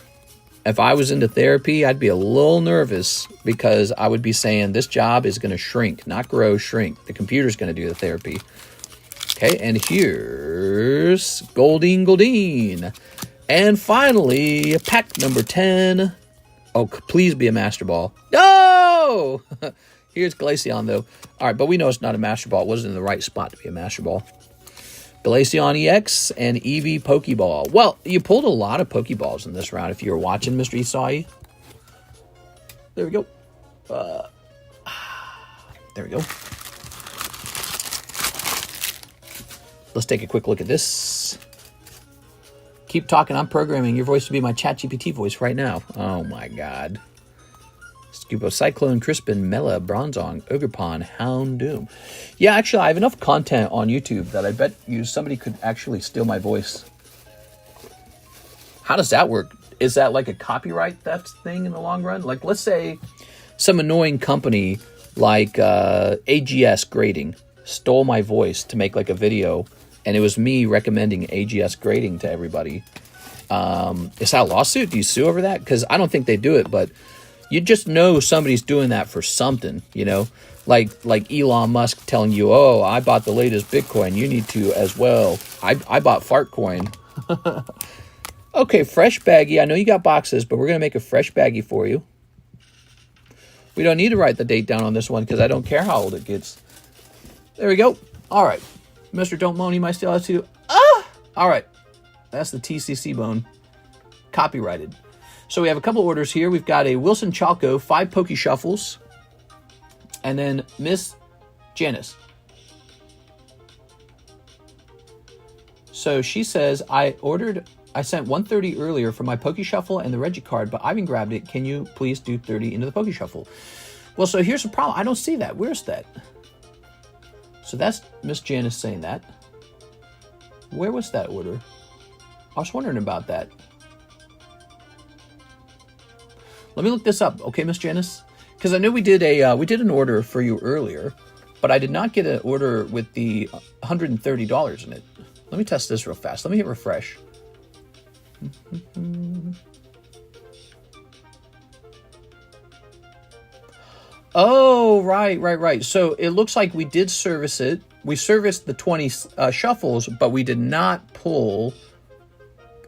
if I was into therapy, I'd be a little nervous, because I would be saying this job is going to shrink, not grow, shrink. The computer's going to do the therapy. Okay, and here's Goldeen. And finally, pack number 10. Oh, please be a Master Ball. No! Here's Glaceon, though. All right, but we know it's not a Master Ball. It wasn't in the right spot to be a Master Ball. Glaceon EX and Eevee Pokeball. Well, you pulled a lot of Pokeballs in this round if you were watching, Mr. Isai. There we go. There we go. Let's take a quick look at this. Keep talking. I'm programming your voice to be my ChatGPT voice right now. Oh, my God. Scubo, Cyclone, Crispin, Mela, Bronzong, Ogerpon, Houndoom. Yeah, actually, I have enough content on YouTube that I bet somebody could actually steal my voice. How does that work? Is that like a copyright theft thing in the long run? Like, let's say some annoying company like AGS Grading stole my voice to make like a video, and it was me recommending AGS Grading to everybody. Is that a lawsuit? Do you sue over that? Because I don't think they do it, but you just know somebody's doing that for something, like Elon Musk telling you, oh, I bought the latest Bitcoin. You need to as well. I bought Fartcoin. Okay, fresh baggie. I know you got boxes, but we're going to make a fresh baggie for you. We don't need to write the date down on this one because I don't care how old it gets. There we go. All right. Mr. Don't Moan, he might still have to. Ah! All right. That's the TCC bone. Copyrighted. So we have a couple orders here. We've got a Wilson Chalco, 5 Poke Shuffles. And then Miss Janice. So she says, I sent 130 earlier for my Poke Shuffle and the Reggie card, but Ivan grabbed it. Can you please do 30 into the Poke Shuffle? Well, so here's the problem. I don't see that. Where's that? So that's Miss Janice saying that. Where was that order? I was wondering about that. Let me look this up, okay, Miss Janice? Because I know we did an order for you earlier, but I did not get an order with the $130 in it. Let me test this real fast. Let me hit refresh. Oh, right. So it looks like we did service it. We serviced the 20 shuffles, but we did not pull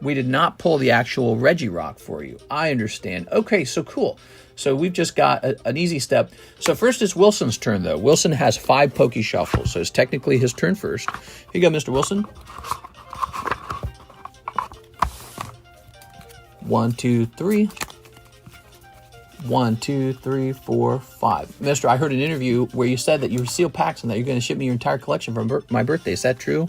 the actual Reggie Rock for you. I understand. Okay, so cool. So we've just got an easy step. So first it's Wilson's turn, though. Wilson has 5 Poke Shuffles, so it's technically his turn first. Here you go, Mr. Wilson. 1, 2, 3. 1, 2, 3, 4, 5. Mister, I heard an interview where you said that you seal packs and that you're going to ship me your entire collection for my birthday. Is that true?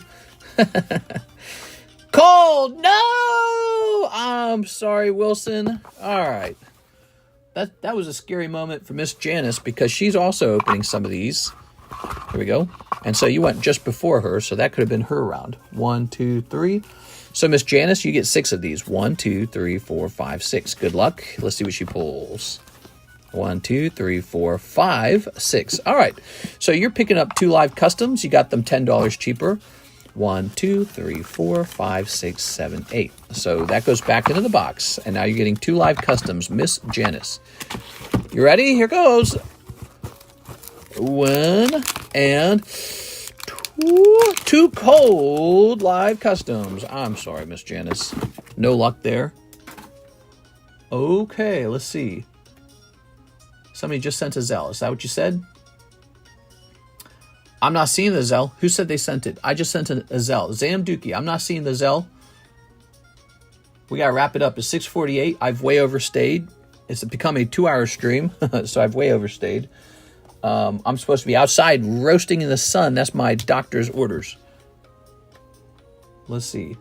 Cold! No! I'm sorry, Wilson. All right. That was a scary moment for Miss Janice because she's also opening some of these. Here we go. And so you went just before her, so that could have been her round. 1, 2, 3. So Miss Janice, you get 6 of these. 1, 2, 3, 4, 5, 6. Good luck. Let's see what she pulls. 1, 2, 3, 4, 5, 6. All right. So you're picking up 2 live customs. You got them $10 cheaper. 1, 2, 3, 4, 5, 6, 7, 8. So that goes back into the box. And now you're getting 2 live customs, Miss Janice. You ready? Here goes. 1 and 2. 2 cold live customs. I'm sorry, Miss Janice. No luck there. Okay, let's see. Somebody just sent a ZELLE. Is that what you said? I'm not seeing the ZELLE. Who said they sent it? I just sent a ZELLE. Zamduki. I'm not seeing the ZELLE. We got to wrap it up. It's 6:48. I've way overstayed. It's become a 2-hour stream, so I've way overstayed. I'm supposed to be outside roasting in the sun. That's my doctor's orders. Let's see.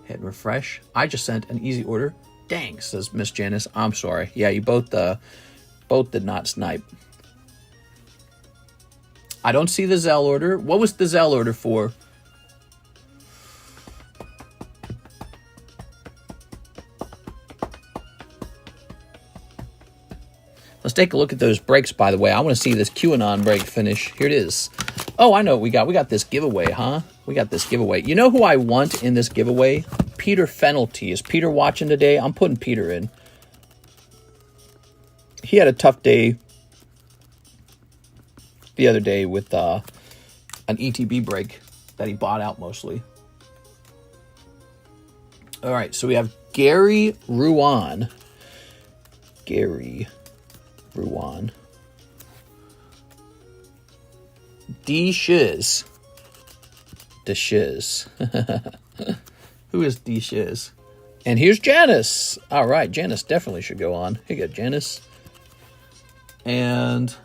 Hit refresh. I just sent an easy order. Dang, says Miss Janice. I'm sorry. Yeah, you both did not snipe. I don't see the ZELLE order. What was the ZELLE order for? Let's take a look at those breaks, by the way. I want to see this QAnon break finish. Here it is. Oh, I know what we got. We got this giveaway, huh? We got this giveaway. You know who I want in this giveaway? Peter Fenelty. Is Peter watching today? I'm putting Peter in. He had a tough day the other day with an ETB break that he bought out mostly. All right, so we have Gary Ruan. Gary Ruan. D Shiz. The Shiz. Who is D Shiz? And here's Janice. All right, Janice definitely should go on. Here you go, Janice. And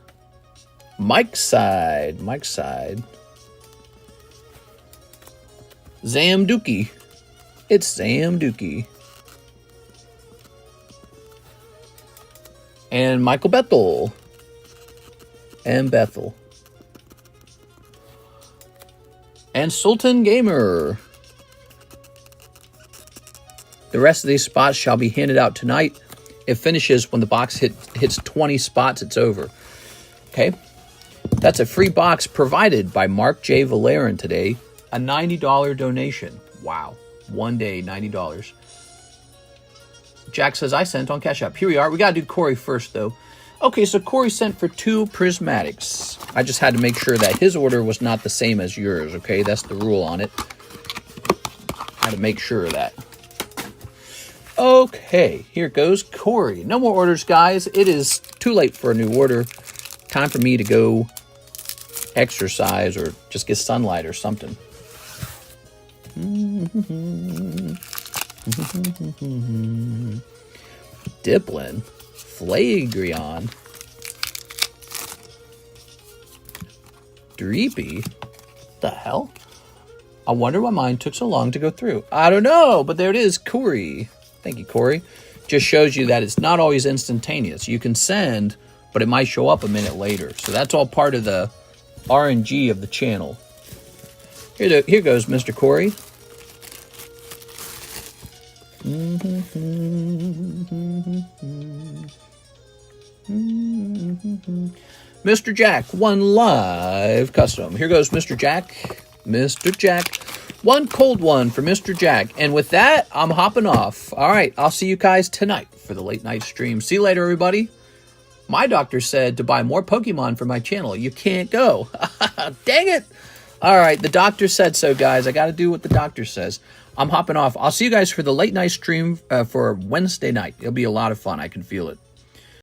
Mike's side. Zamduki. It's Zamduki. And Michael Bethel. And Bethel. And Sultan Gamer. The rest of these spots shall be handed out tonight. It finishes when the box hits 20 spots, it's over. Okay? That's a free box provided by Mark J. Valerian today. A $90 donation. Wow. One day, $90. Jack says, I sent on CASHAPP. Here we are. We got to do Corey first, though. Okay, so Corey sent for 2 prismatics. I just had to make sure that his order was not the same as yours, okay? That's the rule on it. I had to make sure of that. Okay, here goes Corey. No more orders, guys. It is too late for a new order. Time for me to go exercise or just get sunlight or something. Diplin, Flagryon, Dreepy. The hell? I wonder why mine took so long to go through. I don't know, but there it is, Corey. Thank you, Corey. Just shows you that it's not always instantaneous. You can send, but it might show up a minute later. So that's all part of the RNG of the channel. Here goes, Mr. Corey. Mr. Jack, one live custom. Here goes Mr. Jack. Mr. Jack. One cold one for Mr. Jack. And with that, I'm hopping off. All right, I'll see you guys tonight for the late night stream. See you later, everybody. My doctor said to buy more Pokemon for my channel. You can't go. Dang it. All right, the doctor said so, guys. I got to do what the doctor says. I'm hopping off. I'll see you guys for the late night stream for Wednesday night. It'll be a lot of fun. I can feel it.